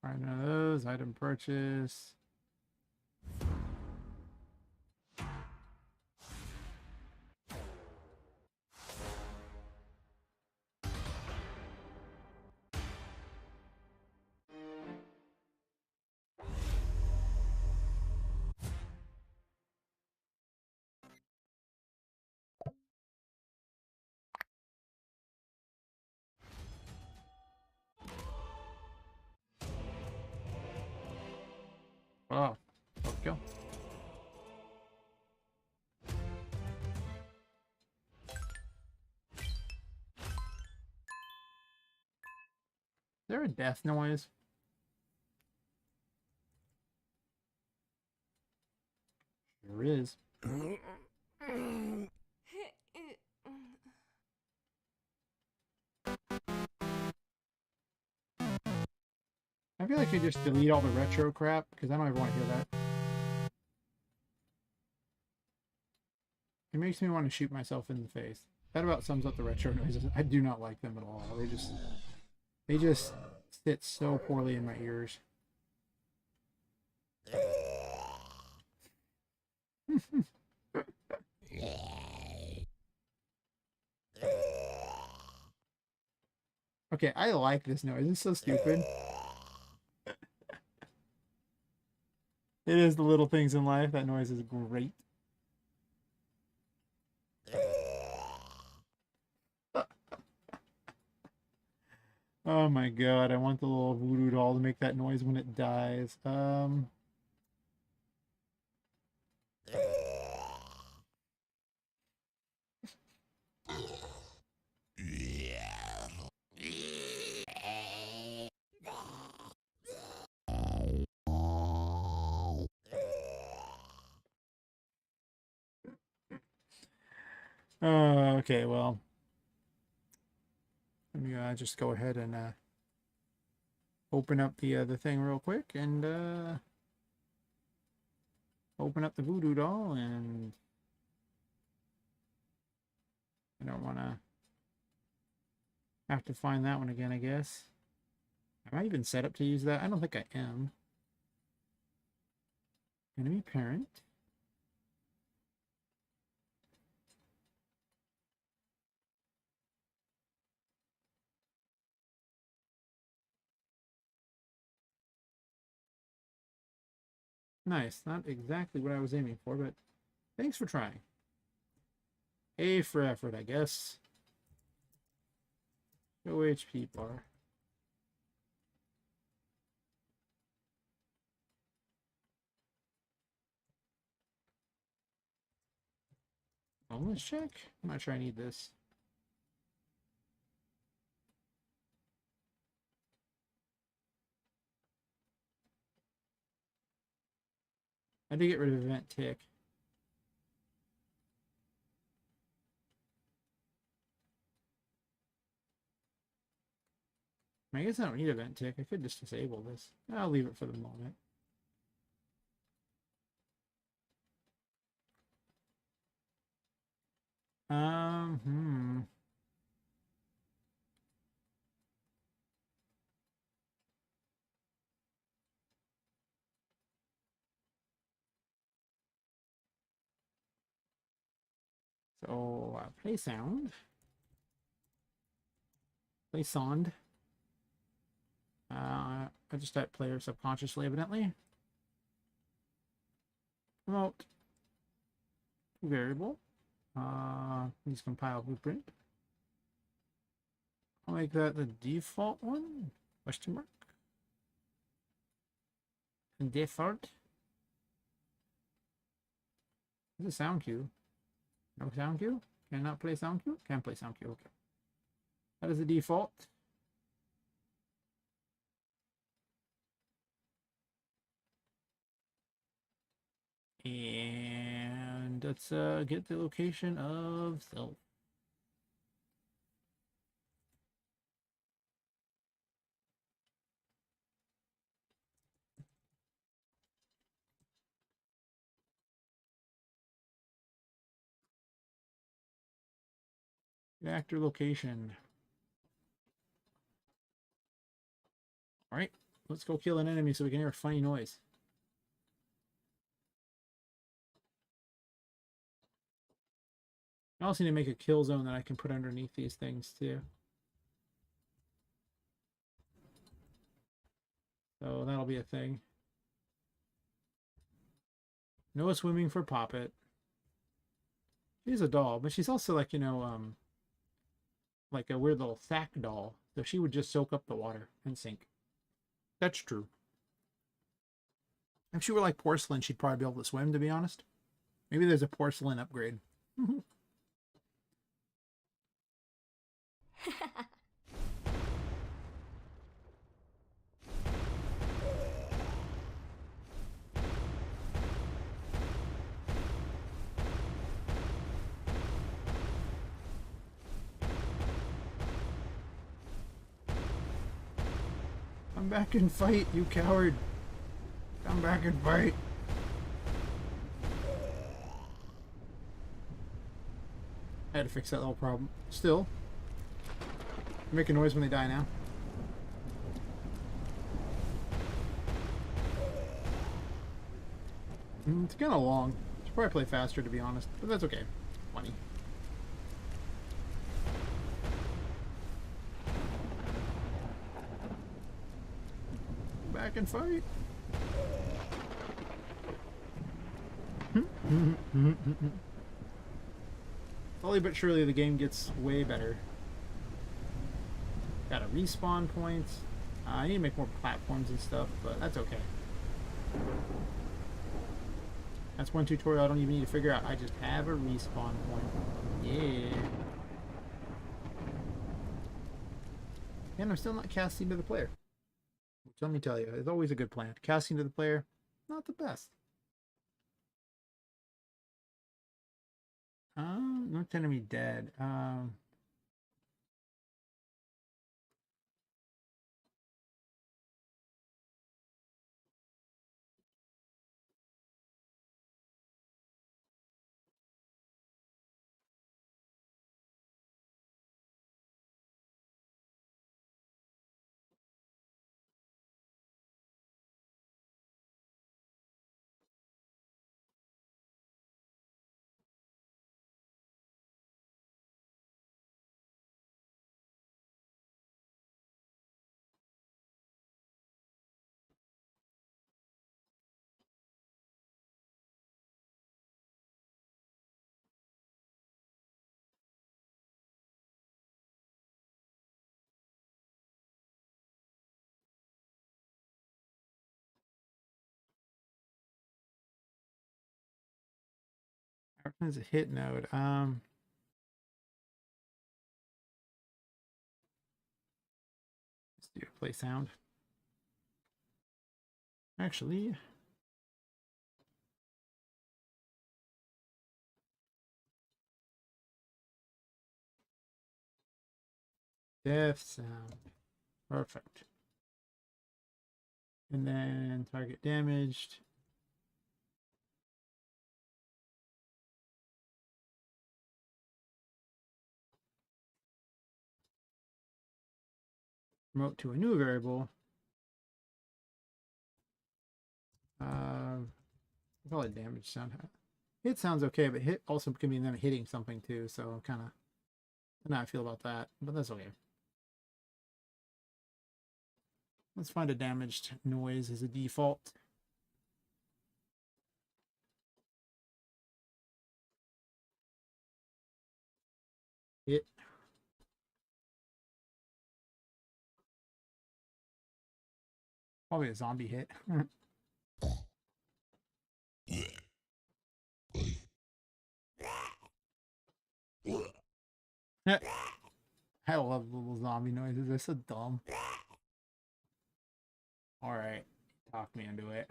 All right, none of those. Item purchase. Oh, overkill. Is there a death noise? There is. I feel like you just delete all the retro crap, because I don't ever want to hear that. It makes me want to shoot myself in the face. That about sums up the retro noises. I do not like them at all. They just sit so poorly in my ears. Okay, I like this noise. It's so stupid. It is the little things in life. That noise is great. Oh my god, I want the little voodoo doll to make that noise when it dies. Okay, well. Let me just go ahead and open up the thing real quick and open up the voodoo doll, and I don't want to have to find that one again, I guess. Am I even set up to use that? I don't think I am. Enemy parent. Nice. Not exactly what I was aiming for, but thanks for trying. A for effort, I guess. Go HP bar. Let's check. I'm not sure I need this. I did get rid of event tick. I guess I don't need event tick. I could just disable this. I'll leave it for the moment. Hmm. So, play sound. Play sound. I just type player subconsciously, evidently. Promote. Variable. Use compile blueprint. I'll make that the default one. Question mark. Default. Is a sound cue? No sound cue? Cannot play sound cue? Can play sound cue. Okay. That is the default. And let's get the location of self. Actor location. Alright, let's go kill an enemy so we can hear a funny noise. I also need to make a kill zone that I can put underneath these things too. So that'll be a thing. No swimming for Poppet. She's a doll, but she's also like, you know, like a weird little sack doll. So she would just soak up the water and sink. That's true. If she were like porcelain, she'd probably be able to swim, to be honest. Maybe there's a porcelain upgrade. Come back and fight, you coward. Come back and fight. I had to fix that little problem. Still, they make a noise when they die now. It's kind of long. Should probably play faster, to be honest, but that's okay. Funny. Back and fight. Slowly but surely the game gets way better. Got a respawn point. I need to make more platforms and stuff, but that's okay. That's one tutorial I don't even need to figure out. I just have a respawn point. Yeah. And I'm still not casting to the player. Which, let me tell you, it's always a good plan. Casting to the player, not the best. No enemy dead. Harlequin's a hit node. Let's do a play sound. Actually, death sound. Perfect. And then target damaged. Promote to a new variable. Probably damage sound. Hit sounds okay, but hit also can mean them hitting something too, so kind of I don't know how I feel about that, but that's okay. Let's find a damaged noise as a default. Hit. Probably a zombie hit. I love little zombie noises. They're so dumb. Alright. Talk me into it.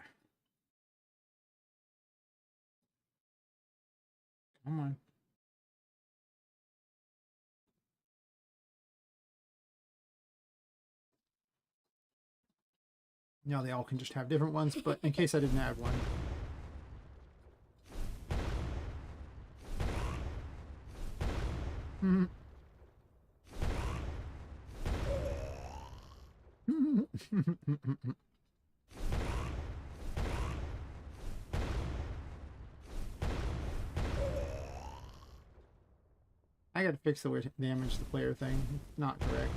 Come on. Now they all can just have different ones, but in case I didn't have one. I gotta fix the word damage the player thing. It's not correct.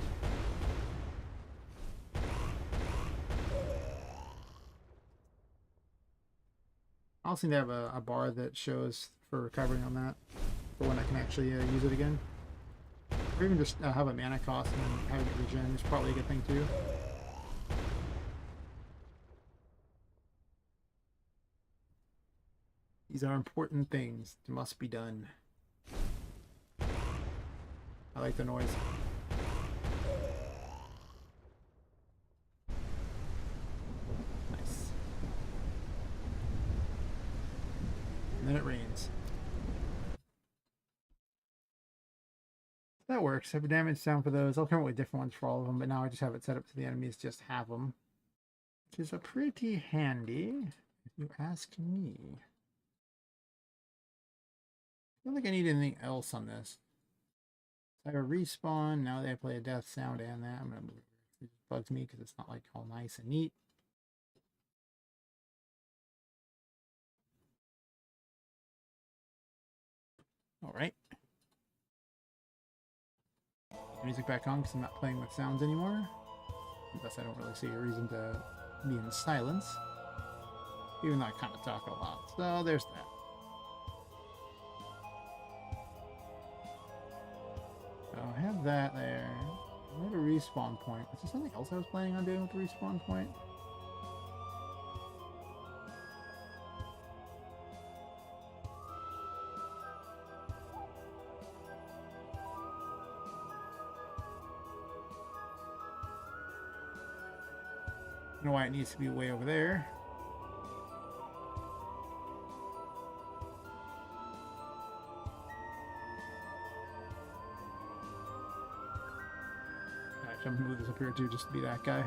I also need to have a bar that shows for recovering on that, for when I can actually use it again. Or even just have a mana cost and then having it regen is probably a good thing too. These are important things that must be done. I like the noise. Nice. And then it rains. That works. I have a damage sound for those. I'll come up with different ones for all of them, but now I just have it set up so the enemies just have them. Which is a pretty handy, if you ask me. I don't think I need anything else on this. I have a respawn. Now they play a death sound and that. I'm gonna move it. It bugs me because it's not like all nice and neat. All right. Music back on because I'm not playing with sounds anymore. Thus, I don't really see a reason to be in silence. Even though I kind of talk a lot. So there's that. So I have that there. I have a respawn point. Was there something else I was planning on doing with the respawn point? I don't know why it needs to be way over there. Actually, I'm gonna move this up here too, just to be that guy.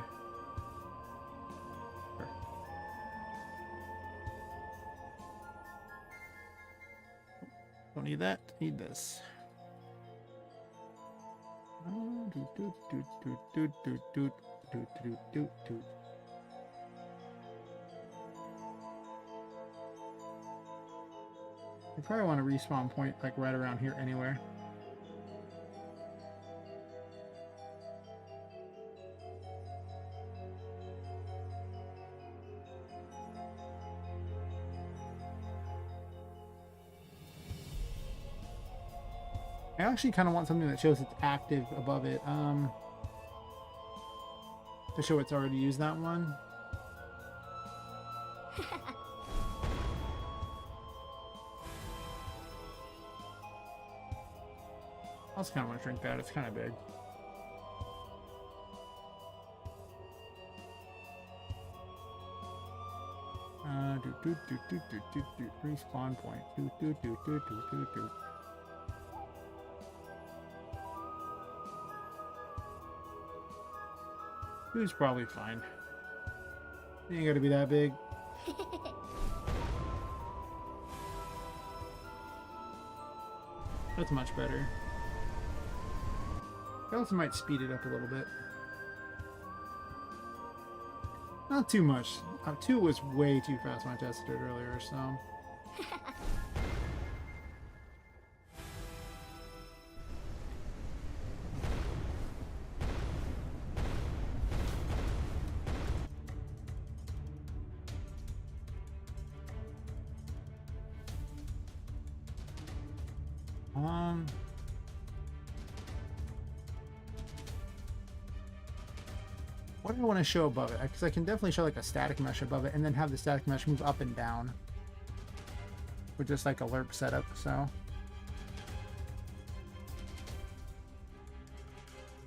Sure. Don't need that. Need this. I probably want a respawn point like right around here anywhere. I actually kind of want something that shows it's active above it, to show it's already used that one. I also kind of want to shrink that. It's kind of big. Respawn point. Two's probably fine. It ain't gotta be that big. That's much better. I also might speed it up a little bit. Not too much. 2 was way too fast when I tested it earlier, so... What do I want to show above it? Because I can definitely show like a static mesh above it and then have the static mesh move up and down with just like a lerp setup, so.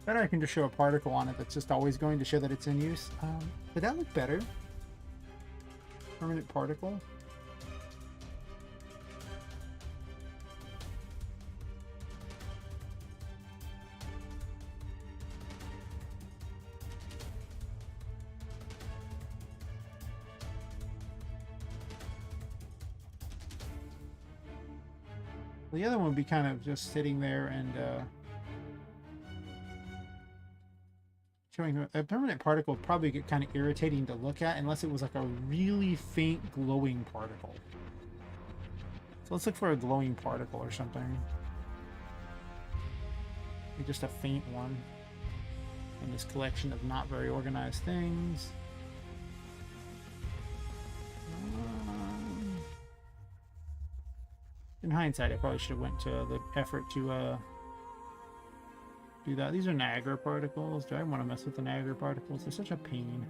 Better I can just show a particle on it that's just always going to show that it's in use. Would that look better? Permanent particle? The other one would be kind of just sitting there and showing a permanent particle would probably get kind of irritating to look at unless it was like a really faint glowing particle. So let's look for a glowing particle or something. Maybe just a faint one in this collection of not very organized things. In hindsight, I probably should have went to the effort to do that. These are Niagara particles. Do I want to mess with the Niagara particles? They're such a pain.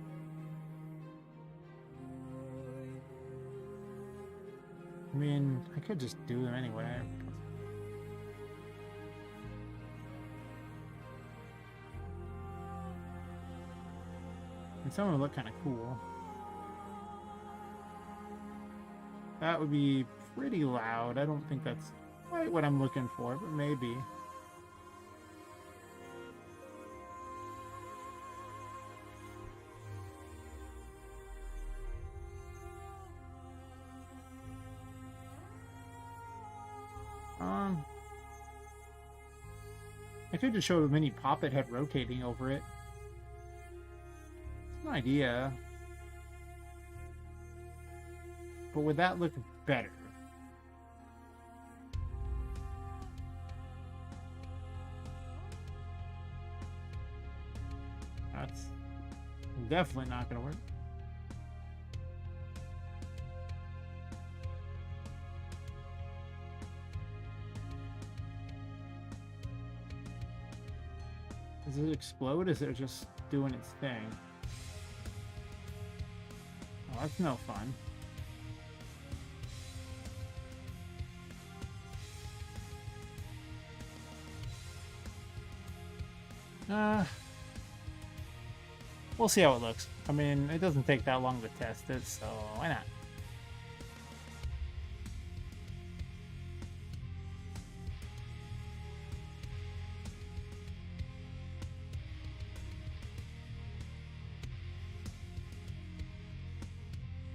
mean, I could just do them anyway. And some of them look kind of cool. That would be pretty loud. I don't think that's quite what I'm looking for, but maybe. I could just show the mini Poppet head rotating over it. It's an idea. But would that look better? That's definitely not going to work. Does it explode? Is it just doing its thing? Oh, that's no fun. We'll see how it looks. I mean, it doesn't take that long to test it, so why not?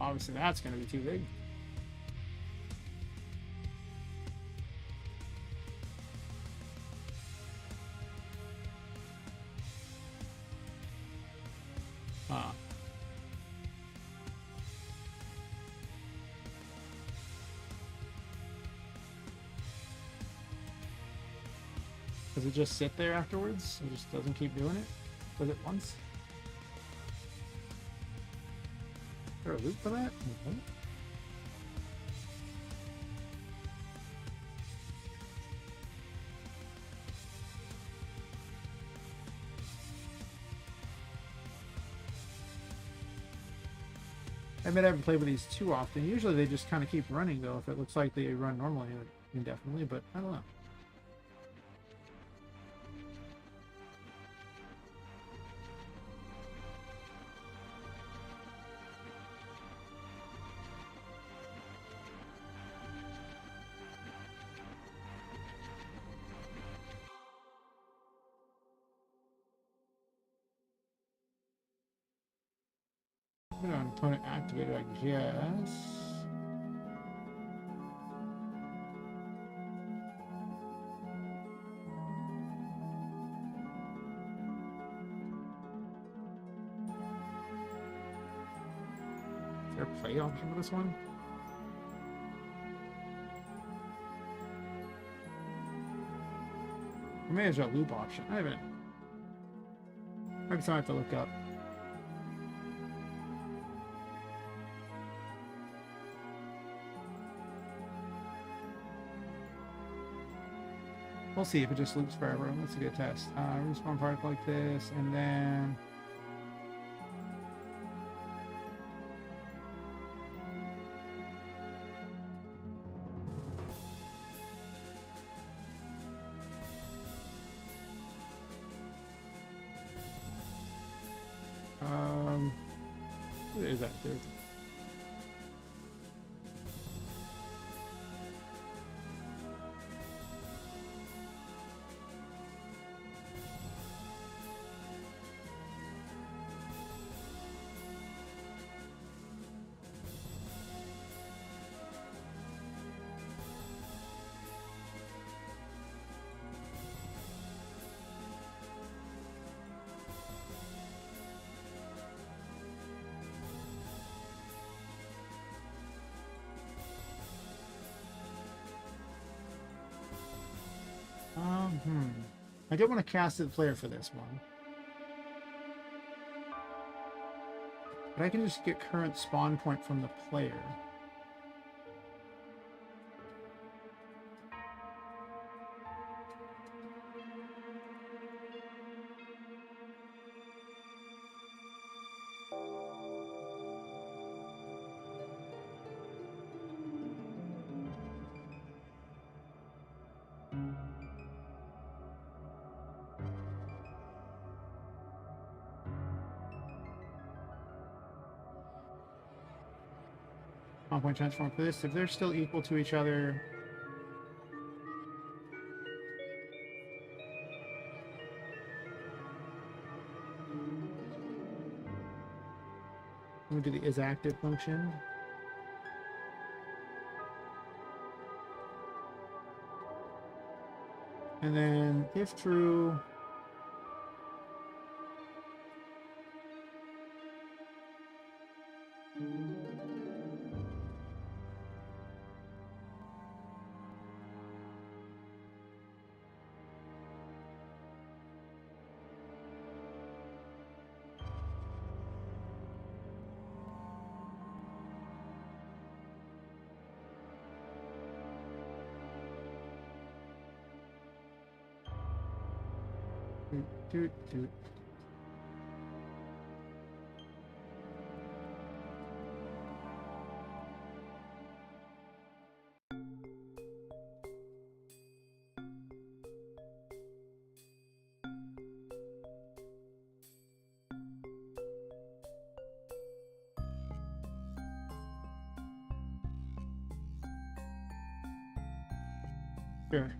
Obviously, that's going to be too big. Does it just sit there afterwards? It just doesn't keep doing it? Does it once? Is there a loop for that? Okay. I mean, I haven't played with these too often. Usually they just kind of keep running, though, if it looks like they run normally indefinitely, but I don't know. Component activated, I guess. Is there a play option for this one? Or maybe there's a loop option. I haven't. Maybe something I have to look up. We'll see if it just loops forever. That's a good test. Respawn particle like this, and then what is that? There's I don't want to cast the player for this one. But I can just get current spawn point from the player. point transform for this. If they're still equal to each other, we do the is active function. And then if true, doot. Sure.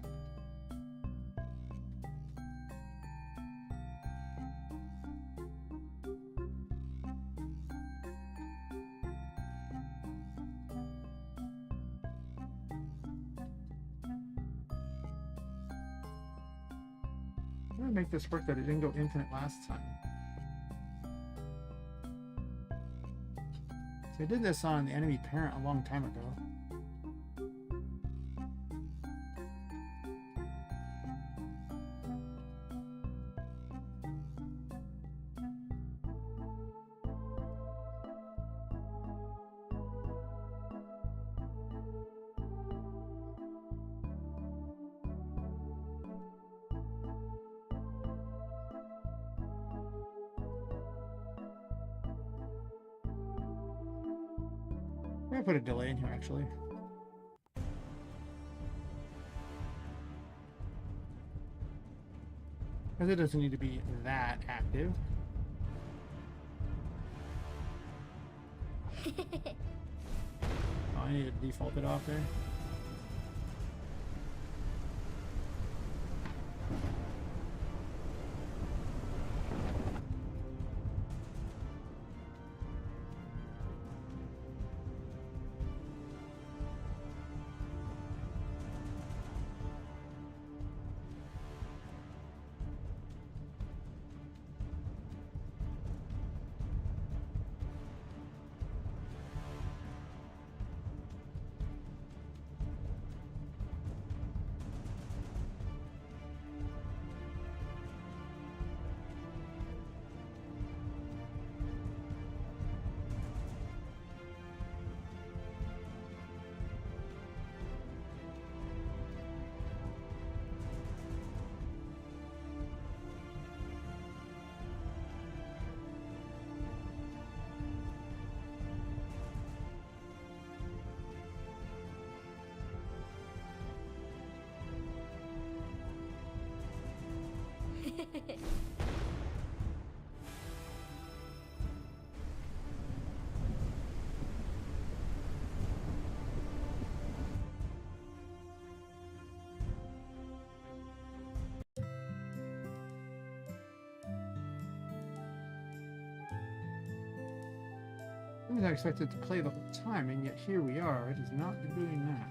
I'm gonna make this work that it didn't go infinite last time. So I did this on the enemy parent a long time ago. I'm gonna put a delay in here actually. Because it doesn't need to be that active. Oh, I need to default it off there. I was expected to play the whole time, and yet here we are. It is not doing that.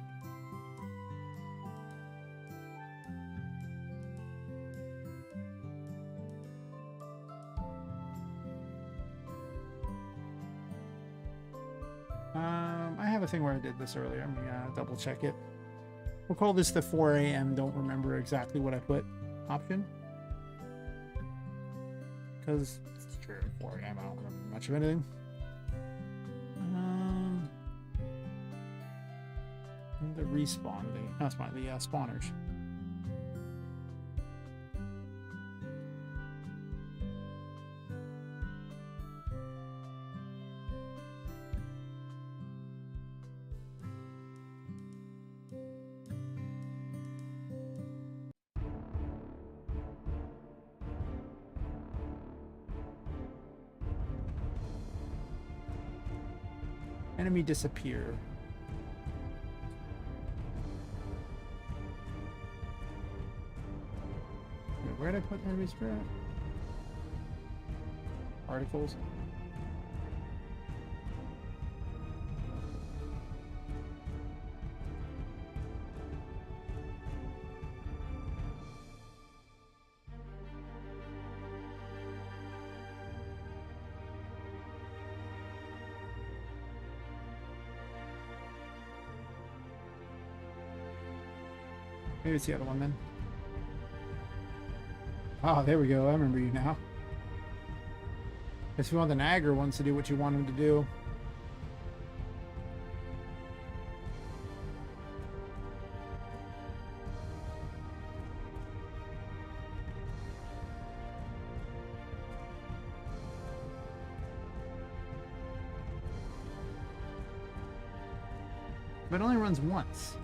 I have a thing where I did this earlier. I'm gonna double check it. We'll call this the 4 a.m. don't remember exactly what I put option. Because it's true, 4 a.m. I don't remember much of anything. The respawn thing. That's fine, the spawners. Enemy disappear. Wait, where did I put enemy spirit? Articles. Maybe it's the other one then. Oh, there we go. I remember you now. Guess we want the Niagara ones to do what you want them to do. But it only runs once.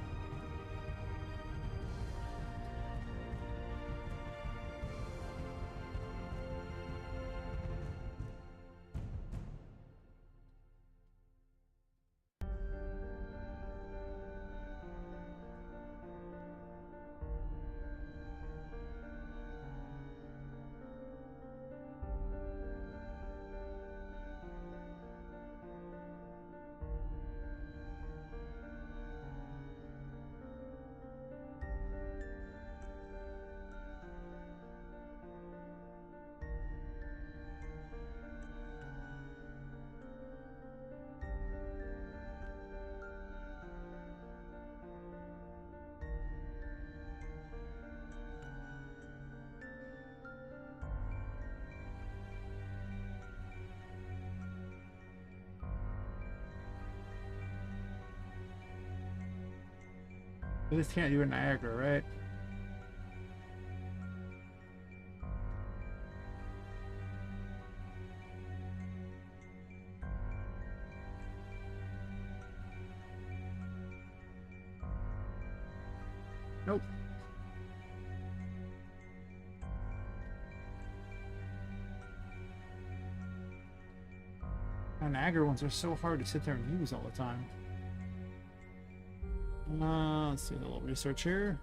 You just can't do a Niagara, right? Nope. Niagara ones are so hard to sit there and use all the time. Let's do a little research here.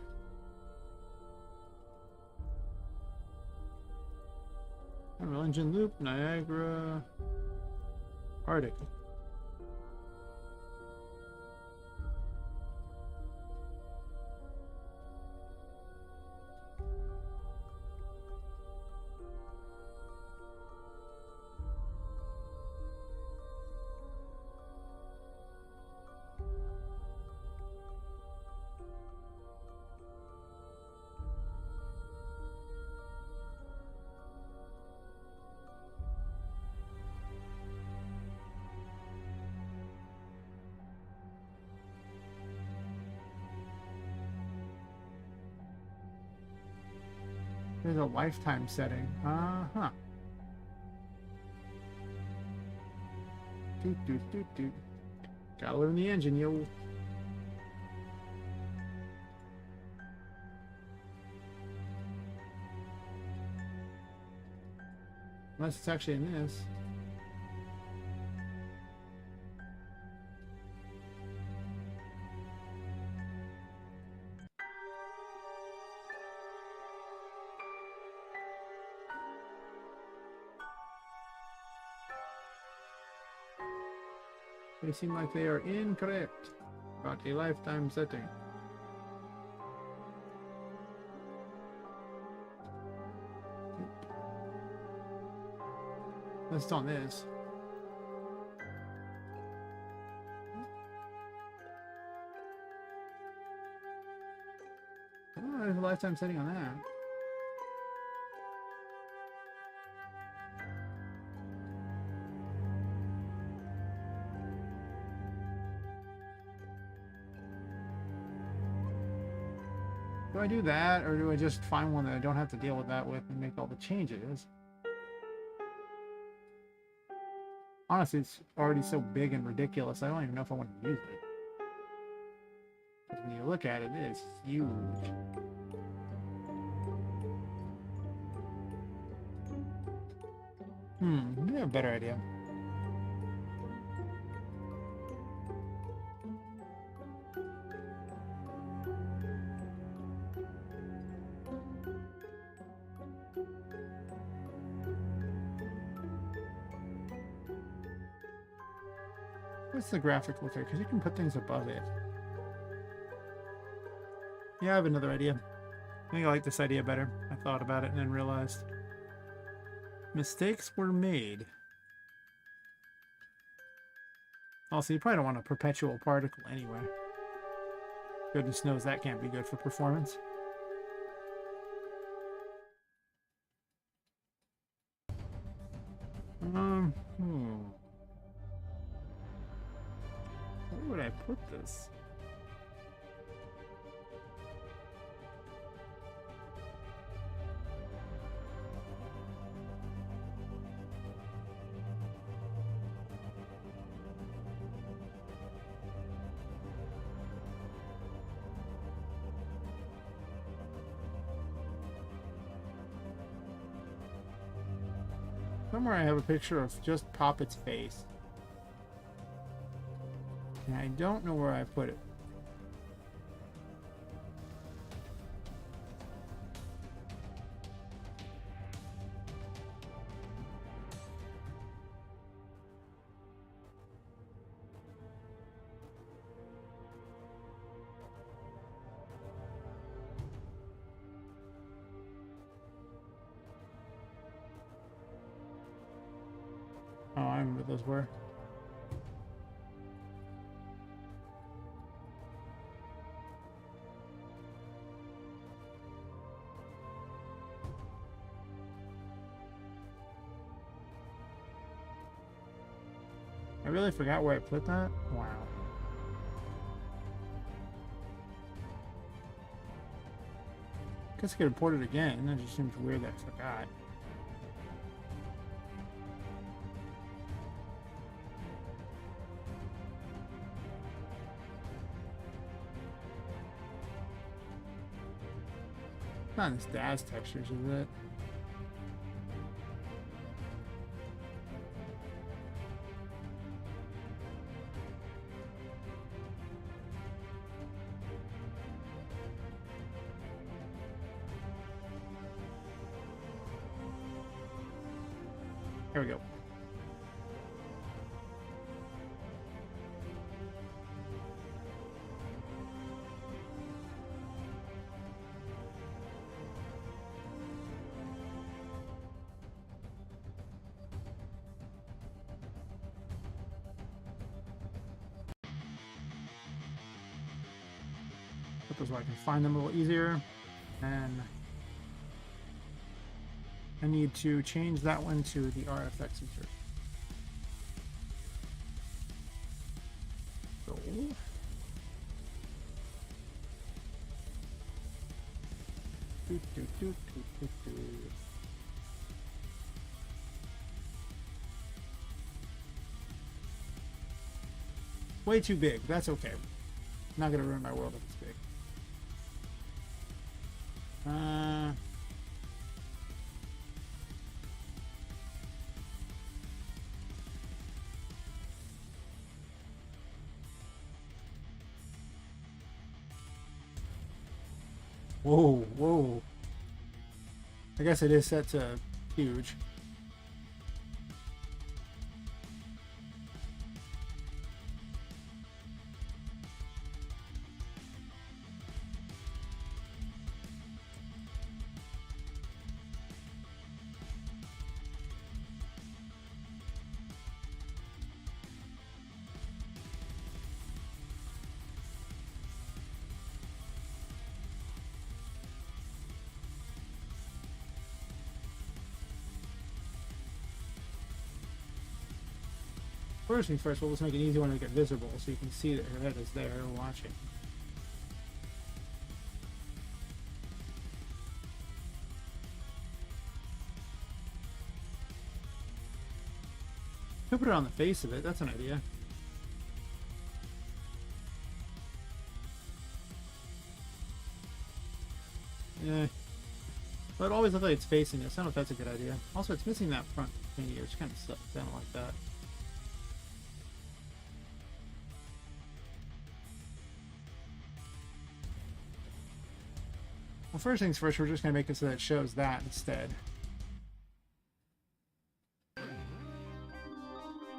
Unreal Engine Loop, Niagara, Arctic. There's a lifetime setting. Uh-huh. Doot, doot, doot, doot. Gotta learn the engine, yo. Unless it's actually in this. They seem like they are incorrect about a lifetime setting. Let's on this. Oh, there's a lifetime setting on that. Do I do that, or do I just find one that I don't have to deal with that with and make all the changes? Honestly, it's already so big and ridiculous, I don't even know if I want to use it. But when you look at it, it is huge. You have a better idea. What's the graphic look like? Because you can put things above it. Yeah, I have another idea. I think I like this idea better. I thought about it and then realized mistakes were made. Also, you probably don't want a perpetual particle anyway. Goodness knows that can't be good for performance. Where would I put this? Somewhere I have a picture of just Poppet's face. And I don't know where I put it. Oh, I remember those were. I really forgot where I put that? Wow. Guess I could import it again. That just seems weird that I forgot. Not in this DAS textures, is it? Here we go. Put those where I can find them a little easier. And I need to change that one to the RFX insert. So way too big. That's okay. Not gonna ruin my world if it's big. Whoa, whoa. I guess it is set to huge. First things first, we'll just make an easy one to make it visible so you can see that her head is there watching. Could put it on the face of it, that's an idea. Yeah. But it always looks like it's facing us. I don't know if that's a good idea. Also, it's missing that front thingy, which kind of sucks. I don't like that. Well, first things first, we're just going to make it so that it shows that instead.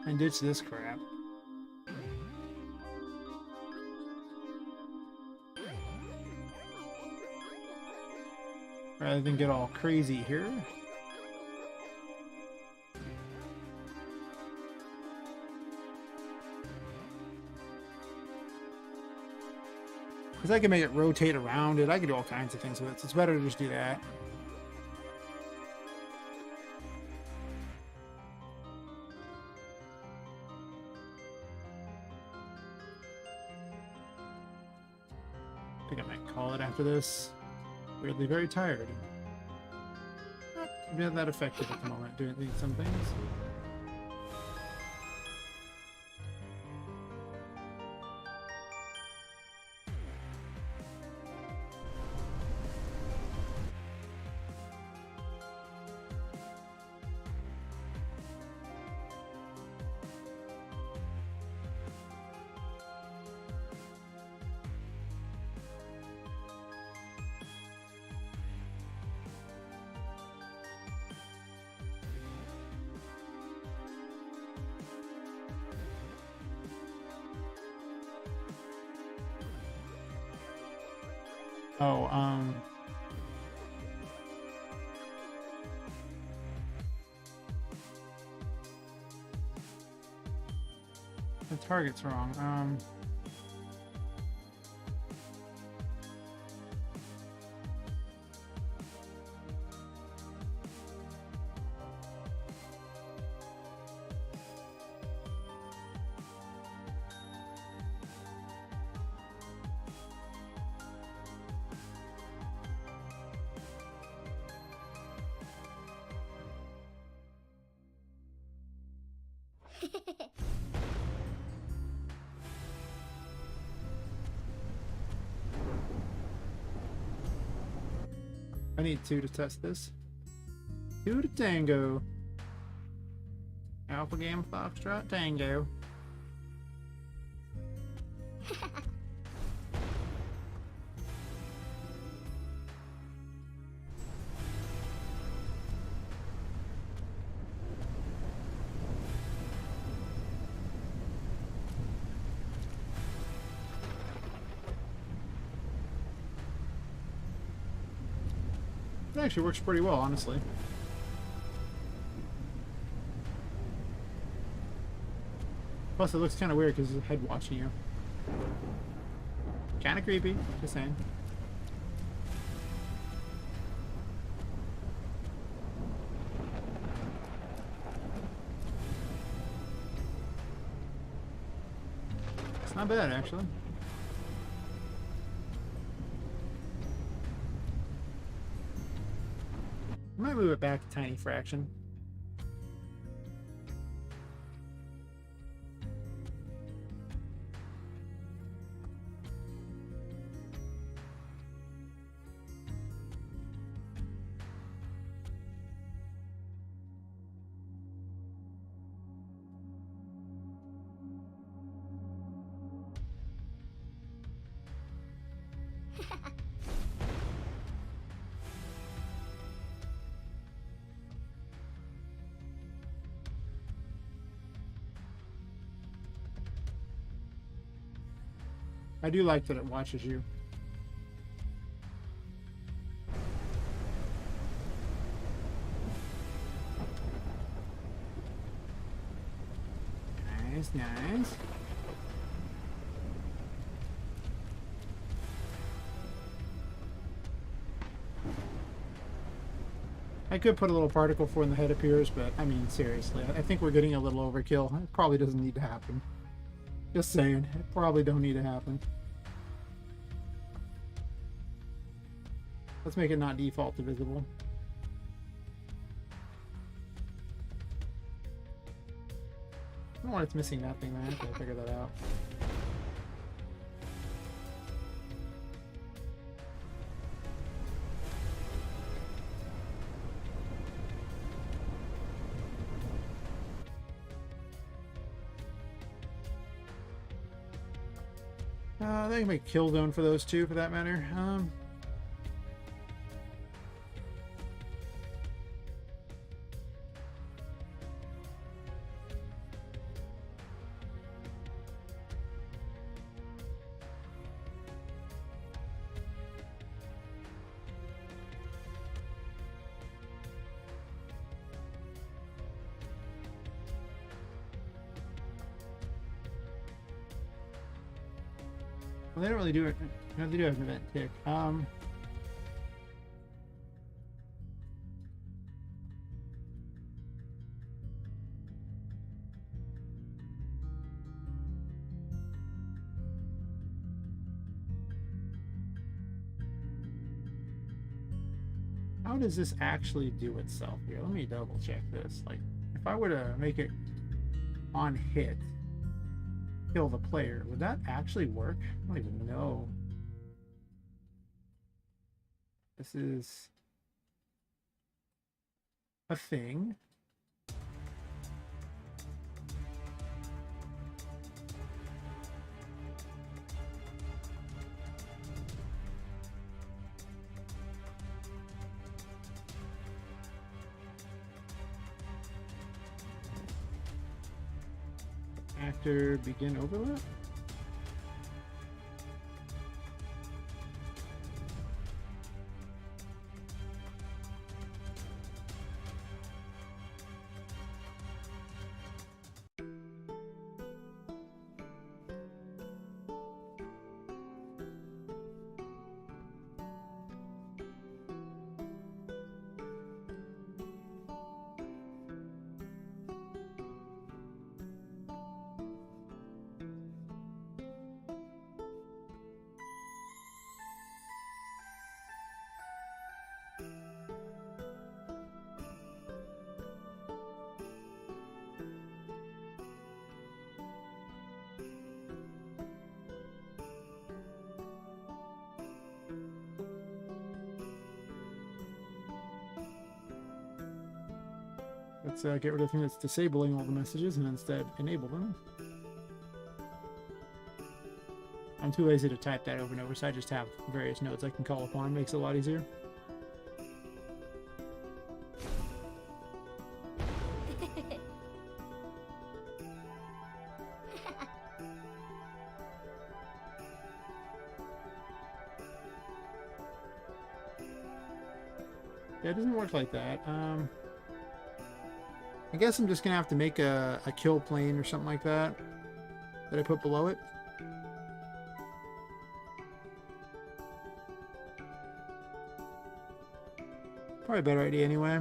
And ditch this crap. rather than get all crazy here. Because I can make it rotate around it. I can do all kinds of things with it. So it's better to just do that. I think I might call it after this. Weirdly very tired. Not that effective at the moment doing some things. Oh, the target's wrong. I need 2 to test this. 2 to tango. Alpha Game Foxtrot Tango. It actually works pretty well, honestly. Plus, it looks kind of weird because there's a head watching you. Kind of creepy, just saying. It's not bad, actually. I might move it back a tiny fraction. I do like that it watches you. Nice, nice. I could put a little particle for when the head appears, but I mean, seriously, I think we're getting a little overkill. It probably doesn't need to happen. Just saying, it probably don't need to happen. Let's make it not default to visible. I don't know why it's missing that thing, man. I have to figure that out. They can make a kill zone for those two, for that matter. Well, they don't really do it. No, they do have an event tick. How does this actually do itself here? Let me double check this. Like, if I were to make it on hit, kill the player, would that actually work? I don't even know. This is a thing. Actor begin overlap? Let's get rid of the thing that's disabling all the messages and instead enable them. I'm too lazy to type that over and over, so I just have various nodes I can call upon. Makes it a lot easier. Yeah, it doesn't work like that. I guess I'm just gonna have to make a kill plane or something like that I put below it. Probably a better idea anyway.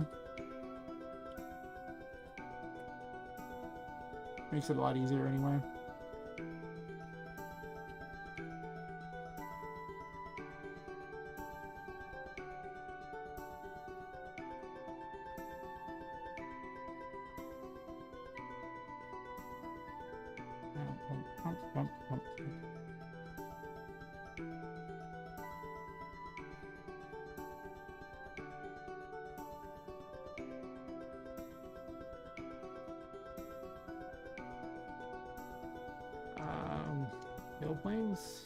Makes it a lot easier anyway. Kill planes.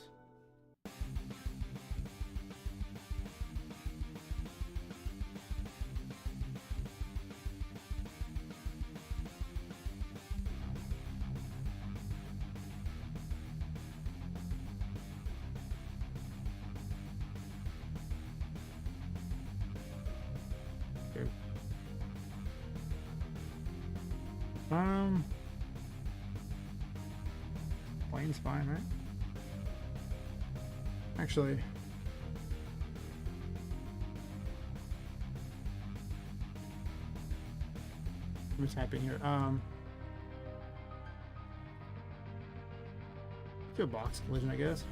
Here. Plane's fine, right? Actually, what's happening here? Do a box collision, I guess.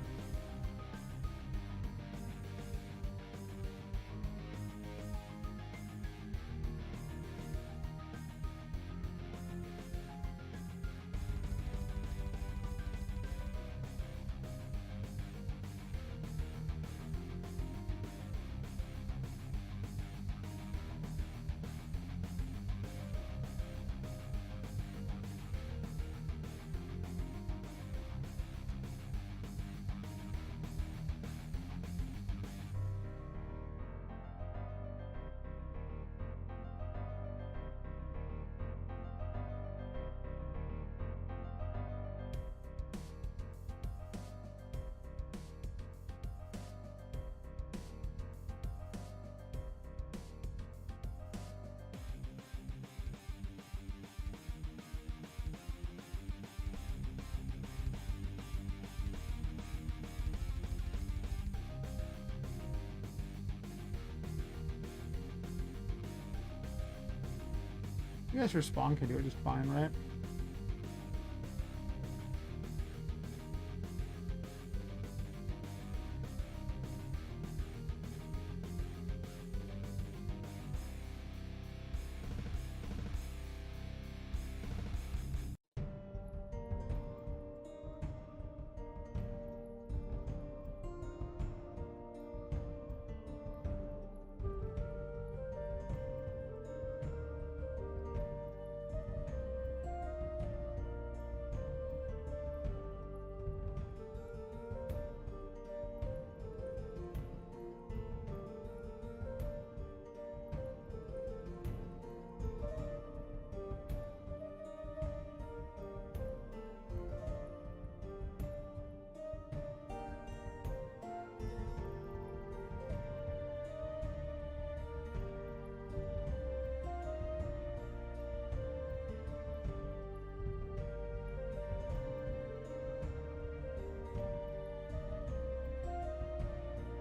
I guess your spawn can do it just fine, right?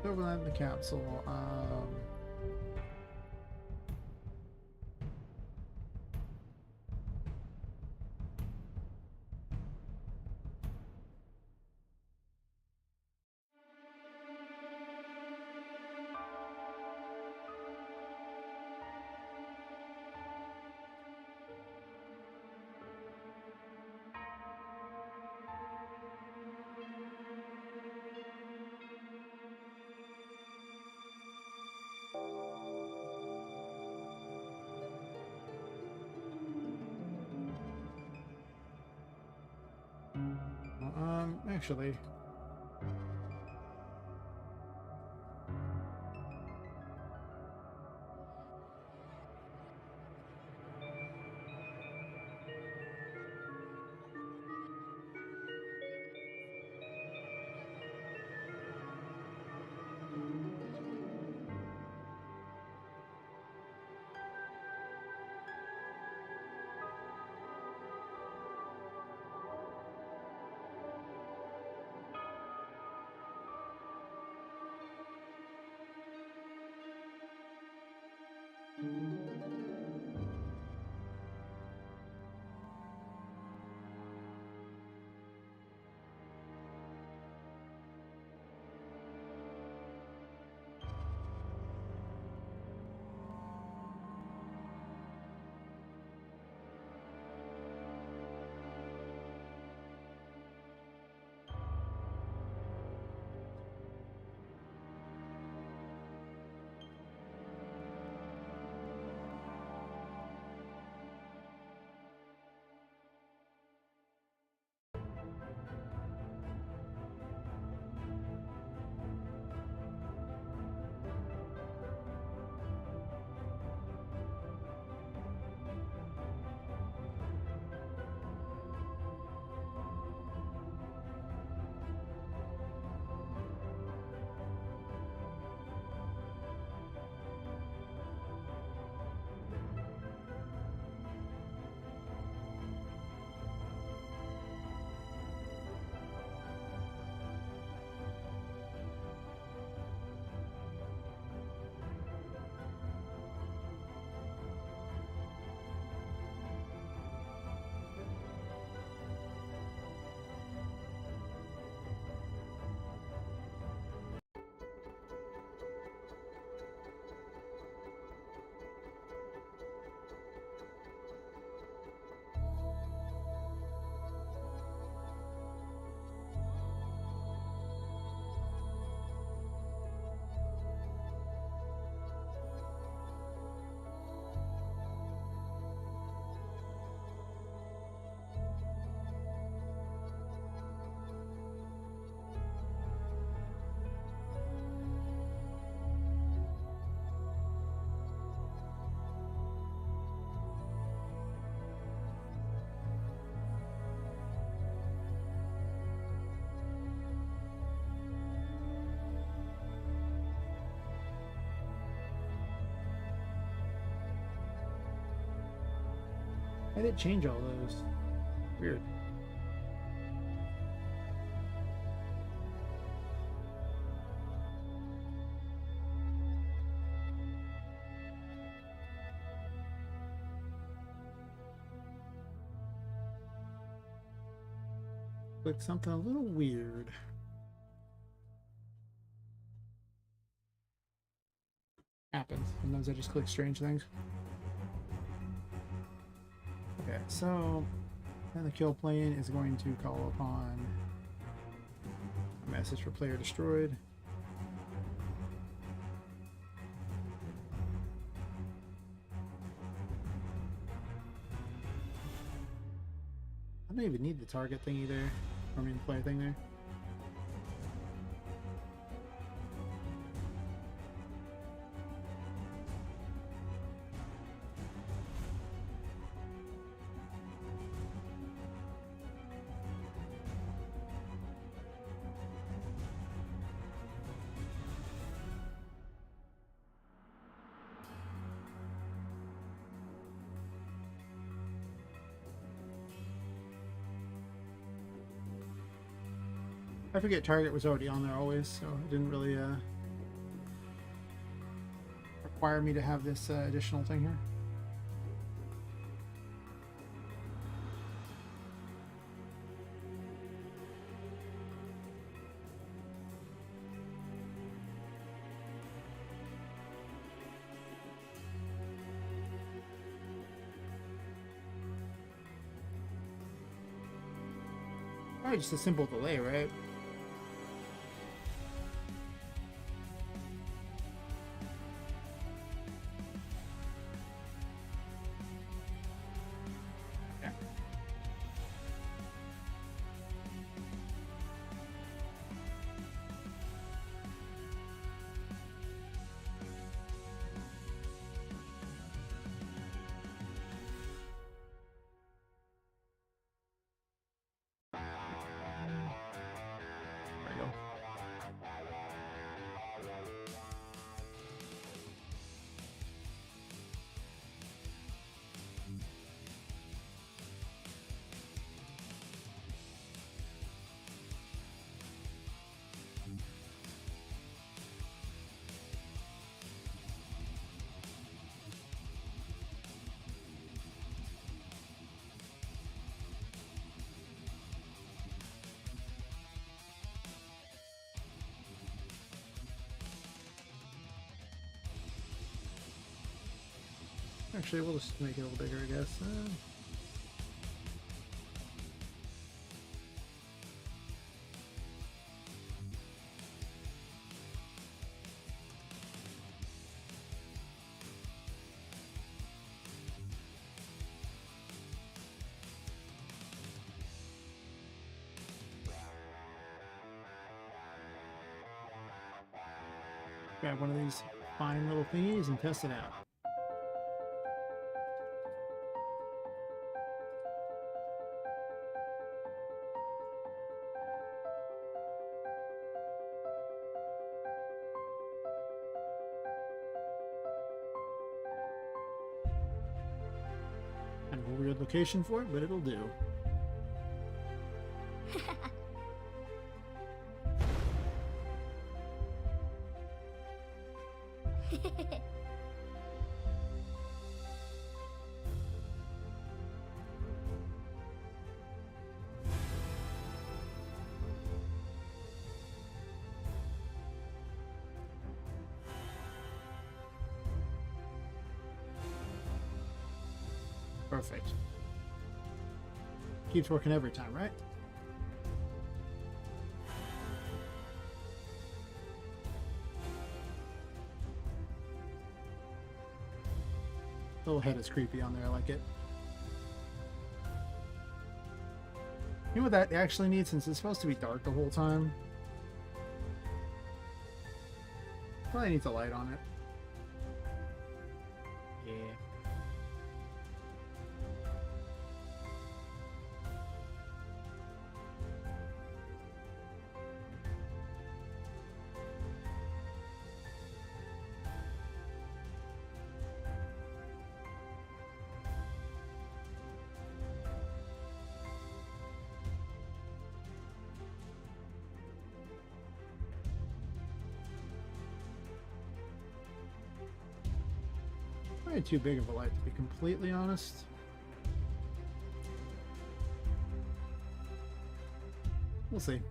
Overland the capsule. Actually. I did change all those. Weird. Click something a little weird. Happens. Sometimes I just click strange things. Okay, so then the kill plane is going to call upon a message for player destroyed. I don't even need the target thing either. I mean, the player thing there. I forget target was already on there always, so it didn't really require me to have this additional thing here. Probably just a simple delay, right? Actually, we'll just make it a little bigger, I guess. Grab one of these fine little thingies and test it out. Kind of a weird location for it, but it'll do. Perfect. Keeps working every time, right? Little head is creepy on there, I like it. You know what that actually needs, since it's supposed to be dark the whole time? Probably needs a light on it. Yeah. Probably too big of a light, to be completely honest. We'll see.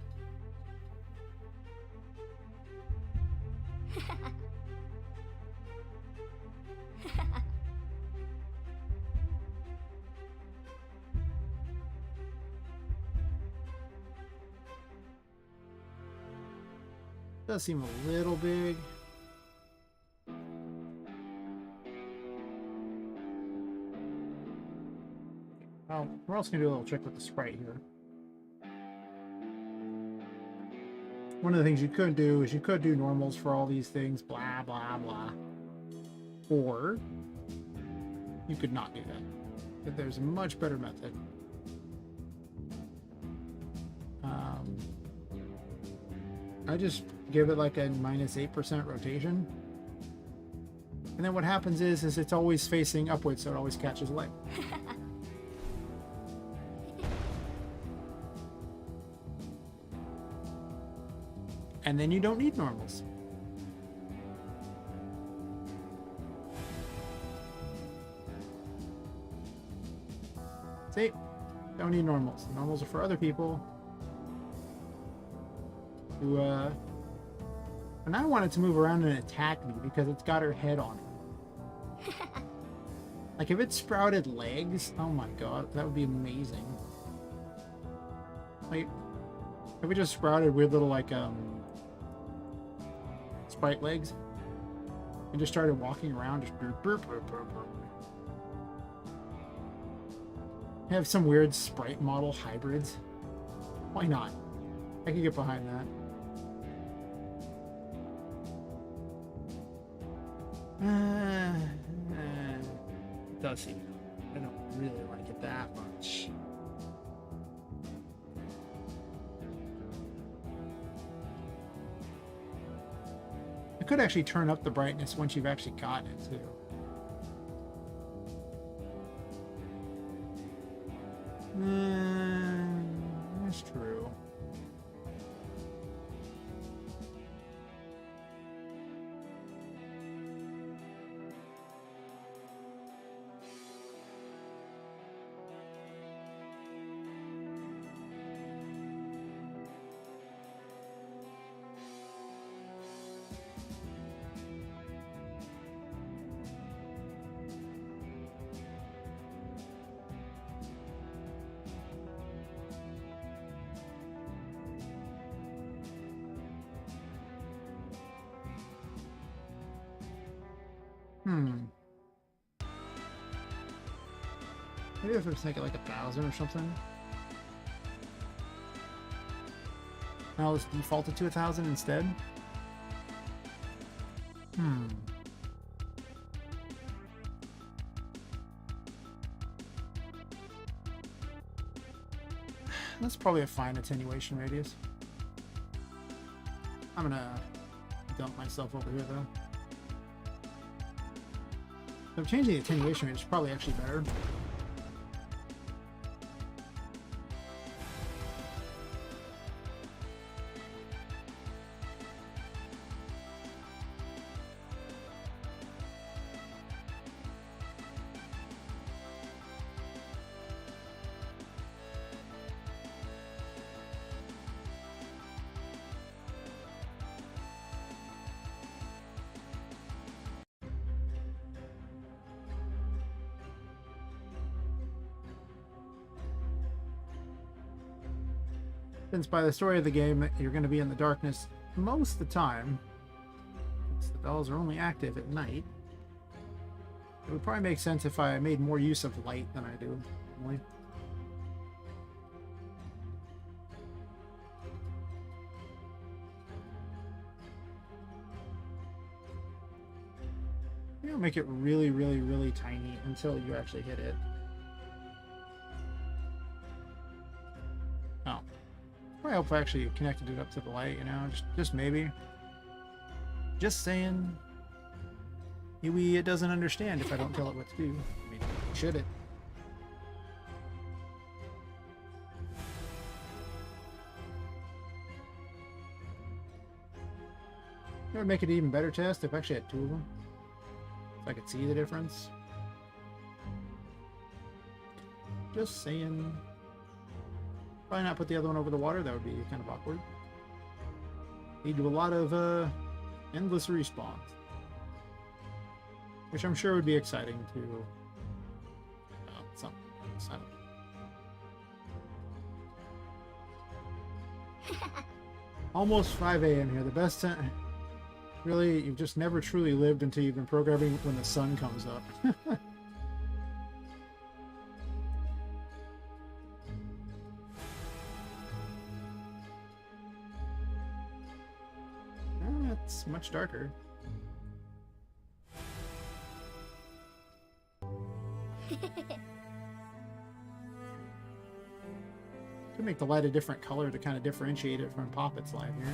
Does seem a little big. Oh, we're also gonna do a little trick with the sprite here. One of the things you could do is you could do normals for all these things, blah, blah, blah. Or you could not do that. But there's a much better method. I just give it like a -8% rotation. And then what happens is it's always facing upwards, so it always catches light. And then you don't need normals. See? Don't need normals. Normals are for other people who, and I want it to move around and attack me because it's got her head on it. Like, if it sprouted legs, oh my god, that would be amazing. Like, if it just sprouted weird little, like, sprite legs and just started walking around, just burp, burp, burp, burp, burp. Have some weird sprite model hybrids. Why not? I can get behind that. It does seem. I don't really like it that much. I could actually turn up the brightness once you've actually gotten it too. That's true. Maybe if it's like 1,000 or something. Now let's default it to 1,000 instead. That's probably a fine attenuation radius. I'm gonna dump myself over here though. So changing the attenuation rate is probably actually better. Since by the story of the game, you're going to be in the darkness most of the time, since the bells are only active at night, it would probably make sense if I made more use of light than I do normally. You'll make it really, really, really tiny until you actually hit it. Oh. I hope I actually connected it up to the light, you know, just maybe. Just saying. It doesn't understand if I don't tell it what to do. I mean, should it? It would make it an even better test if I actually had two of them. So I could see the difference. Just saying. Probably not put the other one over the water. That would be kind of awkward. Lead to a lot of endless respawns. Which I'm sure would be exciting to... something. I don't know. Almost 5 a.m. here. The best time... Really, you've just never truly lived until you've been programming when the sun comes up. It's much darker. Could make the light a different color to kind of differentiate it from Poppet's light here.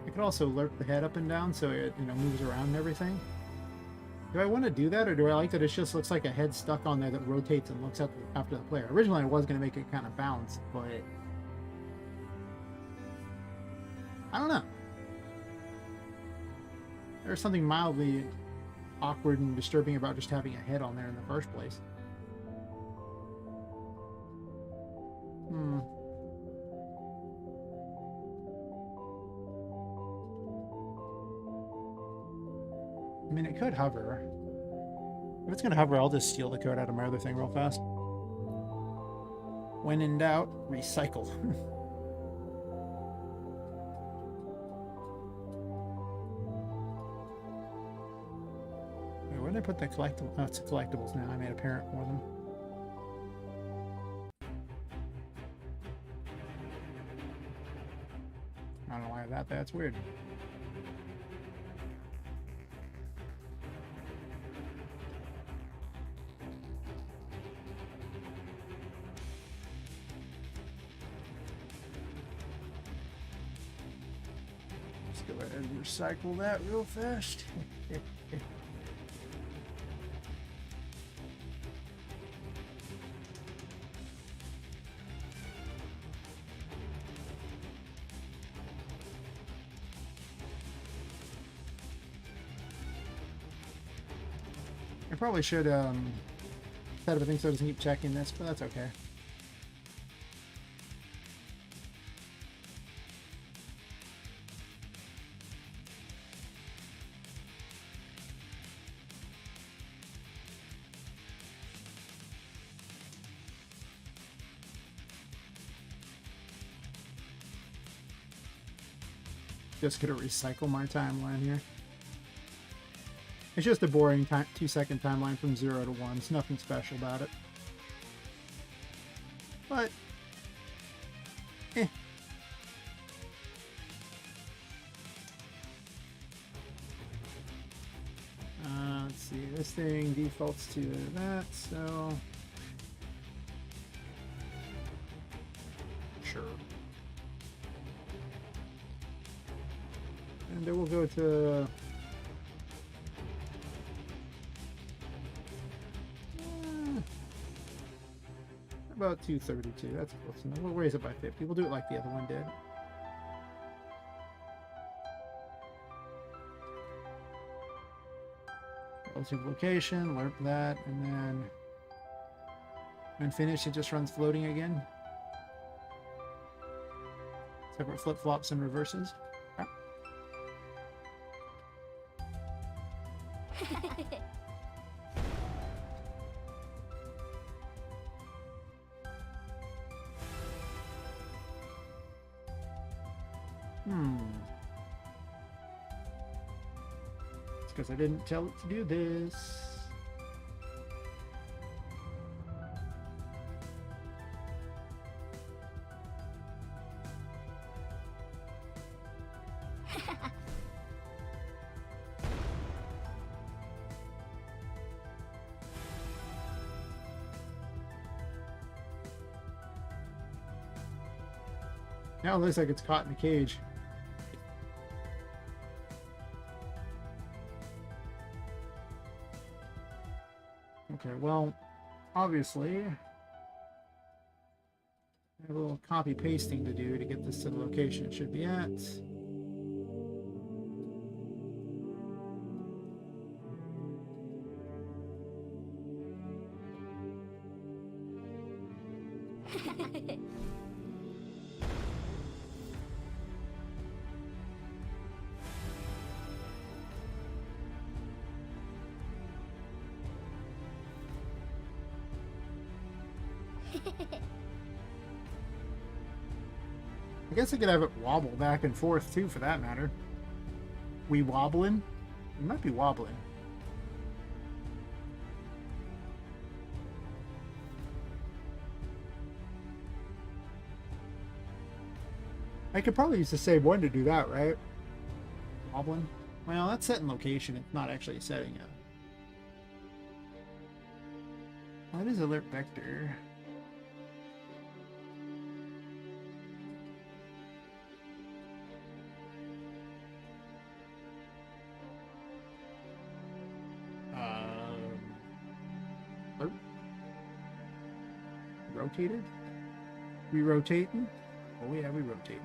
I could also lurk the head up and down so it, you know, moves around and everything. Do I want to do that, or do I like that it just looks like a head stuck on there that rotates and looks after the player? Originally, I was going to make it kind of bounce, but I don't know. There's something mildly awkward and disturbing about just having a head on there in the first place. I mean, it could hover. If it's going to hover, I'll just steal the code out of my other thing real fast. When in doubt, recycle. Wait, where did I put the collectible? Oh, it's collectibles now. I made a parent for them. I don't know why that. That's weird. Go ahead and recycle that real fast. I probably should set up a thing so it doesn't keep checking this, but that's okay. Just gonna recycle my timeline here. It's just a boring 2-second timeline from 0 to 1. It's nothing special about it. But, let's see. This thing defaults to that, so sure. And then we'll go to about 232. That's close enough. We'll raise it by 50. We'll do it like the other one did. Relative location, lerp that, and then when finished, it just runs floating again. Separate flip-flops and reverses. It's because I didn't tell it to do this. Now it looks like it's caught in a cage. Okay, well, obviously, I have a little copy pasting to do to get this to the location it should be at. I guess I could have it wobble back and forth too, for that matter. We wobbling? We might be wobbling. I could probably use the same one to do that, right? Wobbling? Well, that's set in location. It's not actually setting it. What is alert vector? Rotated? We rotating? Oh yeah, we rotating.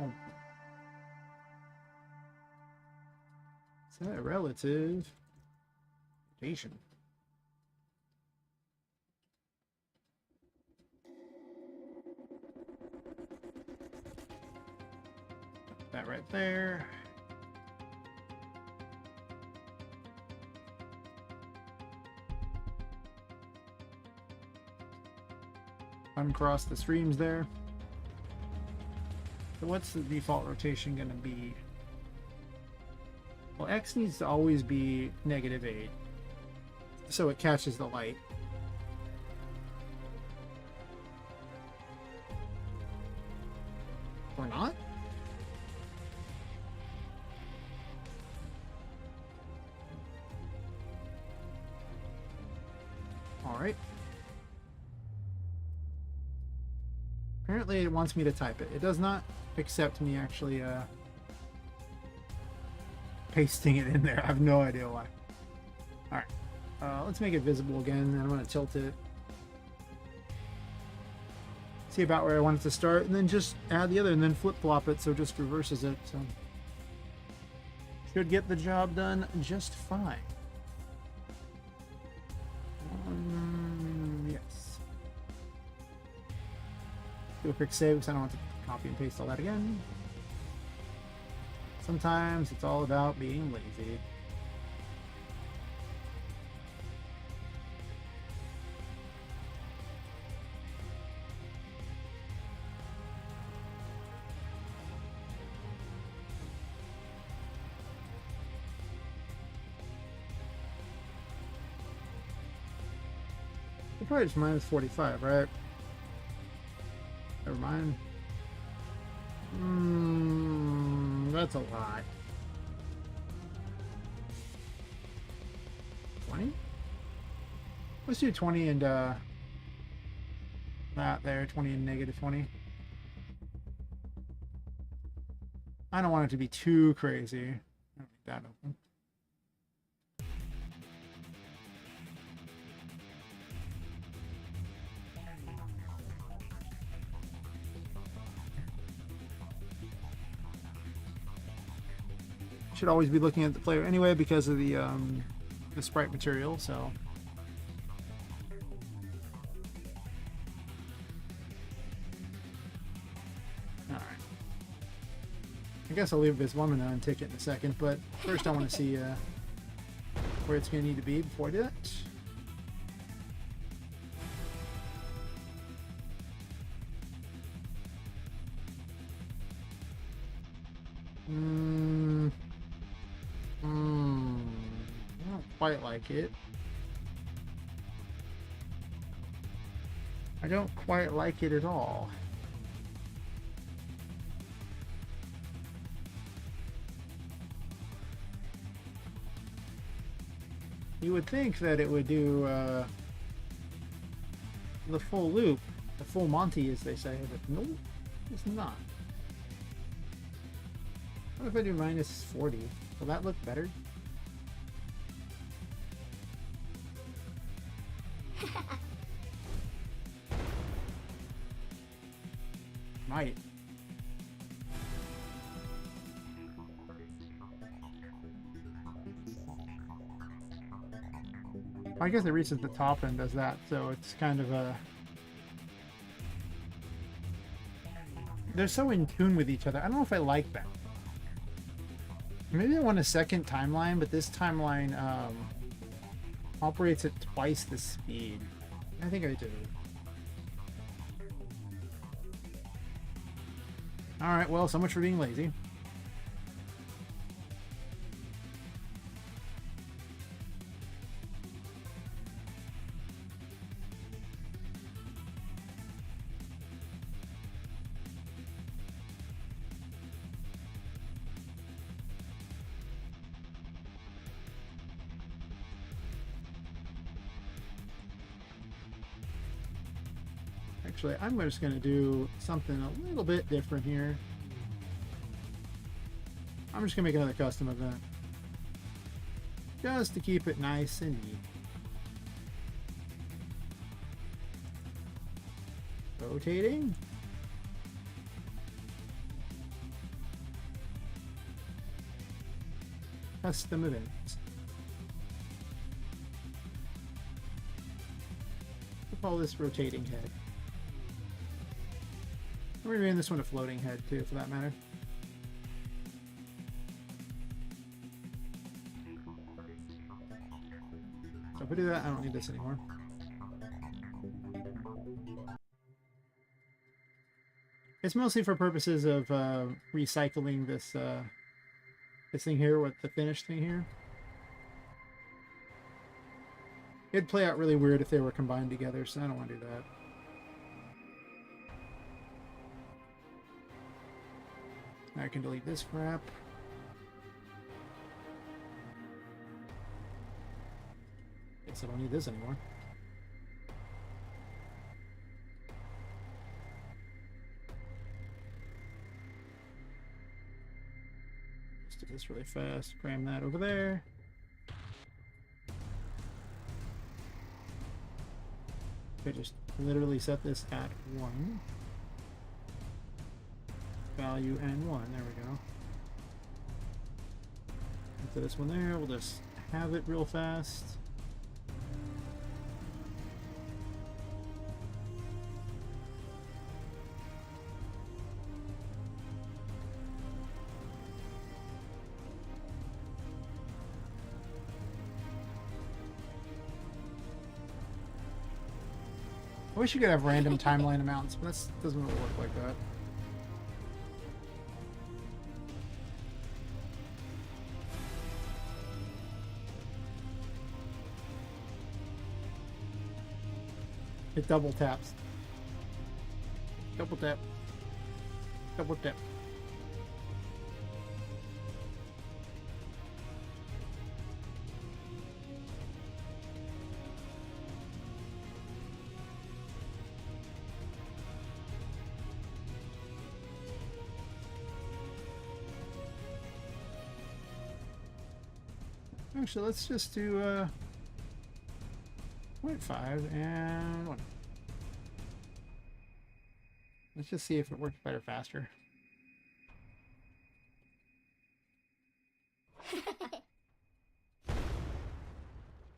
Oh. Set relative rotation. That right there. Uncross the streams there. So what's the default rotation going to be? Well, X needs to always be -8, so it catches the light. Or not? Alright. Apparently it wants me to type it. It does not accept me actually pasting it in there. I have no idea why. Alright. Let's make it visible again, and I'm going to tilt it. See about where I want it to start, and then just add the other, and then flip-flop it so it just reverses it. So should get the job done just fine. Yes. Do a quick save because I don't want to copy and paste all that again. Sometimes it's all about being lazy. Probably just -45, right? Never mind. That's a lot. 20? Let's do 20 and that there, 20 and -20. I don't want it to be too crazy. I don't need that open. Should always be looking at the player anyway because of the sprite material, so alright. I guess I'll leave this woman on ticket in a second, but first I want to see where it's going to need to be before I do that. I don't quite like it. I don't quite like it at all. You would think that it would do the full loop, the full Monty as they say, but nope, it's not. What if I do -40? Will that look better? Might. I guess it reaches the top and does that, so it's kind of a... They're so in tune with each other. I don't know if I like that. Maybe I want a second timeline, but this timeline operates at twice the speed. I think I do. Alright, well, so much for being lazy. Actually, I'm just going to do something a little bit different here. I'm just going to make another custom event. Just to keep it nice and neat. Rotating. Custom events. We'll call this rotating head. We're doing this one a floating head too, for that matter. So if we do that, I don't need this anymore. It's mostly for purposes of recycling this this thing here with the finished thing here. It'd play out really weird if they were combined together, so I don't want to do that. I can delete this crap. Guess I don't need this anymore. Let's do this really fast. Cram that over there. Okay, just literally set this at 1. Value and 1. There we go. Put this one there. We'll just have it real fast. I wish you could have random timeline amounts, but that doesn't really work like that. It double taps. Double tap. Double tap. Actually, let's just do 0.5 and 1. Let's just see if it works better faster.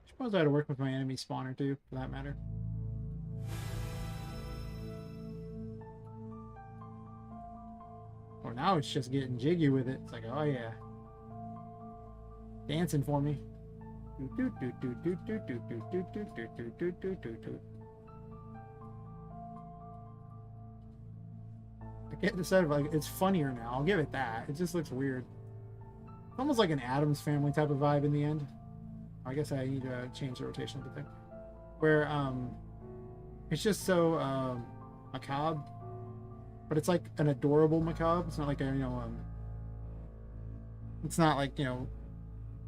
Suppose I had to work with my enemy spawner too, for that matter. Or now it's just getting jiggy with it. It's like, oh yeah. Dancing for me. I can't decide if it's funnier now. I'll give it that. It just looks weird. It's almost like an Addams Family type of vibe in the end. I guess I need to change the rotation of the thing. Where it's just so macabre, but it's like an adorable macabre. It's not like a it's not like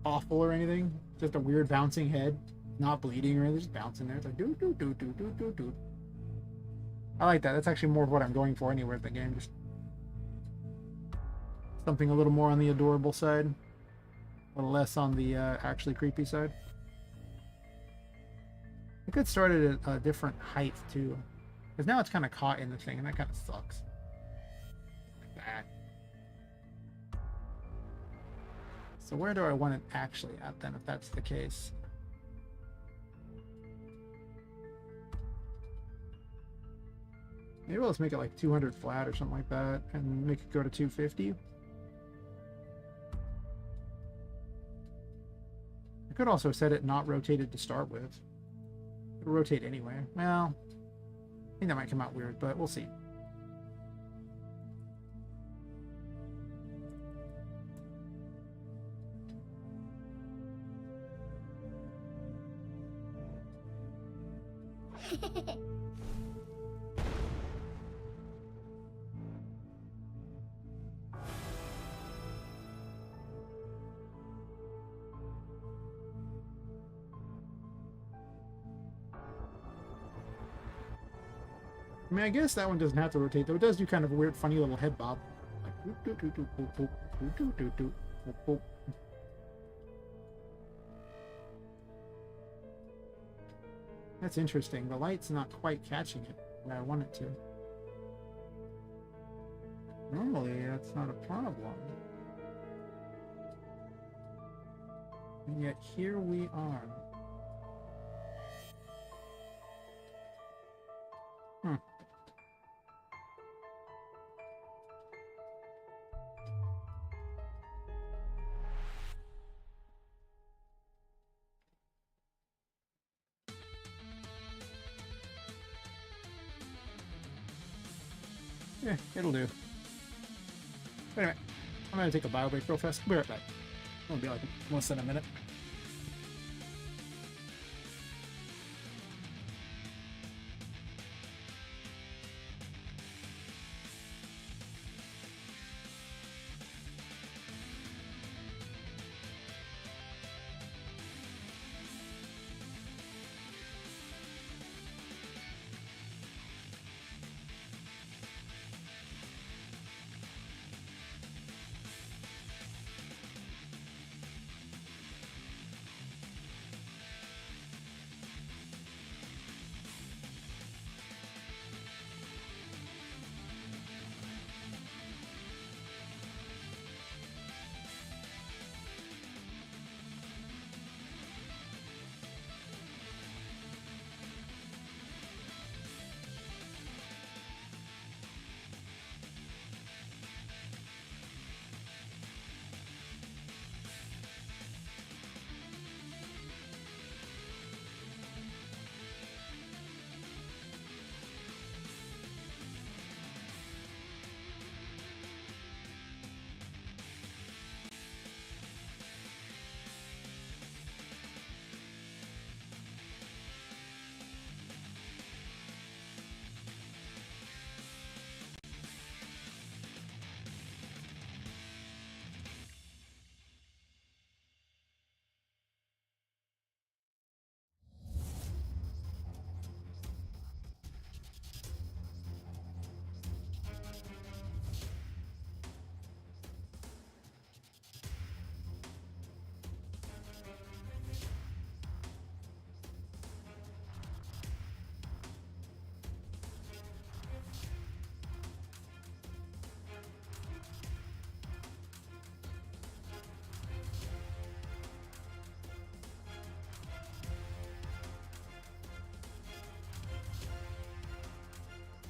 awful or anything. Just a weird bouncing head, not bleeding or anything, just bouncing there. It's like do do do do do do do. I like that. That's actually more of what I'm going for anywhere in the game. Just something a little more on the adorable side, a little less on the actually creepy side. I could start at a different height too, because now it's kind of caught in the thing, and that kind of sucks. Like that. So where do I want it actually at then, if that's the case? Maybe let's make it like 200 flat or something like that, and make it go to 250. I could also set it not rotated to start with. It'll rotate anyway. Well, I think that might come out weird, but we'll see. I mean, I guess that one doesn't have to rotate, though. It does do kind of a weird, funny little head bob. Like, that's interesting. The light's not quite catching it where I want it to. Normally, that's not a problem. And yet, here we are. Yeah, it'll do. Wait a minute. I'm gonna take a bio break real fast. Be right back. It'll be like less than a minute.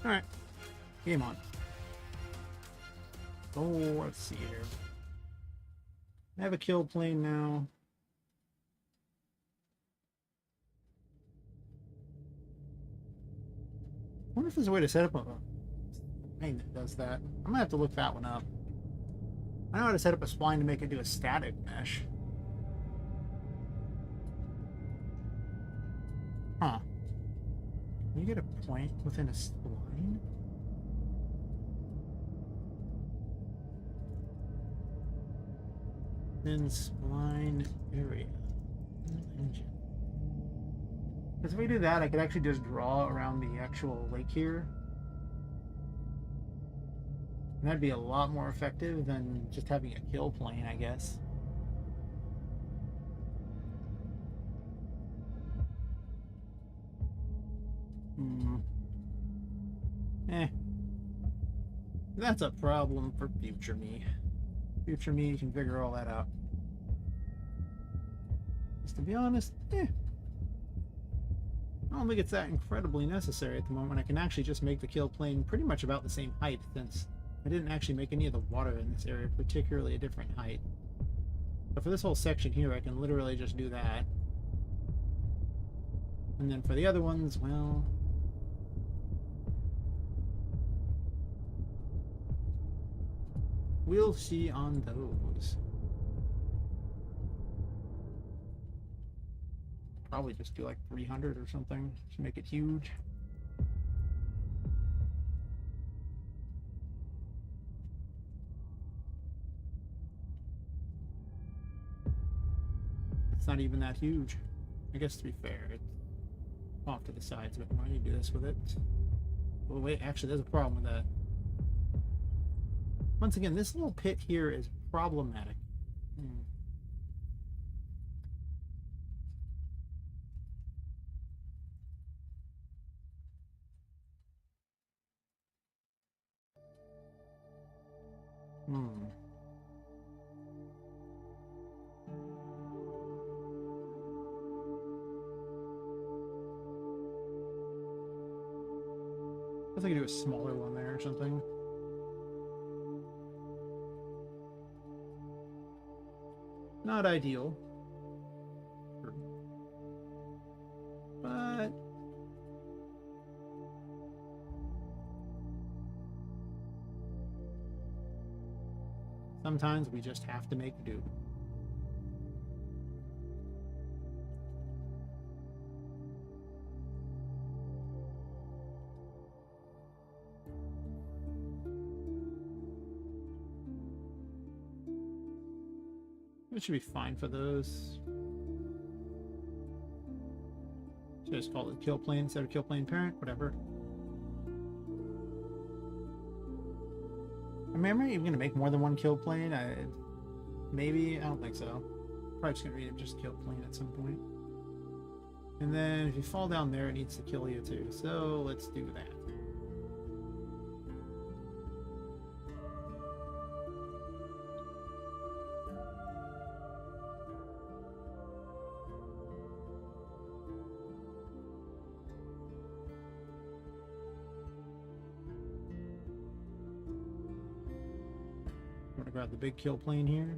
Alright. Game on. Oh, let's see here. I have a kill plane now. I wonder if there's a way to set up a plane that does that. I'm gonna have to look that one up. I know how to set up a spline to make it do a static mesh. Huh. Can you get a point within a spline? Then spline area. Engine. Because if we do that, I could actually just draw around the actual lake here. And that'd be a lot more effective than just having a kill plane, I guess. That's a problem for future me. Future me can figure all that out. Just to be honest, I don't think it's that incredibly necessary at the moment. I can actually just make the kill plane pretty much about the same height, since I didn't actually make any of the water in this area particularly a different height. But for this whole section here, I can literally just do that. And then for the other ones, well... we'll see on those. Probably just do like 300 or something to make it huge. It's not even that huge. I guess to be fair, it's off to the sides, but why do you do this with it? Well, wait, actually, there's a problem with that. Once again, this little pit here is problematic. I think I could do a smaller one there or something. Not ideal. But sometimes we just have to make do. It should be fine for those. Should I just call it kill plane instead of kill plane parent? Whatever. I mean, am I even going to make more than one kill plane? Maybe. I don't think so. Probably just going to read it just kill plane at some point. And then if you fall down there, it needs to kill you too. So let's do that. Grab the big kill plane here.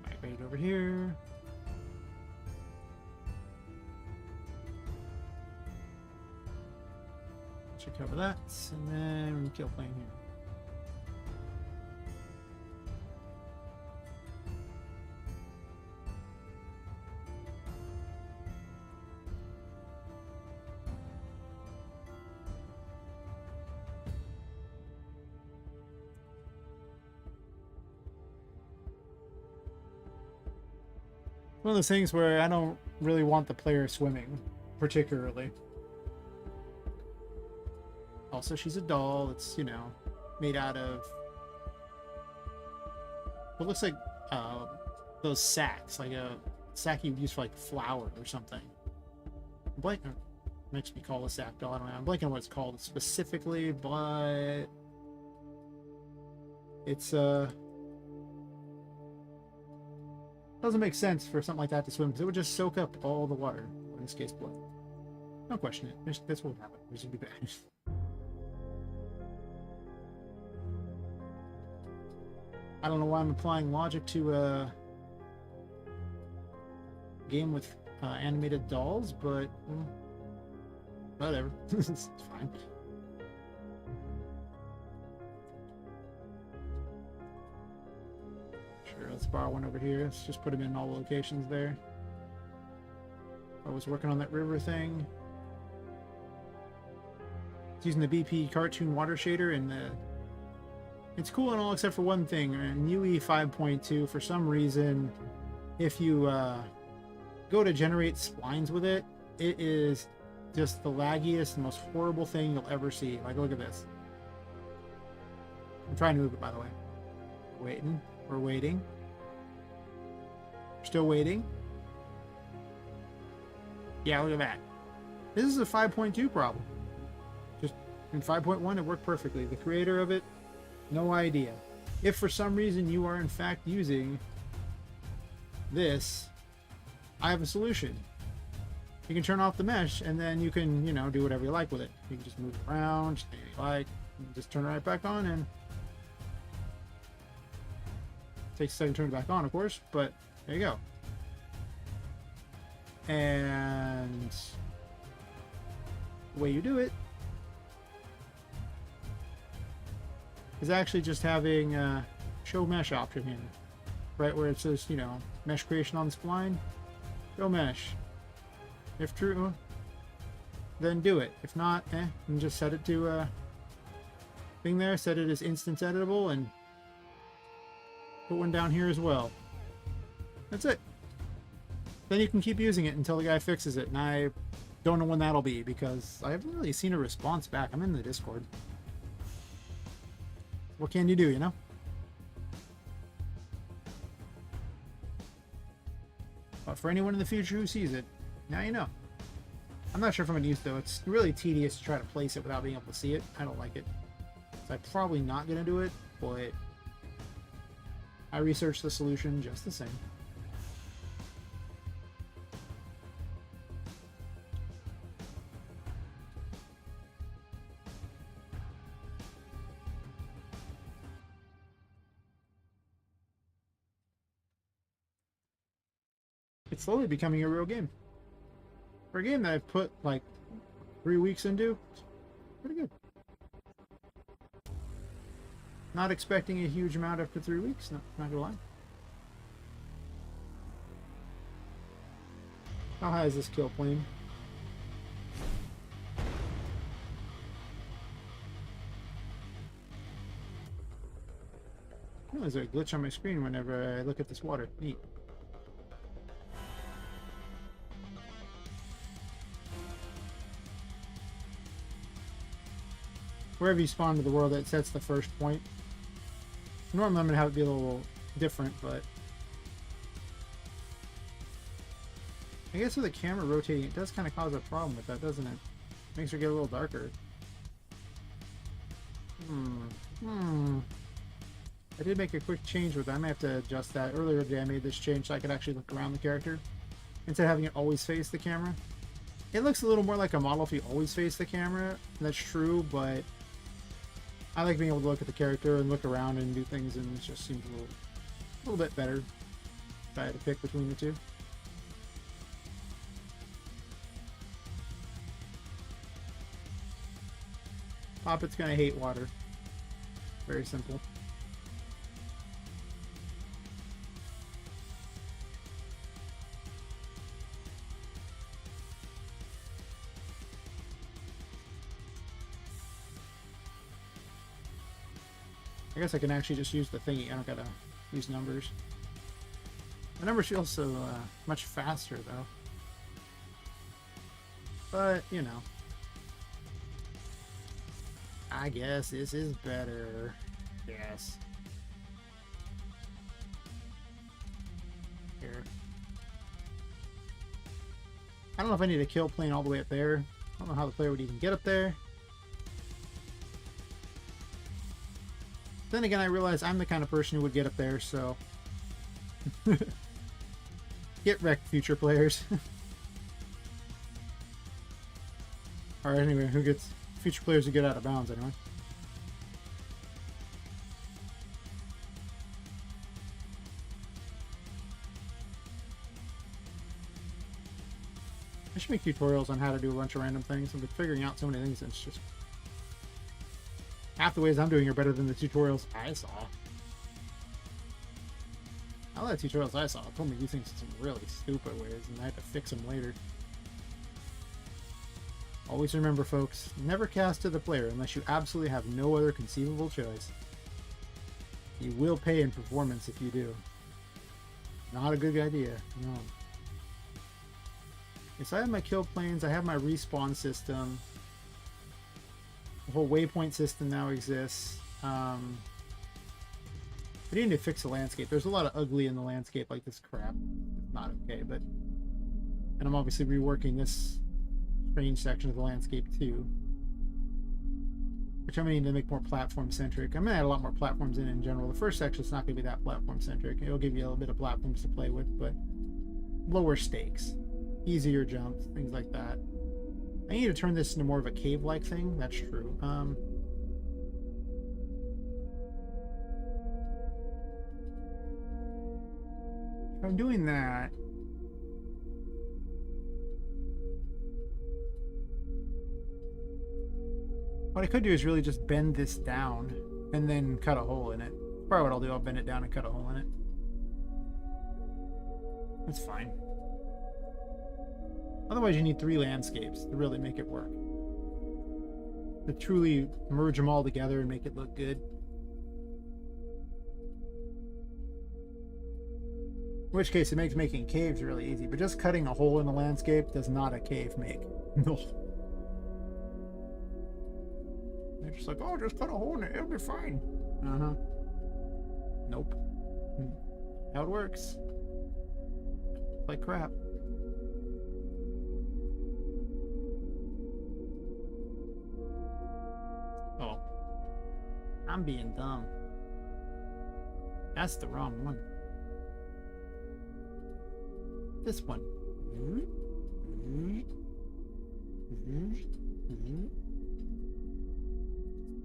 Migrate it over here. Should cover that, and then kill plane here. One of those things where I don't really want the player swimming, particularly. Also, she's a doll. It's, you know, made out of what looks like those sacks, like a sack you would use for like flour or something. Makes me call a sack doll. I don't know. I'm blanking on what it's called specifically, but it's doesn't make sense for something like that to swim, because it would just soak up all the water. In this case, blood. Don't question it. This will happen. This will be bad. I don't know why I'm applying logic to a game with animated dolls, but whatever. It's fine. Sure, let's borrow one over here. Let's just put them in all the locations there. I was working on that river thing. It's using the BP cartoon water shader, and it's cool and all except for one thing. In UE 5.2, for some reason, if you go to generate splines with it, it is just the laggiest, most horrible thing you'll ever see. Like, look at this. I'm trying to move it, by the way. We're waiting. We're waiting. We're still waiting. Yeah, look at that. This is a 5.2 problem. Just in 5.1, it worked perfectly. The creator of it, no idea. If for some reason you are in fact using this, I have a solution. you can turn off the mesh, and then you can, you know, do whatever you like with it. You can just move it around, just you like, just turn it right back on, and it takes a second to turn it back on, of course, but there you go. And the way you do it is actually just having a show mesh option here, right where it says, you know, mesh creation on spline, show mesh. If true, then do it. If not, and just set it to thing there, set it as instance editable, and put one down here as well. That's it. Then you can keep using it until the guy fixes it, and I don't know when that'll be because I haven't really seen a response back. I'm in the Discord. What can you do, you know? But for anyone in the future who sees it, now you know. I'm not sure if I'm going to use it, though. It's really tedious to try to place it without being able to see it. I don't like it. So I'm probably not going to do it, but I researched the solution just the same. It's slowly becoming a real game. For a game that I've put like 3 weeks into, it's pretty good. Not expecting a huge amount after 3 weeks, not gonna lie. How high is this kill plane? Oh, there's a glitch on my screen whenever I look at this water. Neat. Wherever you spawn to the world, that sets the first point. Normally I'm going to have it be a little different, but I guess with the camera rotating, it does kind of cause a problem with that, doesn't it? Makes her get a little darker. I did make a quick change with that. I may have to adjust that. Earlier today I made this change so I could actually look around the character instead of having it always face the camera. It looks a little more like a model if you always face the camera. That's true, but I like being able to look at the character and look around and do things, and it just seems a little bit better if I had to pick between the two. Poppet's gonna hate water. Very simple. I guess I can actually just use the thingy. I don't gotta use numbers. The numbers feel so much faster, though. But, you know. I guess this is better. Yes. Here. I don't know if I need a kill plane all the way up there. I don't know how the player would even get up there. Then again, I realize I'm the kind of person who would get up there, so... Get wrecked, future players. Alright, anyway, who gets... Future players who get out of bounds, anyway. I should make tutorials on how to do a bunch of random things. I've been figuring out so many things, and it's just... Half the ways I'm doing are better than the tutorials I saw. A lot of tutorials I saw told me to do things in some really stupid ways, and I had to fix them later. Always remember, folks, never cast to the player unless you absolutely have no other conceivable choice. You will pay in performance if you do. Not a good idea, no. Yes, I have my kill planes, I have my respawn system. The whole waypoint system now exists. I need to fix the landscape. There's a lot of ugly in the landscape, like this crap. It's not okay, but... And I'm obviously reworking this strange section of the landscape too. Which I'm going to need to make more platform-centric. I'm going to add a lot more platforms in general. The first section's not going to be that platform-centric. It'll give you a little bit of platforms to play with, but lower stakes. easier jumps, things like that. I need to turn this into more of a cave-like thing. That's true. If I'm doing that, what I could do is really just bend this down and then cut a hole in it. Probably what I'll do. I'll bend it down and cut a hole in it. That's fine. Otherwise, you need 3 landscapes to really make it work. To truly merge them all together and make it look good. In which case, it makes making caves really easy. But just cutting a hole in the landscape does not a cave make. No. They're just like, oh, just cut a hole in it. It'll be fine. Uh-huh. Nope. How it works. Like crap. Oh. I'm being dumb. That's the wrong one. This one.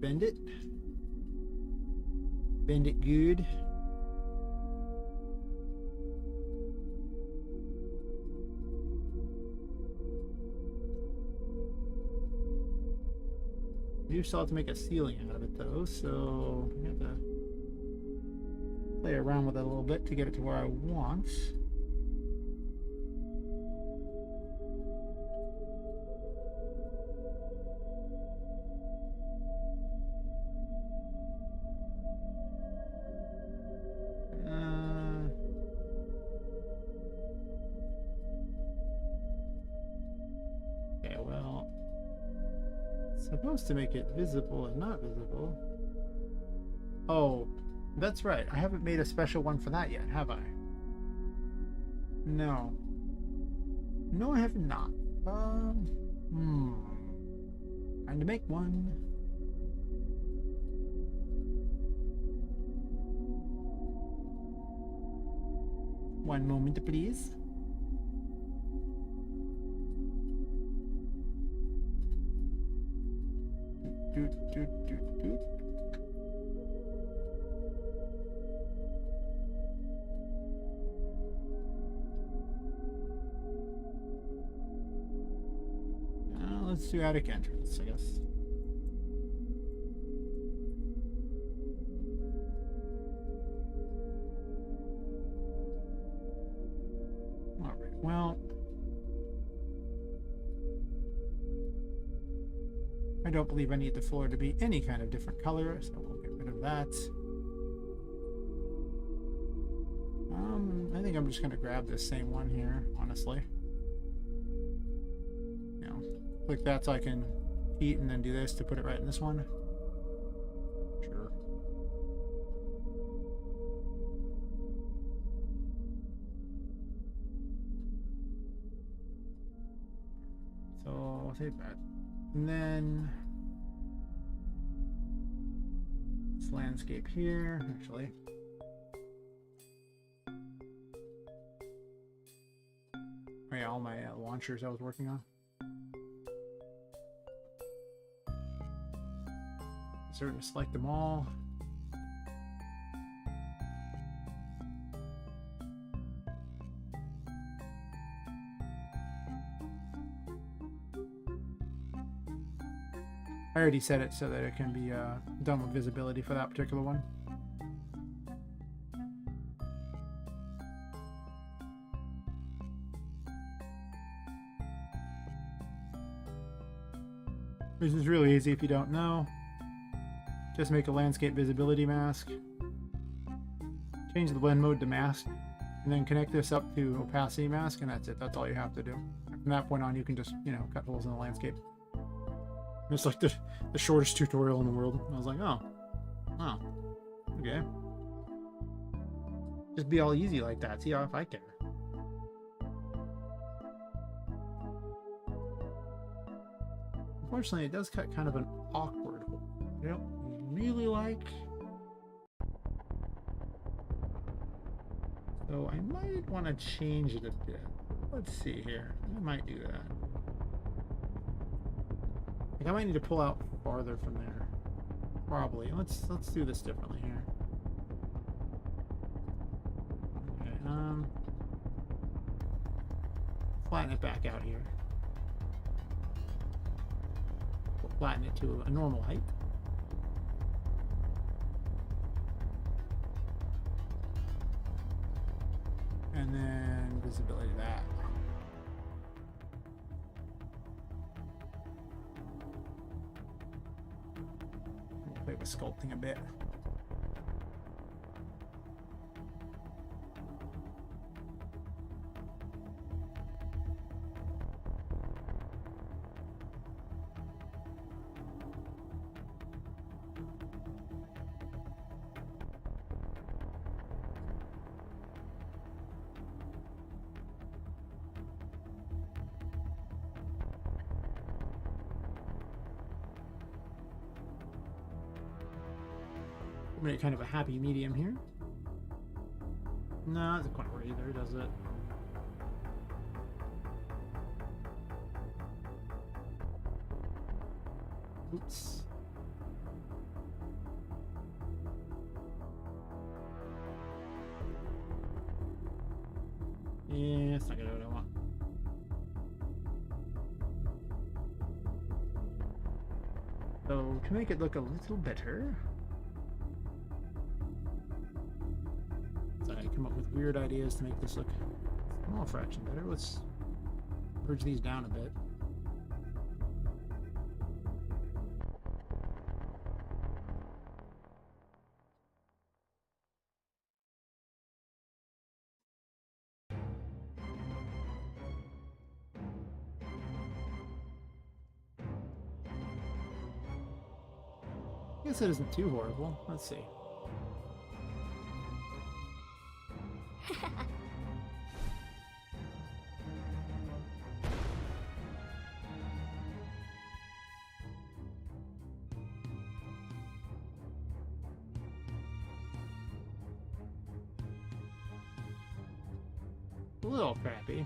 Bend it. Bend it good. You still have to make a ceiling out of it though, so I have to play around with it a little bit to get it to where I want. Okay, well, supposed to make it visible and not visible. Oh, that's right. I haven't made a special one for that yet, have I? No. No, I have not. Time to make one. One moment, please. Let's do attic entrance, I guess. All right, well, I don't believe I need the floor to be any kind of different color, so we'll get rid of that. I think I'm just going to grab this same one here, honestly. You know, click that so I can heat and then do this to put it right in this one. Sure. So I'll save that. And then this landscape here, actually. Oh yeah, all my launchers I was working on. Certain to select them all. I already set it so that it can be done with visibility for that particular one. This is really easy if you don't know. Just make a landscape visibility mask. Change the blend mode to mask. And then connect this up to opacity mask, and that's it. That's all you have to do. From that point on, you can just, you know, cut holes in the landscape. It's like the shortest tutorial in the world. I was like, oh, okay. Just be all easy like that. See how if I care. Unfortunately, it does cut kind of an awkward hole. I don't really like. So I might want to change it a bit. Let's see here. I might do that. Like I might need to pull out farther from there. Probably. Let's do this differently here. Okay, flatten it back out here. We'll flatten it to a normal height. And then visibility of that. We'll play with sculpting a bit. Make kind of a happy medium here. No, it doesn't quite work either, does it? Oops. Yeah, it's not gonna do what I want. So, to make it look a little better, come up with weird ideas to make this look a small fraction better. Let's merge these down a bit. I guess it isn't too horrible. Let's see. A little crappy.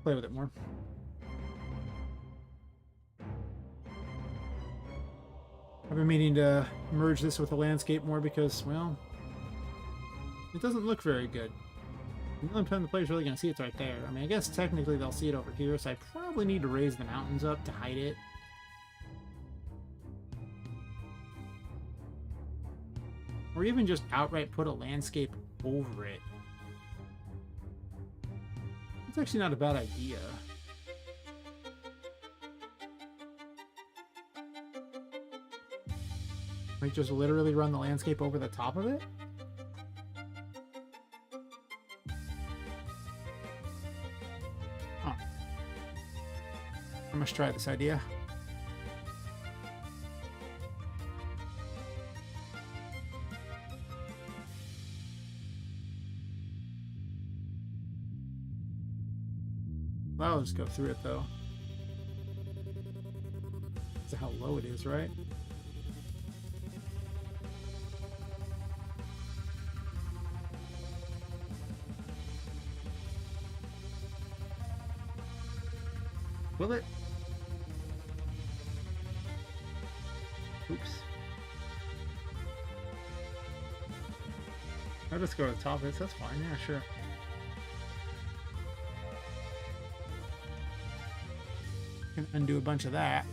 Play with it more. I've been meaning to merge this with the landscape more because, well, it doesn't look very good. The only time the player's really going to see it's right there. I mean, I guess technically they'll see it over here, so I probably need to raise the mountains up to hide it. Or even just outright put a landscape over it. It's actually not a bad idea. Like just literally run the landscape over the top of it? Huh. I must try this idea. Well, I'll just go through it though. That's how low it is, right? Will it? Oops. I'll just go to the top of it, so that's fine, yeah, sure. Can undo a bunch of that.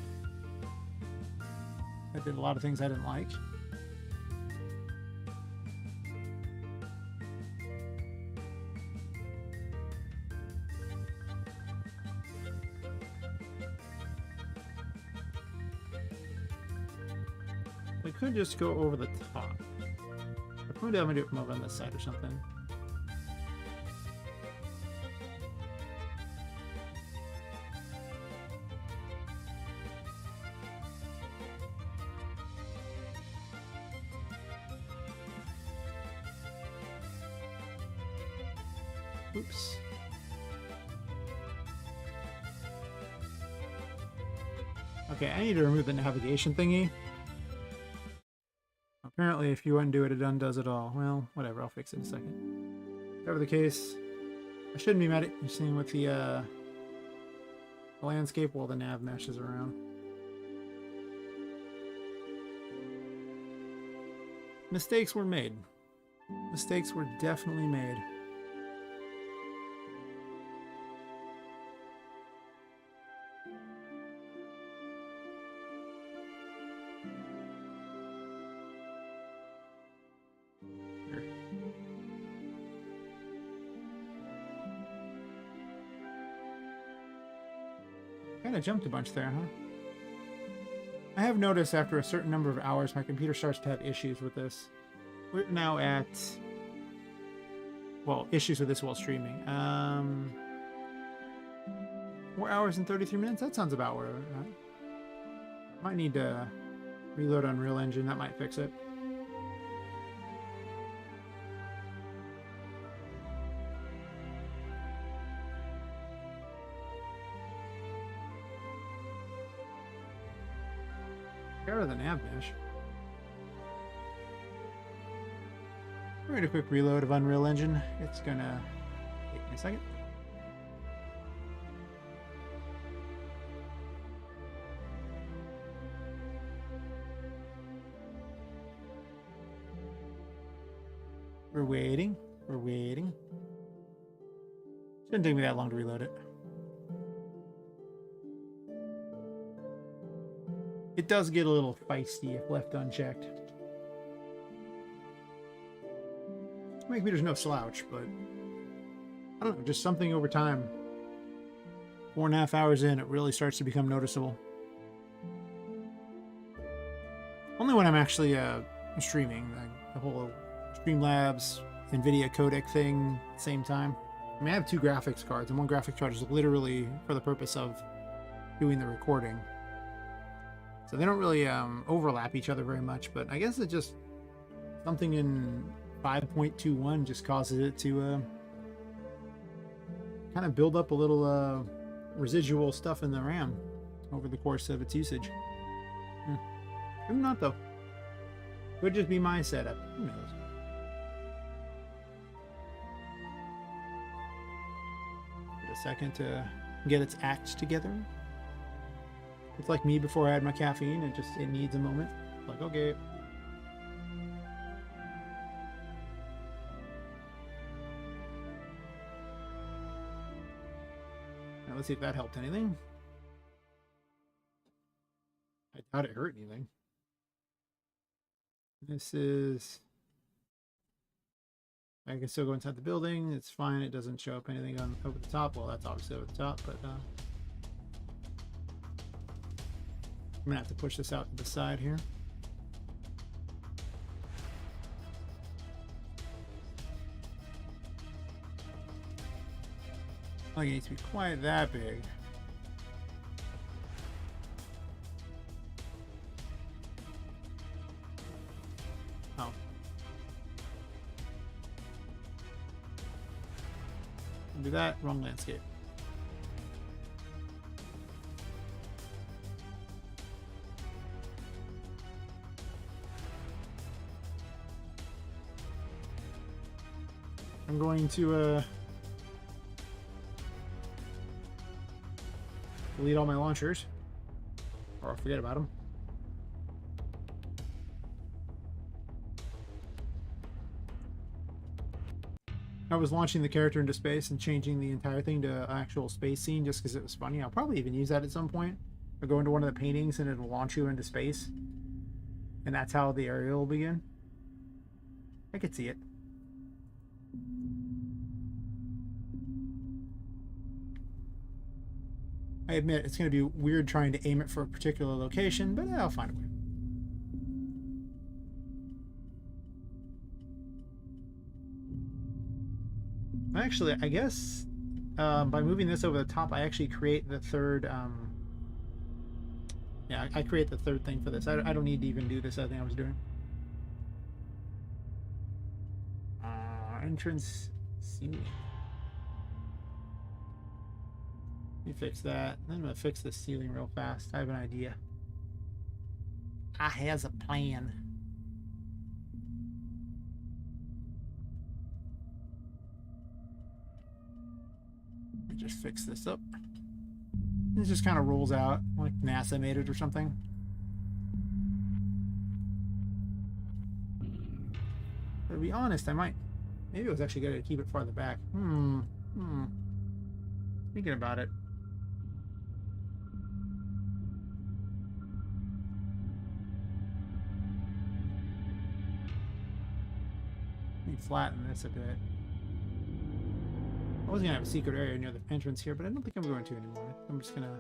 That did a lot of things I didn't like. I could just go over the top. Or maybe I'm gonna do it from over on this side or something. Oops. Okay, I need to remove the navigation thingy. Apparently, if you undo it, it undoes it all. Well, whatever, I'll fix it in a second. Whatever the case, I shouldn't be mad at you seeing with the landscape while the nav meshes around. Mistakes were made. Mistakes were definitely made. Kind of jumped a bunch there, huh? I have noticed after a certain number of hours, my computer starts to have issues with this. We're now at... Well, issues with this while streaming. 4 hours and 33 minutes? That sounds about where... might need to reload Unreal Engine. That might fix it. Get rid of the nav mesh. We're gonna quick reload of Unreal Engine. It's gonna take me a second. We're waiting. We're waiting. Shouldn't take me that long to reload it. It does get a little feisty if left unchecked. My computer's no slouch, but I don't know, just something over time. 4.5 hours in, it really starts to become noticeable. Only when I'm actually streaming. The whole Streamlabs, NVIDIA codec thing, same time. I mean, I have 2 graphics cards, and one graphics card is literally for the purpose of doing the recording. So they don't really overlap each other very much, but I guess it's just something in 5.21 just causes it to kind of build up a little residual stuff in the RAM over the course of its usage. Maybe not, though. Could just be my setup. Who knows? Give it a second to get its act together. It's like me before I had my caffeine. It needs a moment. Like, okay. Now let's see if that helped anything. I doubt it hurt anything. This is... I can still go inside the building. It's fine. It doesn't show up anything on over the top. Well, that's obviously over the top, but I'm gonna have to push this out to the side here. Oh, it needs to be quite that big. Oh. Do that. Wrong landscape. I'm going to delete all my launchers, or I'll forget about them. I was launching the character into space and changing the entire thing to an actual space scene just because it was funny. I'll probably even use that at some point. Or go into one of the paintings and it'll launch you into space. And that's how the area will begin. I could see it. I admit it's going to be weird trying to aim it for a particular location, but I'll find a way. Actually, I guess by moving this over the top, I actually create the third... yeah, I create the third thing for this. I don't need to even do this other thing I was doing. Entrance ceiling. Let me fix that. Then I'm going to fix the ceiling real fast. I have an idea. I has a plan. just fix this up. It just kind of rolls out like NASA made it or something. But to be honest, I might. Maybe it was actually good to keep it farther back. Thinking about it. Let me flatten this a bit. I was gonna have a secret area near the entrance here, but I don't think I'm going to anymore. I'm just gonna.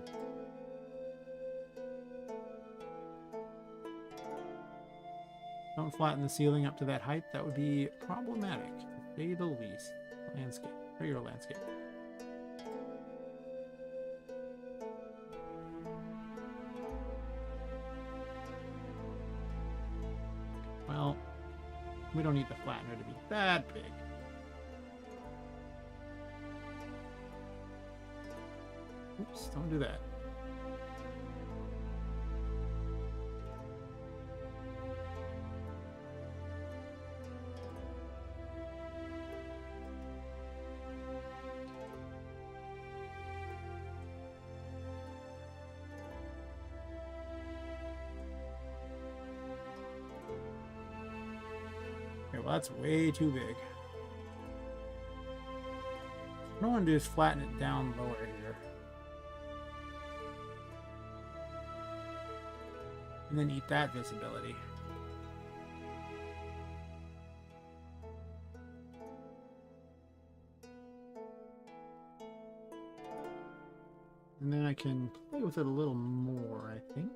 Don't flatten the ceiling up to that height. That would be problematic, to say the least. Landscape. Regular landscape. Well, we don't need the flattener to be that big. Oops, don't do that. Okay, well that's way too big. What I want to do is flatten it down lower here. And then eat that visibility. And then I can play with it a little more, I think.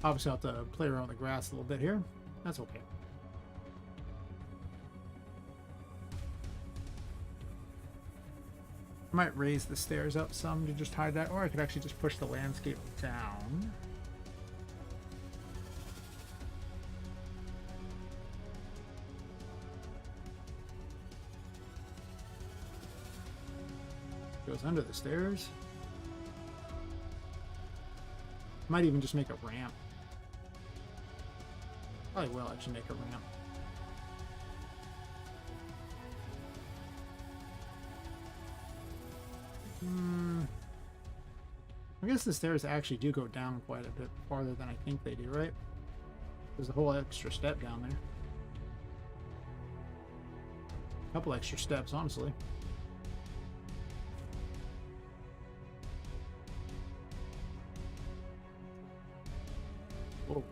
Obviously, I'll have to play around the grass a little bit here. That's okay. I might raise the stairs up some to just hide that, or I could actually just push the landscape down. Goes under the stairs. Might even just make a ramp. Probably will actually make a ramp. I guess the stairs actually do go down quite a bit farther than I think they do, right? There's a whole extra step down there. A couple extra steps, honestly. Whoa.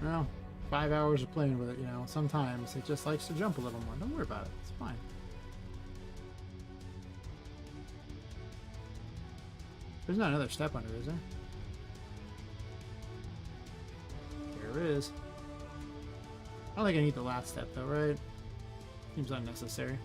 Well, 5 hours of playing with it, you know, sometimes it just likes to jump a little more. Don't worry about it. It's fine. There's not another step under, is there? There is. I don't think I need the last step, though, right? Seems unnecessary.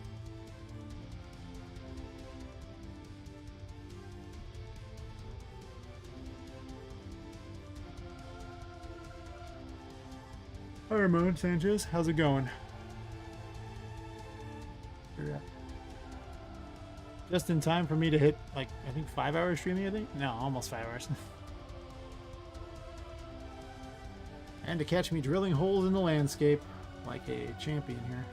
Hi, Ramon Sanchez. How's it going? Yeah. Just in time for me to hit, like, I think 5 hours streaming, I think? No, almost 5 hours. And to catch me drilling holes in the landscape like a champion here.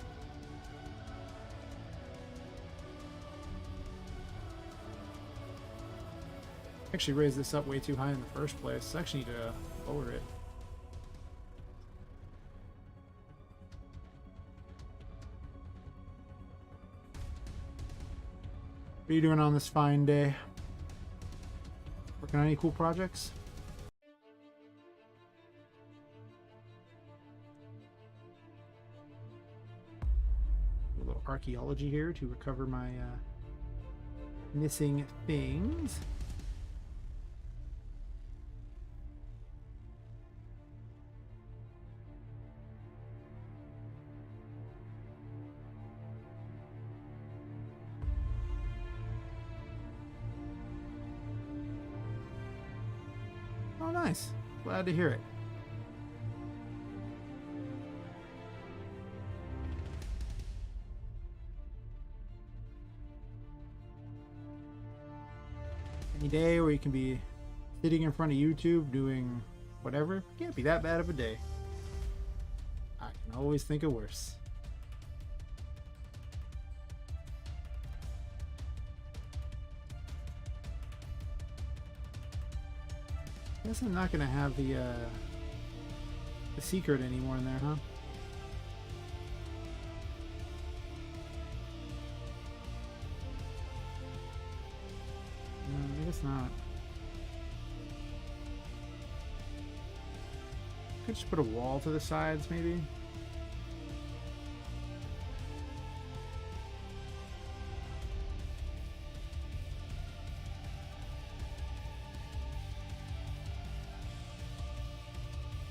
Actually raised this up way too high in the first place. I actually need to lower it. What are you doing on this fine day? Working on any cool projects? A little archaeology here to recover my missing things. nice. Glad to hear it. Any day where you can be sitting in front of YouTube doing whatever, can't be that bad of a day. I can always think of worse. Guess I'm not gonna have the secret anymore in there, huh? No, I guess not. Could just put a wall to the sides, maybe.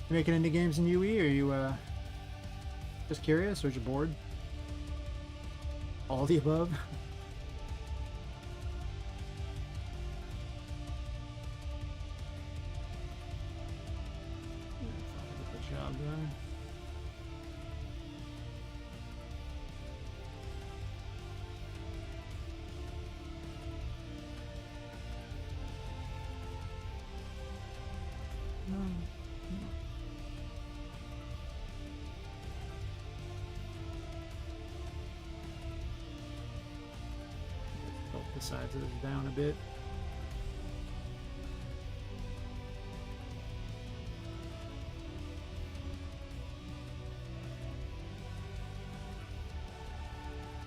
You making indie games in UE? Or are you just curious, or is you bored? All the above. Good job done. The sides of this down a bit.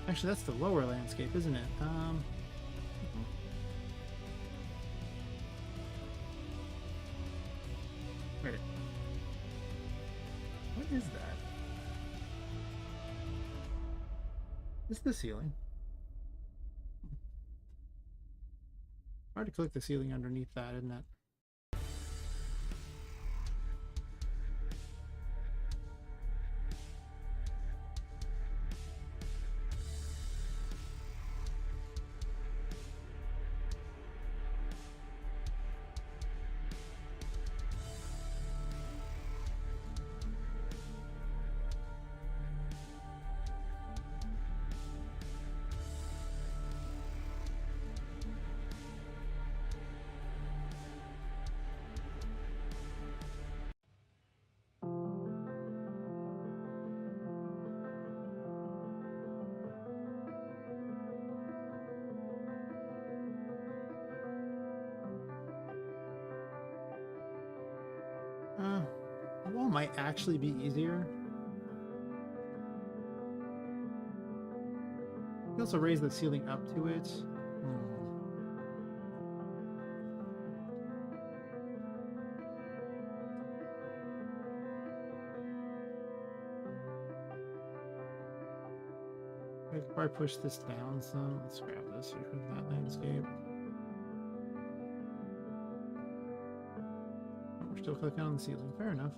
Actually, that's the lower landscape, isn't it? Wait. What is that? It's the ceiling. Hard to click the ceiling underneath that, isn't it? The wall might actually be easier. You can also raise the ceiling up to it. I could probably push this down some. Let's grab this here from that landscape. Oh, we're still clicking on the ceiling. Fair enough.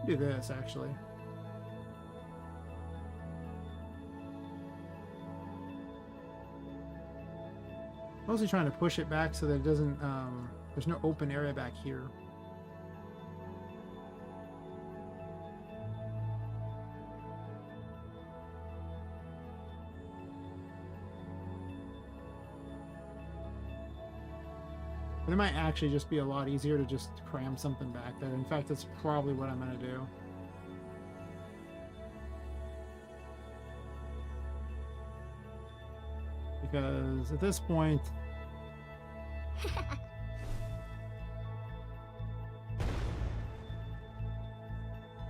Do this actually. Mostly trying to push it back so that it doesn't there's no open area back here. But it might actually just be a lot easier to just cram something back there. In fact, that's probably what I'm going to do. because at this point,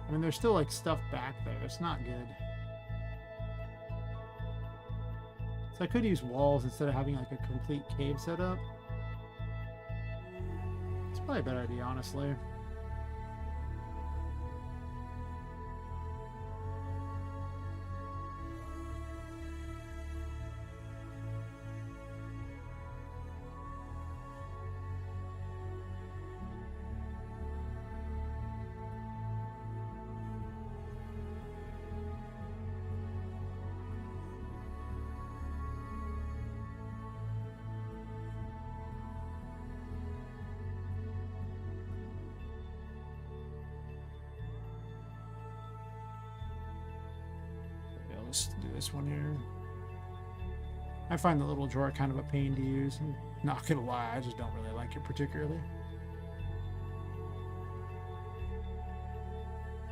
I mean, there's still like stuff back there. It's not good. So I could use walls instead of having like a complete cave set up. It's probably a better idea, honestly. Let's do this one here. I find the little drawer kind of a pain to use. I'm not gonna lie, I just don't really like it particularly.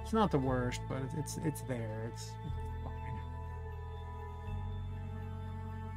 It's not the worst, but it's there. It's